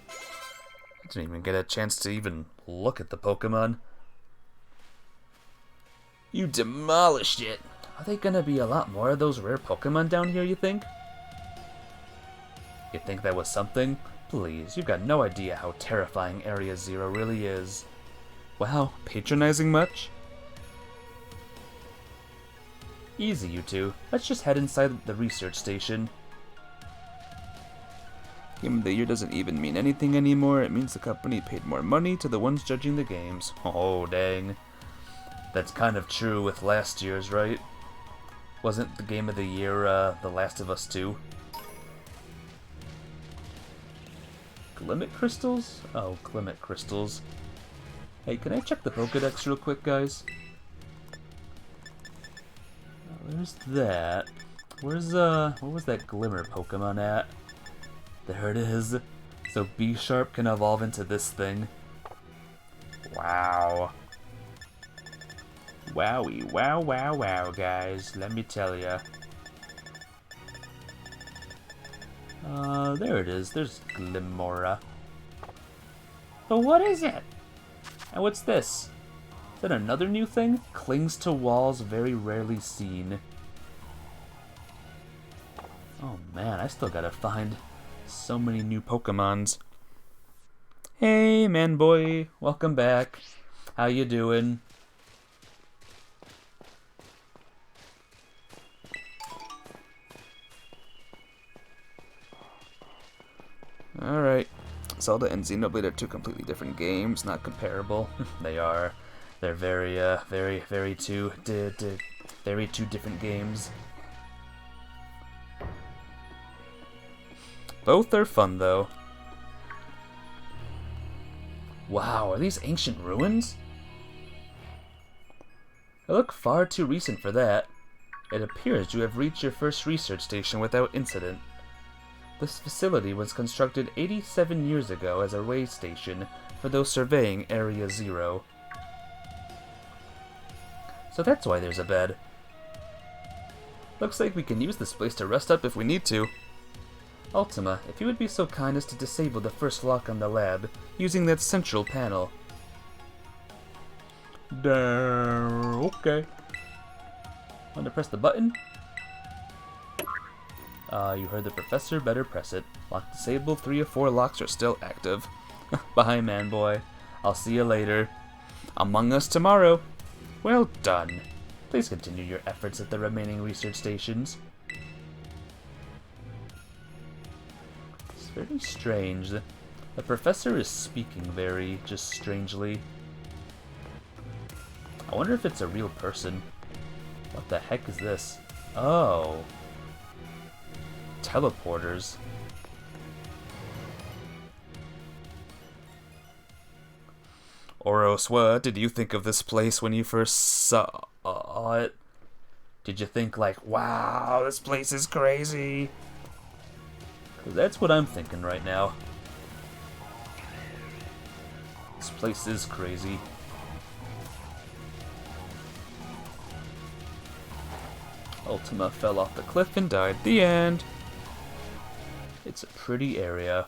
I didn't even get a chance to even look at the Pokemon. You demolished it! Are they gonna be a lot more of those rare Pokemon down here, you think? You think that was something? Please, you've got no idea how terrifying Area Zero really is. Wow, patronizing much? Easy, you two. Let's just head inside the research station. Game of the Year doesn't even mean anything anymore. It means the company paid more money to the ones judging the games. Oh, dang. That's kind of true with last year's, right? Wasn't the Game of the Year, The Last of Us 2? Glimmet crystals? Oh, Glimmet crystals. Hey, can I check the Pokedex real quick, guys? There's that. Where's, what was that Glimmer Pokemon at? There it is. So B-Sharp can evolve into this thing. Wow. Wowie, wow, wow, wow, guys. Let me tell ya. There it is. There's Glimmora. But what is it? And what's this? Is that another new thing? Clings to walls, very rarely seen. Oh man, I still gotta find so many new Pokemons. Hey, man boy. Welcome back. How you doing? Alright. Zelda and Xenoblade are two completely different games, not comparable. They are. They're very two different games. Both are fun, though. Wow, are these ancient ruins? They look far too recent for that. It appears you have reached your first research station without incident. This facility was constructed 87 years ago as a way station for those surveying Area Zero. So that's why there's a bed. Looks like we can use this place to rest up if we need to. Ultima, if you would be so kind as to disable the first lock on the lab, using that central panel. Okay. Want to press the button? You heard the professor, better press it. Lock disabled, 3 of 4 locks are still active. Bye, man boy. I'll see you later. Among Us tomorrow. Well done. Please continue your efforts at the remaining research stations. It's very strange. The professor is speaking very, just strangely. I wonder if it's a real person. What the heck is this? Oh. Teleporters. Oros, what did you think of this place when you first saw it? Did you think like, wow, this place is crazy? 'Cause that's what I'm thinking right now. This place is crazy. Ultima fell off the cliff and died. The end. It's a pretty area.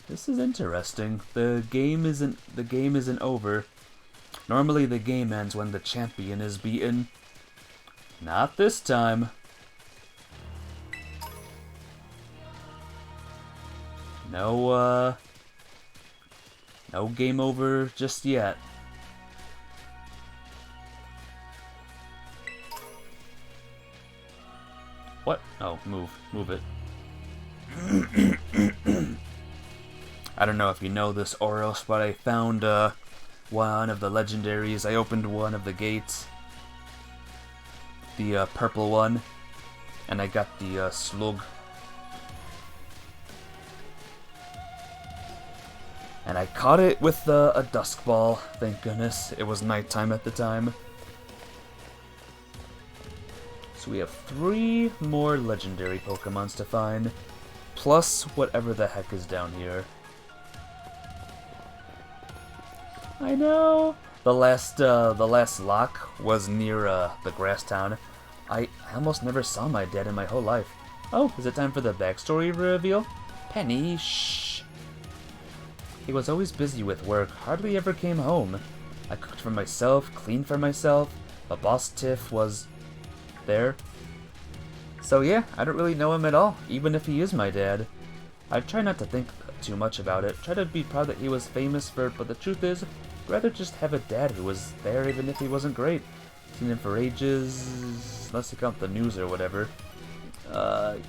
This is interesting. The game isn't over. Normally the game ends when the champion is beaten. Not this time. No game over just yet. What? Oh, move it. I don't know if you know this, Oros, but I found one of the legendaries. I opened one of the gates, the purple one, and I got the slug. And I caught it with a dusk ball. Thank goodness. It was nighttime at the time. So we have 3 more legendary Pokemons to find, plus whatever the heck is down here. I know. The last lock was near the grass town. I almost never saw my dad in my whole life. Oh, is it time for the backstory reveal? Penny, shh. He was always busy with work, hardly ever came home. I cooked for myself, cleaned for myself, but Boss Tiff was there. So yeah, I don't really know him at all, even if he is my dad. I try not to think too much about it, try to be proud that he was famous for, but the truth is, I'd rather just have a dad who was there even if he wasn't great. Seen him for ages, unless you count the news or whatever.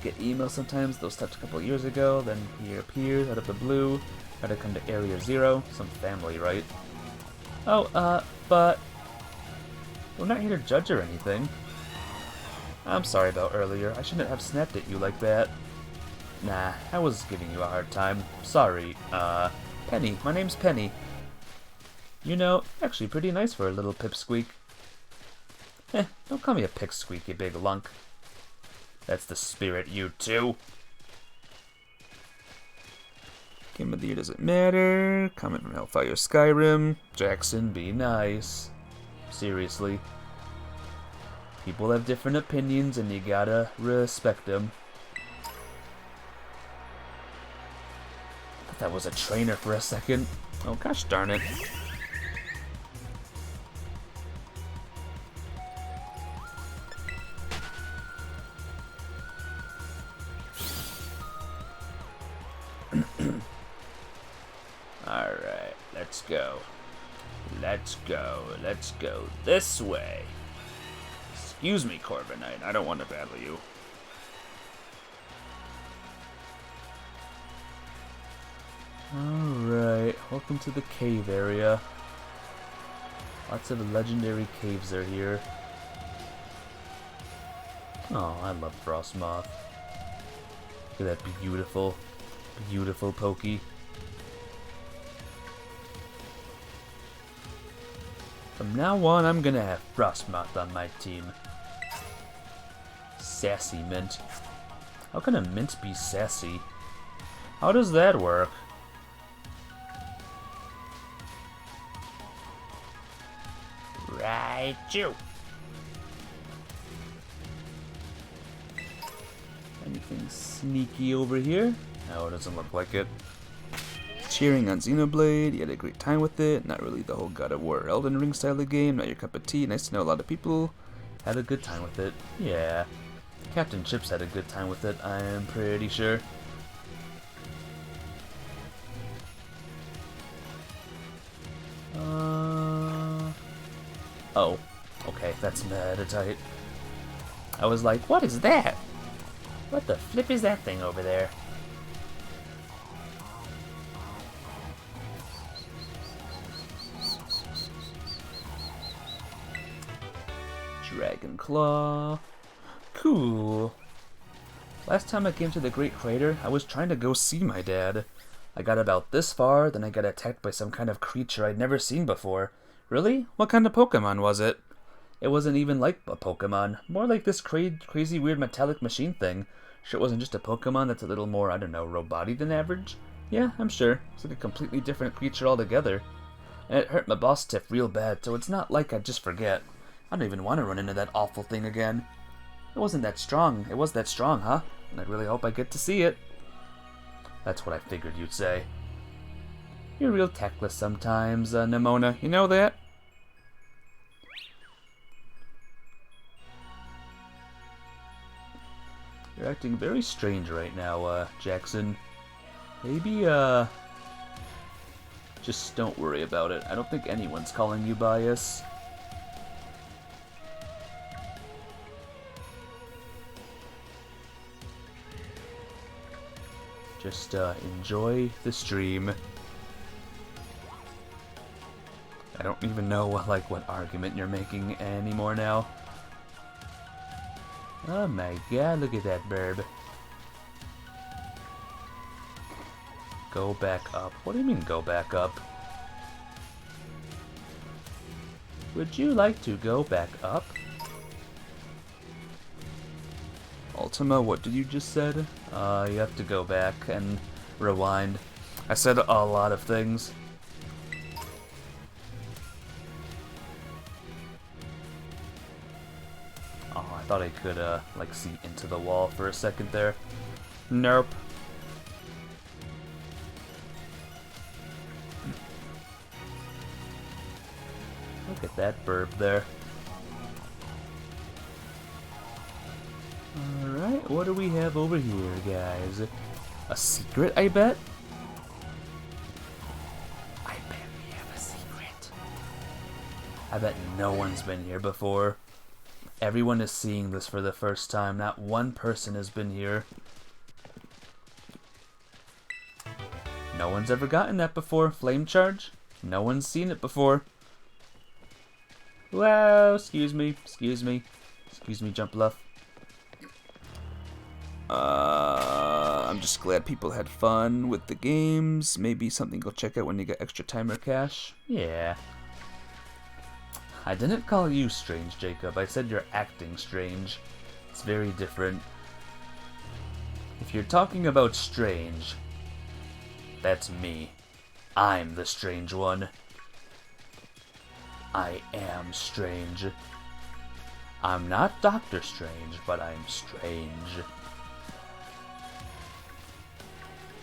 Get emails sometimes, those stopped a couple of years ago, then he appears out of the blue, had to come to Area Zero, some family, right? Oh, but we're not here to judge or anything. I'm sorry about earlier, I shouldn't have snapped at you like that. Nah, I was giving you a hard time. Sorry, Penny, my name's Penny. You know, actually pretty nice for a little pipsqueak. Don't call me a pipsqueak, you big lunk. That's the spirit, you two. Game of the year doesn't matter. Comment from Hellfire Skyrim. Jackson, be nice. Seriously. People have different opinions and you gotta respect them. I thought that was a trainer for a second. Oh gosh darn it. Alright, let's go. Let's go this way. Excuse me, Corviknight, I don't want to battle you. Alright, welcome to the cave area. Lots of legendary caves are here. Oh, I love Frostmoth. Look at that beautiful, beautiful Pokey. From now on, I'm gonna have Frostmoth on my team. Sassy Mint. How can a mint be sassy? How does that work? Right, you. Anything sneaky over here? No, it doesn't look like it. Cheering on Xenoblade, you had a great time with it. Not really the whole God of War Elden Ring style of game, not your cup of tea. Nice to know a lot of people had a good time with it. Yeah. Captain Chips had a good time with it, I am pretty sure. Oh. Okay, that's Meditite. I was like, what is that? What the flip is that thing over there? Dragon Claw. Cool. Last time I came to the Great Crater, I was trying to go see my dad. I got about this far, then I got attacked by some kind of creature I'd never seen before. Really? What kind of Pokemon was it? It wasn't even like a Pokemon. More like this crazy weird metallic machine thing. Sure it wasn't just a Pokemon that's a little more, I don't know, robot-y than average? Yeah, I'm sure. It's like a completely different creature altogether. And it hurt my boss Tiff real bad, so it's not like I'd just forget. I don't even want to run into that awful thing again. It wasn't that strong. It was that strong, huh? And I really hope I get to see it. That's what I figured you'd say. You're real tactless sometimes, Nemona. You know that? You're acting very strange right now, Jackson. Maybe, just don't worry about it. I don't think anyone's calling you bias. Just, enjoy the stream. I don't even know, what argument you're making anymore now. Oh my god, look at that burb. Go back up. What do you mean, go back up? Would you like to go back up? Ultima, what did you just said? You have to go back and rewind. I said a lot of things. Oh, I thought I could, see into the wall for a second there. Nope. Look at that burb there. Alright, what do we have over here, guys? A secret, I bet? I bet we have a secret. I bet no one's been here before. Everyone is seeing this for the first time. Not one person has been here. No one's ever gotten that before. Flame charge? No one's seen it before. Whoa, excuse me, jump left. I'm just glad people had fun with the games. Maybe something you'll check out when you get extra time or cash. Yeah. I didn't call you strange, Jacob. I said you're acting strange. It's very different. If you're talking about strange, that's me. I'm the strange one. I am strange. I'm not Doctor Strange, but I'm strange.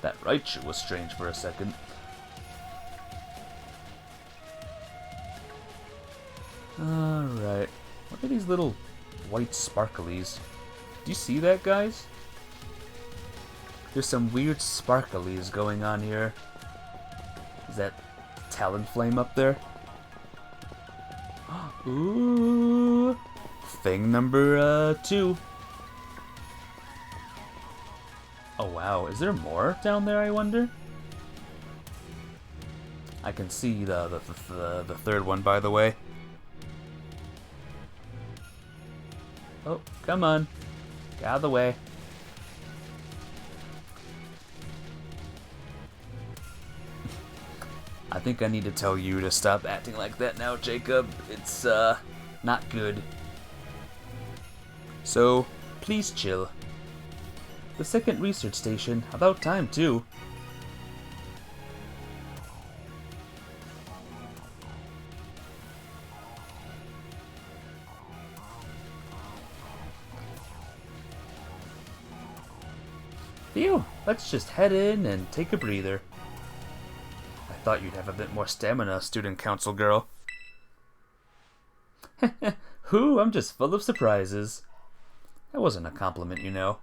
That Raichu was strange for a second. Alright. What are these little white sparklies? Do you see that, guys? There's some weird sparklies going on here. Is that Talonflame up there? Ooh! Thing number 2. Oh wow, is there more down there, I wonder? I can see the third one, by the way. Oh, come on. Get out of the way. I think I need to tell you to stop acting like that now, Jacob. It's, not good. So, please chill. The second research station. About time, too. Phew, let's just head in and take a breather. I thought you'd have a bit more stamina, student council girl. Who? I'm just full of surprises. That wasn't a compliment, you know.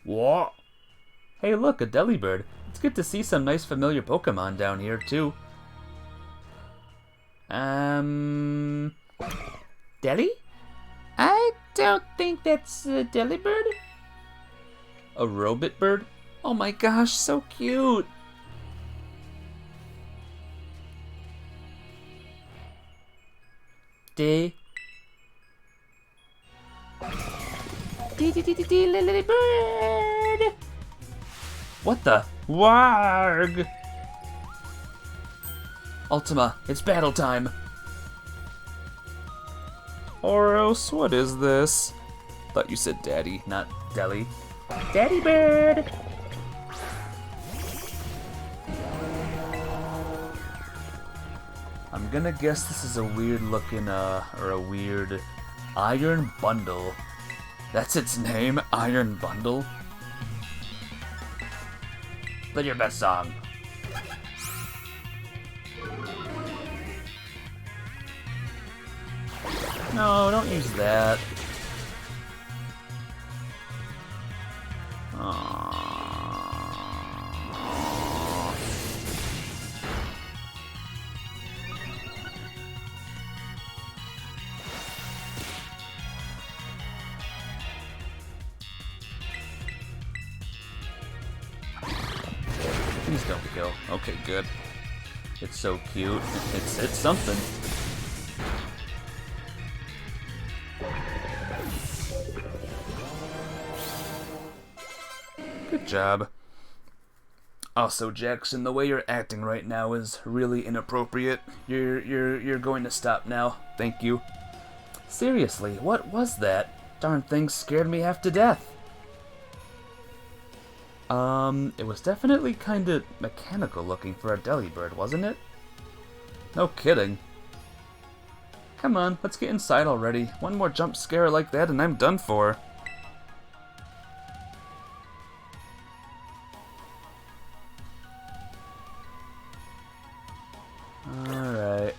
What? Hey, look, a Delibird. It's good to see some nice familiar Pokemon down here, too. Deli? I don't think that's a Delibird. A Robit bird? Oh my gosh, so cute! safety. Lily bird. What the? Warg! Ultima, it's battle time. Or else, what is this? Thought you said daddy, not deli. Daddy bird. I'm gonna guess this is a weird looking, or a weird iron bundle. That's its name, Iron Bundle. Play your best song. No, don't use that. Aww. Please don't kill. Okay, good. It's so cute. It's something. Good job. Also, Jackson, the way you're acting right now is really inappropriate. You're going to stop now. Thank you. Seriously, what was that? Darn thing scared me half to death. It was definitely kinda mechanical looking for a Delibird, wasn't it? No kidding. Come on, let's get inside already. One more jump scare like that and I'm done for. Alright.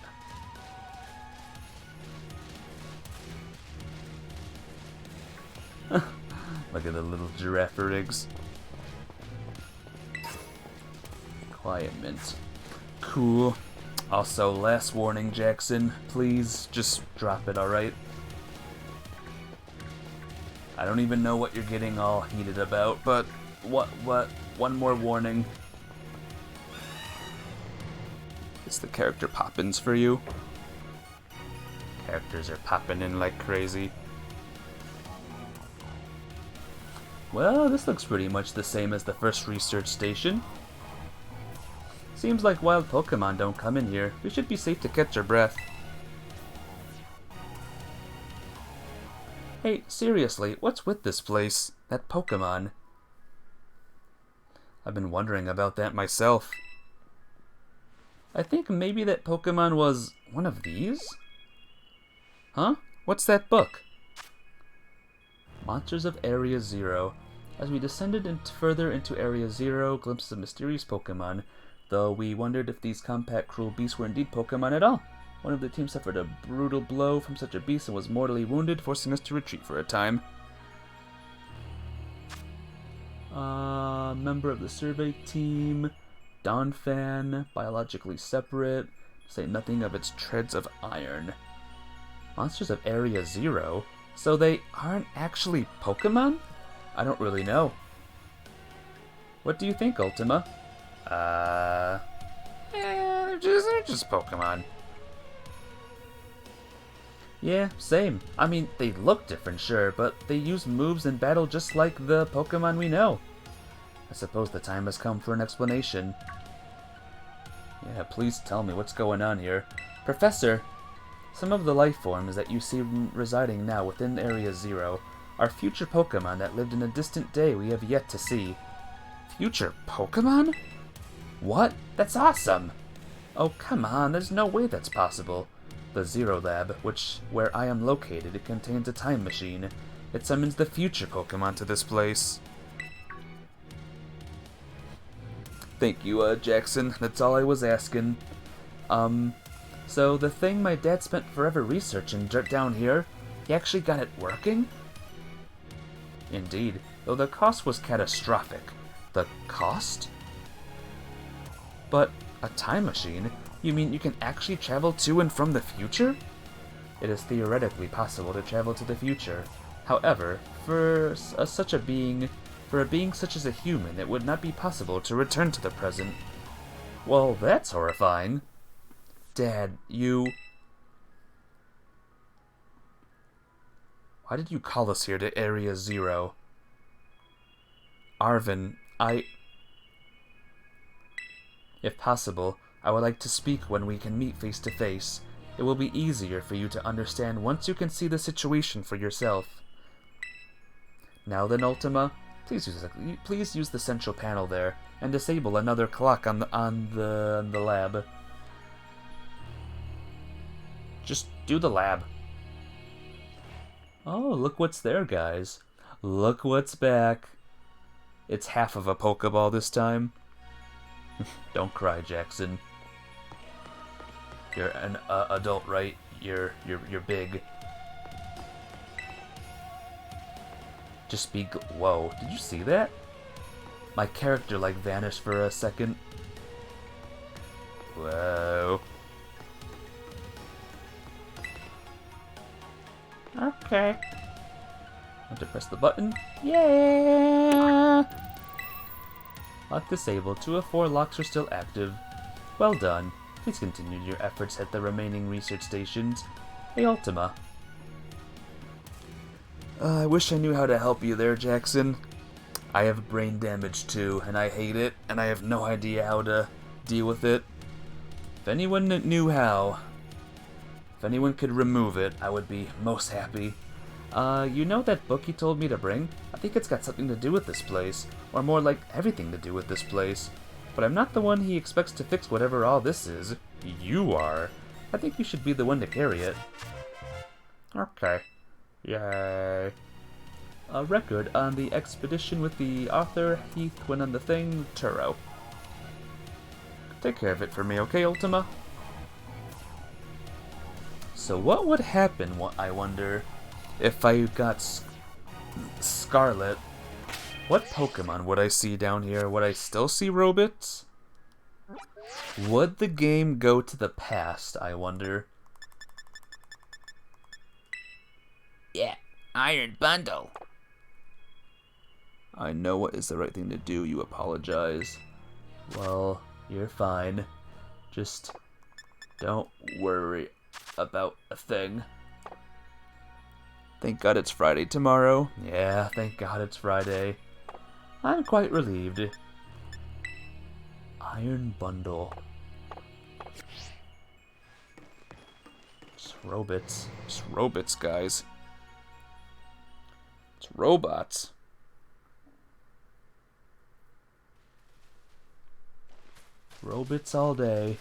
Look at the little giraffe rigs. Quiet mint. Cool. Also, last warning, Jackson. Please, just drop it, alright? I don't even know what you're getting all heated about, but one more warning. Is the character Poppins for you? Characters are popping in like crazy. Well, this looks pretty much the same as the first research station. Seems like wild Pokemon don't come in here. We should be safe to catch our breath. Hey, seriously, what's with this place? That Pokemon? I've been wondering about that myself. I think maybe that Pokemon was one of these? Huh? What's that book? Monsters of Area Zero. As we descended further into Area Zero, glimpses of mysterious Pokemon, though we wondered if these compact, cruel beasts were indeed Pokemon at all. One of the team suffered a brutal blow from such a beast and was mortally wounded, forcing us to retreat for a time. Member of the survey team, Donphan, biologically separate, to say nothing of its treads of iron. Monsters of Area Zero? So they aren't actually Pokemon? I don't really know. What do you think, Ultima? They're just Pokemon. Yeah, same. I mean, they look different, sure, but they use moves in battle just like the Pokemon we know. I suppose the time has come for an explanation. Yeah, please tell me what's going on here. Professor, some of the life forms that you see residing now within Area Zero are future Pokemon that lived in a distant day we have yet to see. Future Pokemon? What? That's awesome! Oh, come on, there's no way that's possible. The Zero Lab, where I am located, it contains a time machine. It summons the future Pokemon to this place. Thank you, Jackson. That's all I was asking. So the thing my dad spent forever researching down here, he actually got it working? Indeed, though the cost was catastrophic. The cost? But a time machine? You mean you can actually travel to and from the future? It is theoretically possible to travel to the future. However, for a being such as a human, it would not be possible to return to the present. Well, that's horrifying. Dad, you... Why did you call us here to Area Zero? Arvin, If possible, I would like to speak when we can meet face to face. It will be easier for you to understand once you can see the situation for yourself. Now then, Ultima, please use the central panel there and disable another clock on the lab. Just do the lab. Oh, look what's there, guys. Look what's back. It's half of a Pokeball this time. Don't cry, Jackson. You're an adult, right? You're big. Just be. Whoa! Did you see that? My character like vanished for a second. Whoa! Okay. I have to press the button. Yeah. Lock disabled. 2 of 4 locks are still active. Well done. Please continue your efforts at the remaining research stations. Hey, Ultima. I wish I knew how to help you there, Jackson. I have brain damage too, and I hate it, and I have no idea how to deal with it. If anyone knew how, if anyone could remove it, I would be most happy. You know that book you told me to bring? I think it's got something to do with this place, or more like everything to do with this place. But I'm not the one he expects to fix whatever all this is. You are. I think you should be the one to carry it. Okay. Yay. A record on the expedition with the author Heath went on the thing, Turo. Take care of it for me, okay, Ultima? So what would happen, I wonder, if I got Scarlet? What Pokemon would I see down here? Would I still see Robits? Would the game go to the past, I wonder? Yeah, Iron Bundle. I know what is the right thing to do, you apologize. Well, you're fine. Just don't worry about a thing. Thank God it's Friday tomorrow. Yeah, thank God it's Friday. I'm quite relieved. Iron Bundle. It's Robits. It's Robits, guys. It's robots. Robits all day.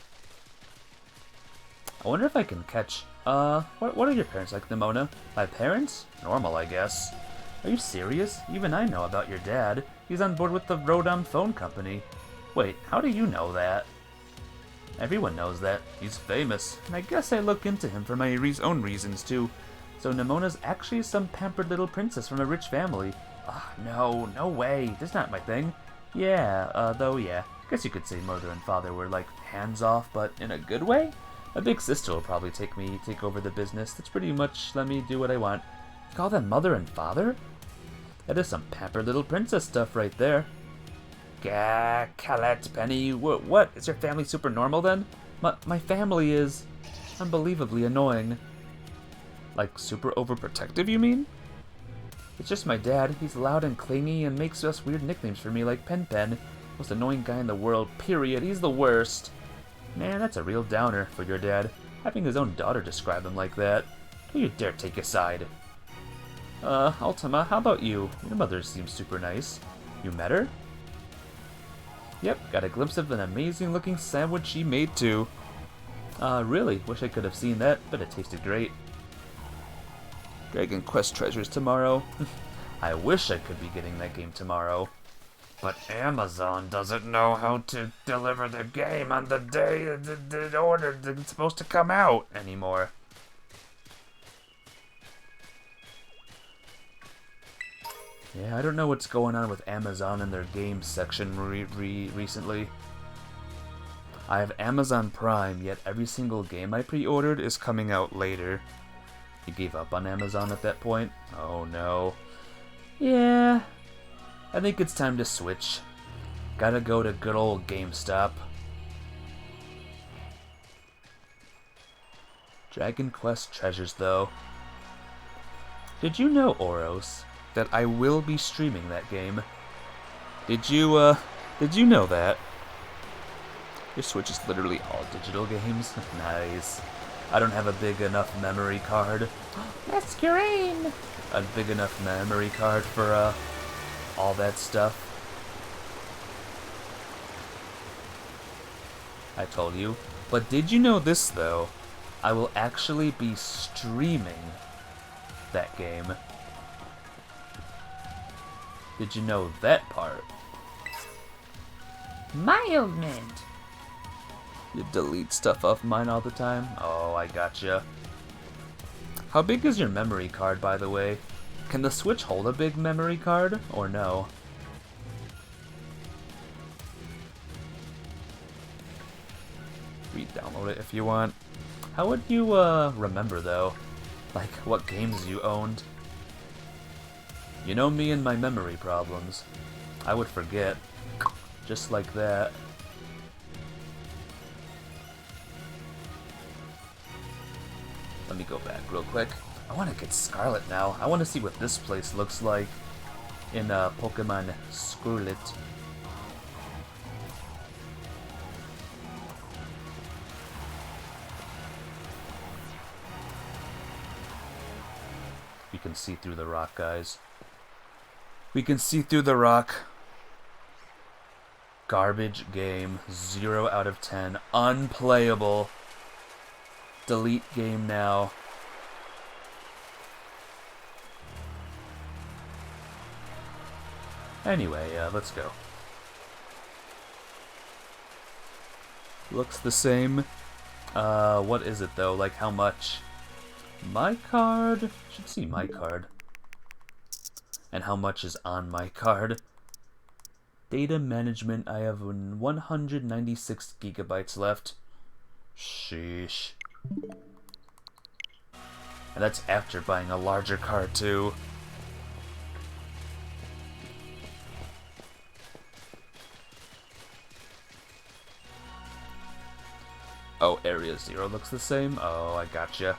I wonder if I can catch... what are your parents like, Nemona? My parents? Normal, I guess. Are you serious? Even I know about your dad. He's on board with the Rodom phone company. Wait, how do you know that? Everyone knows that. He's famous. And I guess I look into him for my own reasons, too. So Nemona's actually some pampered little princess from a rich family. No way. That's not my thing. Yeah, though, yeah. Guess you could say mother and father were, like, hands-off, but in a good way? My big sister will probably take over the business. That's pretty much let me do what I want. You call them mother and father? That is some pampered little princess stuff right there. Gah, Colette, Penny, what? Is your family super normal then? My family is unbelievably annoying. Like super overprotective, you mean? It's just my dad. He's loud and clingy and makes us weird nicknames for me like Pen Pen. Most annoying guy in the world, period. He's the worst. Man, that's a real downer for your dad. Having his own daughter describe him like that. Don't you dare take a side. Ultima, how about you? Your mother seems super nice. You met her? Yep, got a glimpse of an amazing looking sandwich she made too. Really? Wish I could have seen that, but it tasted great. Dragon Quest treasures tomorrow. I wish I could be getting that game tomorrow. But Amazon doesn't know how to deliver the game on the day the order it's supposed to come out anymore. Yeah, I don't know what's going on with Amazon in their games section recently. I have Amazon Prime, yet every single game I pre-ordered is coming out later. You gave up on Amazon at that point? Oh no. Yeah, I think it's time to switch. Gotta go to good old GameStop. Dragon Quest treasures, though. Did you know, Oros, that I will be streaming that game? Did you know that? Your Switch is literally all digital games? Nice. I don't have a big enough memory card. That's green. A big enough memory card for, all that stuff. I told you. But did you know this, though? I will actually be streaming that game. Did you know that part? Mild mint. You delete stuff off mine all the time? Oh, I gotcha. How big is your memory card, by the way? Can the Switch hold a big memory card, or no? Re-download it if you want. How would you, remember, though? Like, what games you owned? You know me and my memory problems. I would forget. Just like that. Let me go back real quick. I want to get Scarlet now. I want to see what this place looks like in Pokemon Scarlet. We can see through the rock, guys. We can see through the rock. Garbage game. 0 out of 10. Unplayable. Delete game now. Anyway, let's go. Looks the same. What is it though? Like how much? My card? Should see my card. And how much is on my card? Data management, I have 196 gigabytes left. Sheesh. And that's after buying a larger card too. Oh, Area 0 looks the same? Oh, I gotcha.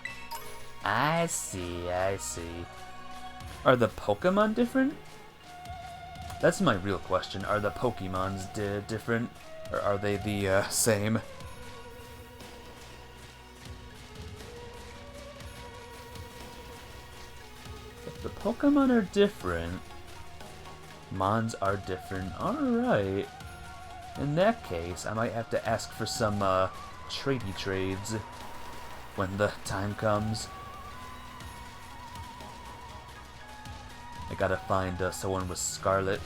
I see, I see. Are the Pokemon different? That's my real question. Are the Pokemons different? Or are they the same? If the Pokemon are different, Mons are different. Alright. In that case, I might have to ask for some tradey trades when the time comes. I gotta find someone with Scarlet.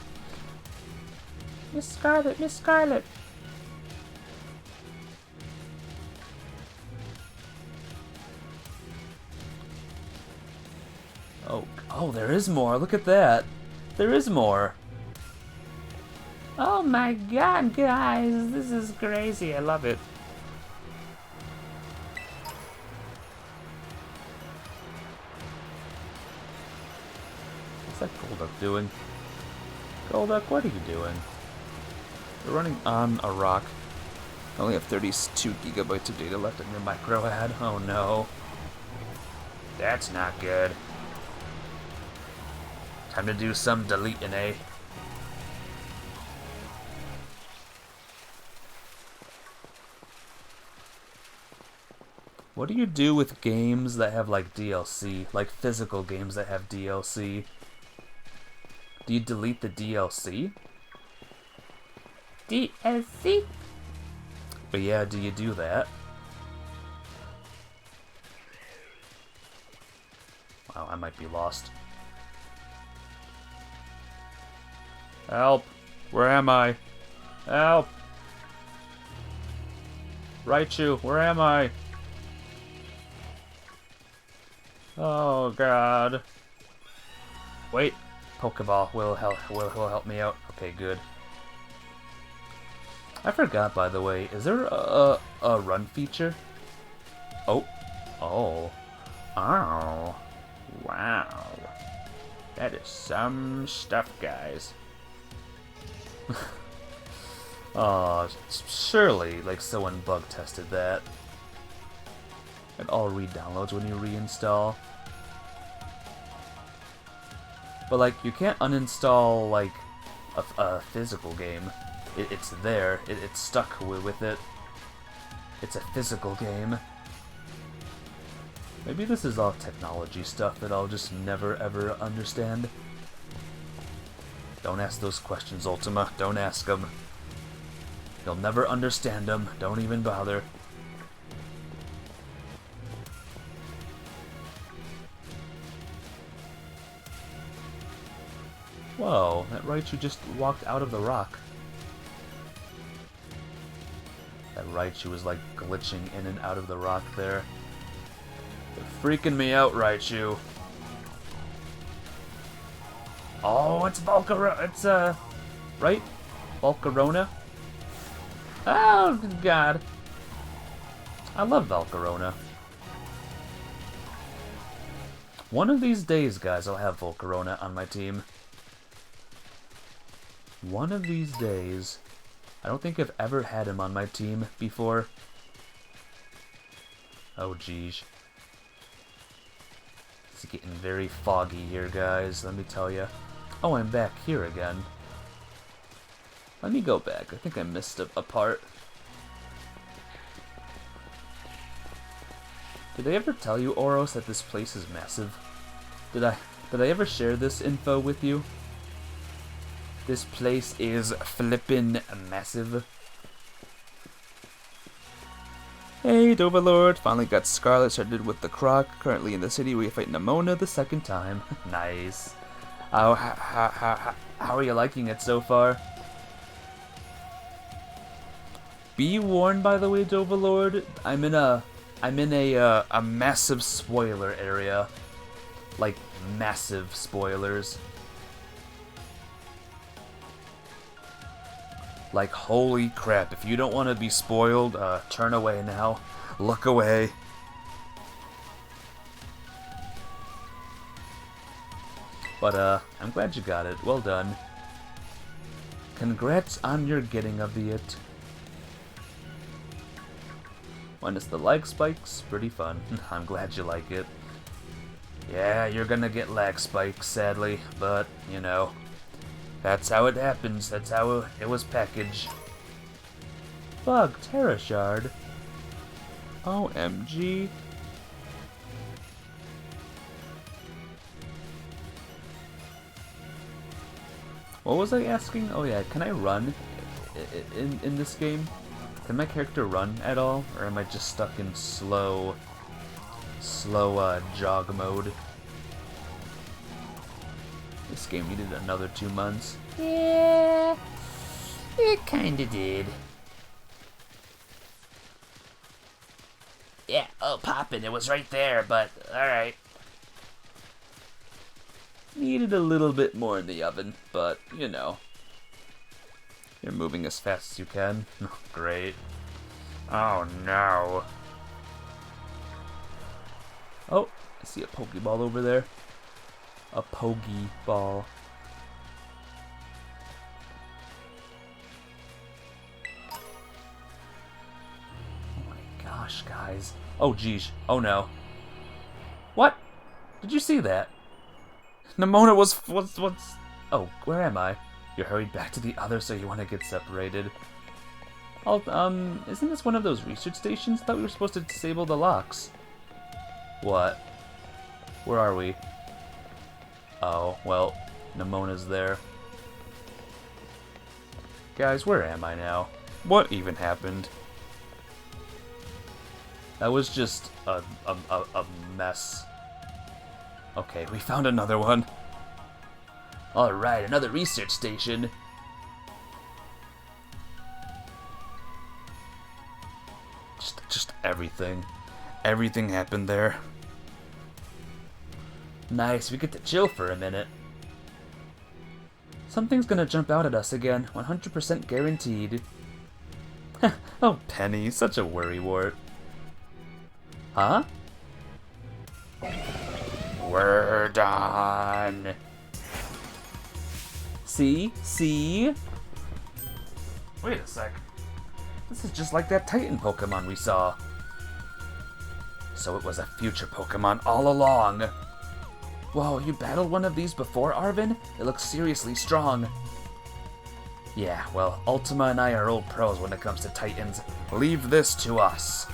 Miss Scarlet, Miss Scarlet. Oh, there is more. Look at that. There is more. Oh my god, guys, this is crazy. I love it. What's that Golduck doing? Golduck, what are you doing? You're running on a rock. I only have 32 gigabytes of data left in your micro ad. Oh no. That's not good. Time to do some deleting, eh? What do you do with games that have like DLC? Like physical games that have DLC? Do you delete the DLC? DLC? But yeah, do you do that? Wow, I might be lost. Help! Where am I? Help! Raichu, where am I? Oh god. Wait, Pokeball will help me out. Okay, good. I forgot, by the way, is there a run feature? Oh. Oh. Oh. Wow. That is some stuff, guys. Oh, surely, like, someone bug tested that. It all re-downloads when you reinstall. But, like, you can't uninstall, like, a physical game. It's there. It's stuck with it. It's a physical game. Maybe this is all technology stuff that I'll just never ever understand. Don't ask those questions, Ultima. Don't ask them. You'll never understand them. Don't even bother. Whoa, that Raichu just walked out of the rock. That Raichu was like glitching in and out of the rock there. You're freaking me out, Raichu. Oh, it's Volcarona. It's, right? Volcarona? Oh, God. I love Volcarona. One of these days, guys, I'll have Volcarona on my team. One of these days. I don't think I've ever had him on my team before. Oh, geez. It's getting very foggy here, guys, let me tell you. Oh, I'm back here again. Let me go back. I think I missed a part. Did I ever tell you, Oros, that this place is massive? Did I ever share this info with you? This place is flippin' massive. Hey, Overlord. Finally got Scarlet started with the Croc. Currently in the city where you fight Nemona the second time. Nice. How are you liking it so far? Be warned, by the way, Overlord. I'm in a massive spoiler area. Like, massive spoilers. Like, holy crap, if you don't want to be spoiled, turn away now. Look away. But, I'm glad you got it. Well done. Congrats on your getting of it. Minus the lag spikes, pretty fun. I'm glad you like it. Yeah, you're gonna get lag spikes, sadly, but, you know. That's how it happens. That's how it was packaged. Bug Terra Shard. OMG. What was I asking? Oh yeah, can I run in this game? Can my character run at all? Or am I just stuck in slow jog mode? This game needed another 2 months. Yeah, it kinda did. Yeah, oh, poppin', it was right there, but alright. Needed a little bit more in the oven, but, you know. You're moving as fast as you can. Great. Oh no. Oh, I see a Pokeball over there. A Pokeball. Oh my gosh, guys. Oh geez. Oh no. What? Did you see that? Nemona what's... Oh, where am I? You hurried back to the other, so you want to get separated. Oh, isn't this one of those research stations? I thought we were supposed to disable the locks. What? Where are we? Oh, well, Nemona's there. Guys, where am I now? What even happened? That was just a mess. Okay, we found another one. Alright, another research station. Just everything. Everything happened there. Nice, we get to chill for a minute. Something's gonna jump out at us again, 100% guaranteed. Oh, Penny, such a worrywart. Huh? We're done. See? See? Wait a sec. This is just like that Titan Pokemon we saw. So it was a future Pokemon all along. Whoa, you battled one of these before, Arvin? It looks seriously strong. Yeah, well, Ultima and I are old pros when it comes to Titans. Leave this to us.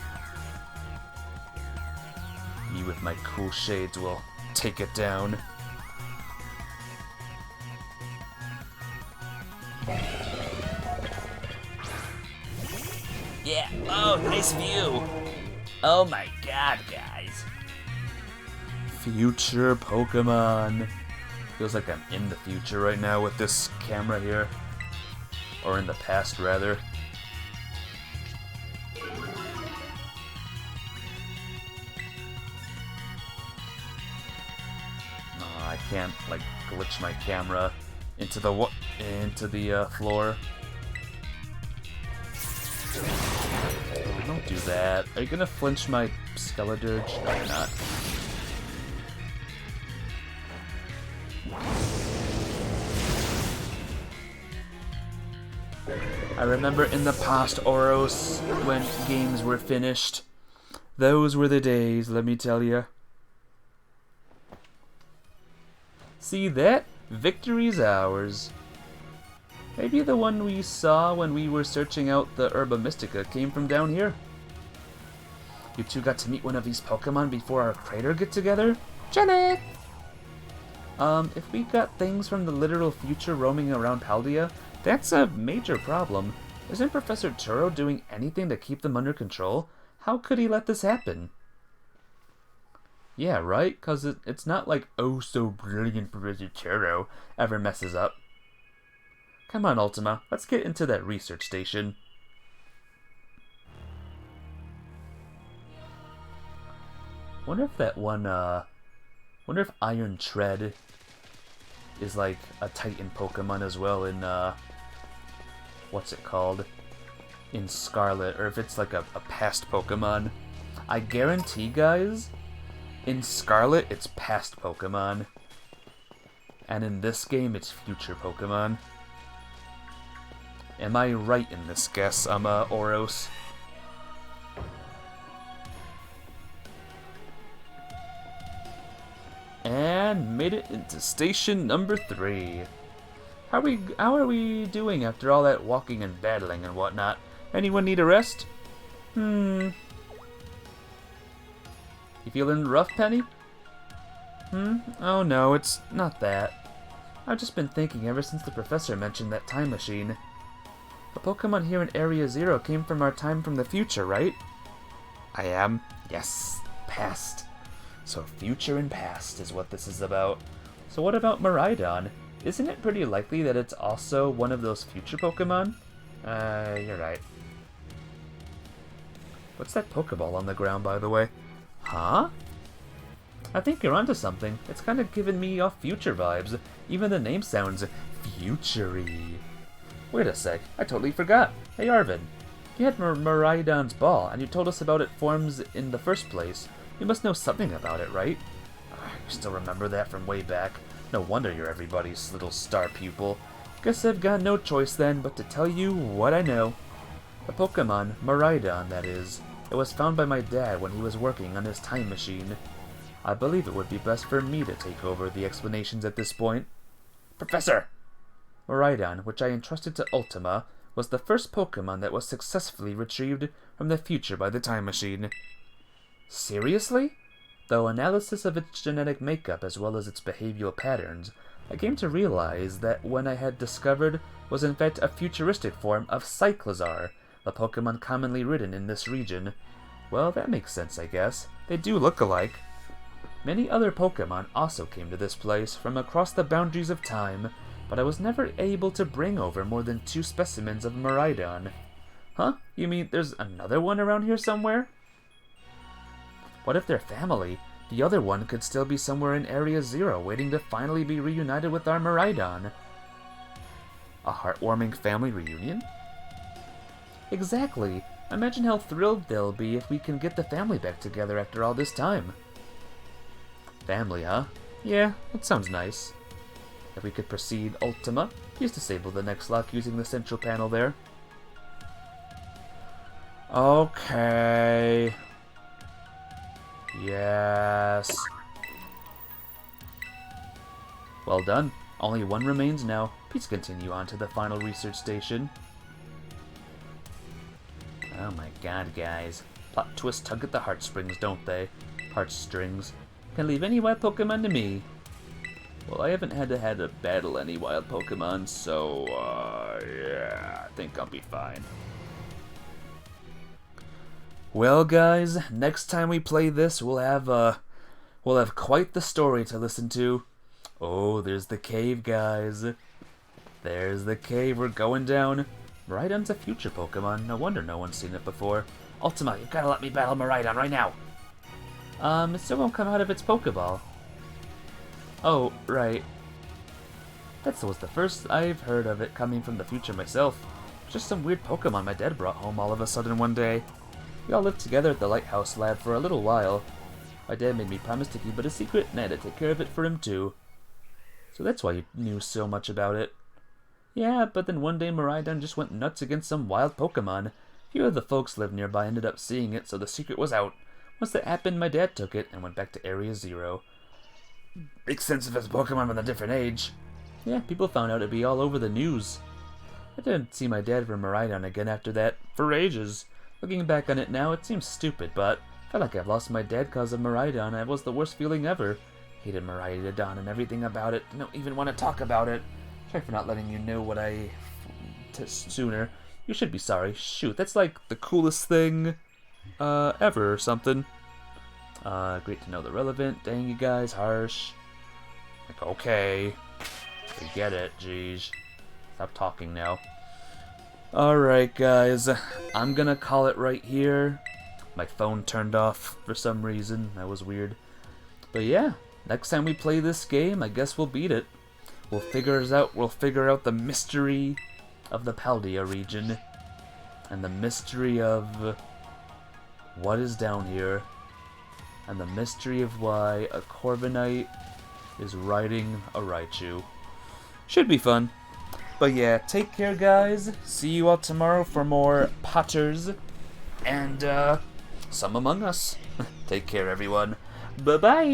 Me with my cool shades will take it down. Yeah, oh, nice view. Oh my god, guys. Future Pokemon. Feels like I'm in the future right now with this camera here. Or in the past, rather. I can't, like, glitch my camera into the floor. Oh, don't do that. Are you gonna flinch my Skeledirge? No, you're not. I remember in the past, Oros, when games were finished. Those were the days, let me tell you. See that? Victory's ours. Maybe the one we saw when we were searching out the Herba Mystica came from down here. You two got to meet one of these Pokemon before our crater get-together? Jelly! If we got things from the literal future roaming around Paldea, that's a major problem. Isn't Professor Turo doing anything to keep them under control? How could he let this happen? Yeah, right? Because it's not like, oh, so brilliant Professor Turo ever messes up. Come on, Ultima. Let's get into that research station. Wonder if that one, wonder if Iron Tread is like a Titan Pokemon as well in, what's it called? In Scarlet, or if it's like a past Pokemon. I guarantee, guys, in Scarlet it's past Pokemon. And in this game it's future Pokemon. Am I right in this guess, Oros? And made it into station number 3. How are we doing after all that walking and battling and whatnot? Anyone need a rest? You feeling rough, Penny? Oh no, it's not that. I've just been thinking ever since the professor mentioned that time machine. The Pokemon here in Area Zero came from our time from the future, right? I am. Yes, past. So future and past is what this is about. So what about Miraidon? Isn't it pretty likely that it's also one of those future Pokemon? You're right. What's that Pokeball on the ground, by the way? Huh? I think you're onto something. It's kind of giving me off future vibes. Even the name sounds future-y. Wait a sec, I totally forgot. Hey Arvin, you had Miraidon's ball, and you told us about its forms in the first place. You must know something about it, right? You still remember that from way back. No wonder you're everybody's little star pupil. Guess I've got no choice then but to tell you what I know. The Pokemon, Miraidon, that is. It was found by my dad when he was working on his time machine. I believe it would be best for me to take over the explanations at this point. Professor! Miraidon, which I entrusted to Ultima, was the first Pokemon that was successfully retrieved from the future by the time machine. Seriously? Though analysis of its genetic makeup as well as its behavioral patterns, I came to realize that what I had discovered was in fact a futuristic form of Cyclizar, the Pokemon commonly ridden in this region. Well, that makes sense, I guess. They do look alike. Many other Pokemon also came to this place from across the boundaries of time, but I was never able to bring over more than 2 specimens of Miraidon. Huh? You mean there's another one around here somewhere? What if they're family? The other one could still be somewhere in Area Zero waiting to finally be reunited with our Miraidon. A heartwarming family reunion? Exactly. Imagine how thrilled they'll be if we can get the family back together after all this time. Family, huh? Yeah, that sounds nice. If we could proceed, Ultima, please disable the next lock using the central panel there. Okay. Yes. Well done. Only one remains now. Please continue on to the final research station. Oh my god, guys. Plot twists tug at the heartstrings, don't they? Heartstrings. Can leave any wild Pokemon to me. Well, I haven't had to battle any wild Pokemon, so, yeah, I think I'll be fine. Well, guys, next time we play this, we'll have quite the story to listen to. Oh, there's the cave, guys. There's the cave. We're going down right onto future Pokemon. No wonder no one's seen it before. Ultima, you've got to let me battle Miraidon right now. It still won't come out of its Pokeball. Oh, right. That was the first I've heard of it coming from the future myself. Just some weird Pokemon my dad brought home all of a sudden one day. We all lived together at the Lighthouse Lab for a little while. My dad made me promise to keep it a secret, and I had to take care of it for him too. So that's why you knew so much about it. Yeah, but then one day Miraidon just went nuts against some wild Pokemon. A few of the folks lived nearby ended up seeing it, so the secret was out. Once that happened, my dad took it and went back to Area 0. Makes sense if it's a Pokemon with a different age. Yeah, people found out it'd be all over the news. I didn't see my dad for Miraidon again after that, for ages. Looking back on it now, it seems stupid, but I feel like I've lost my dad because of Miraidon, and it was the worst feeling ever. Hated Miraidon and everything about it. Don't even want to talk about it. Sorry for not letting you know what sooner. You should be sorry. Shoot, that's like the coolest thing ever or something. Great to know the relevant. Dang, you guys, harsh. Like, okay. We get it, jeez. Stop talking now. Alright, guys. I'm gonna call it right here. My phone turned off for some reason. That was weird. But yeah, next time we play this game, I guess we'll beat it. We'll figure out the mystery of the Paldea region. And the mystery of what is down here. And the mystery of why a Corviknight is riding a Raichu. Should be fun. But yeah, take care, guys. See you all tomorrow for more Potters and some Among Us. Take care, everyone. Bye-bye.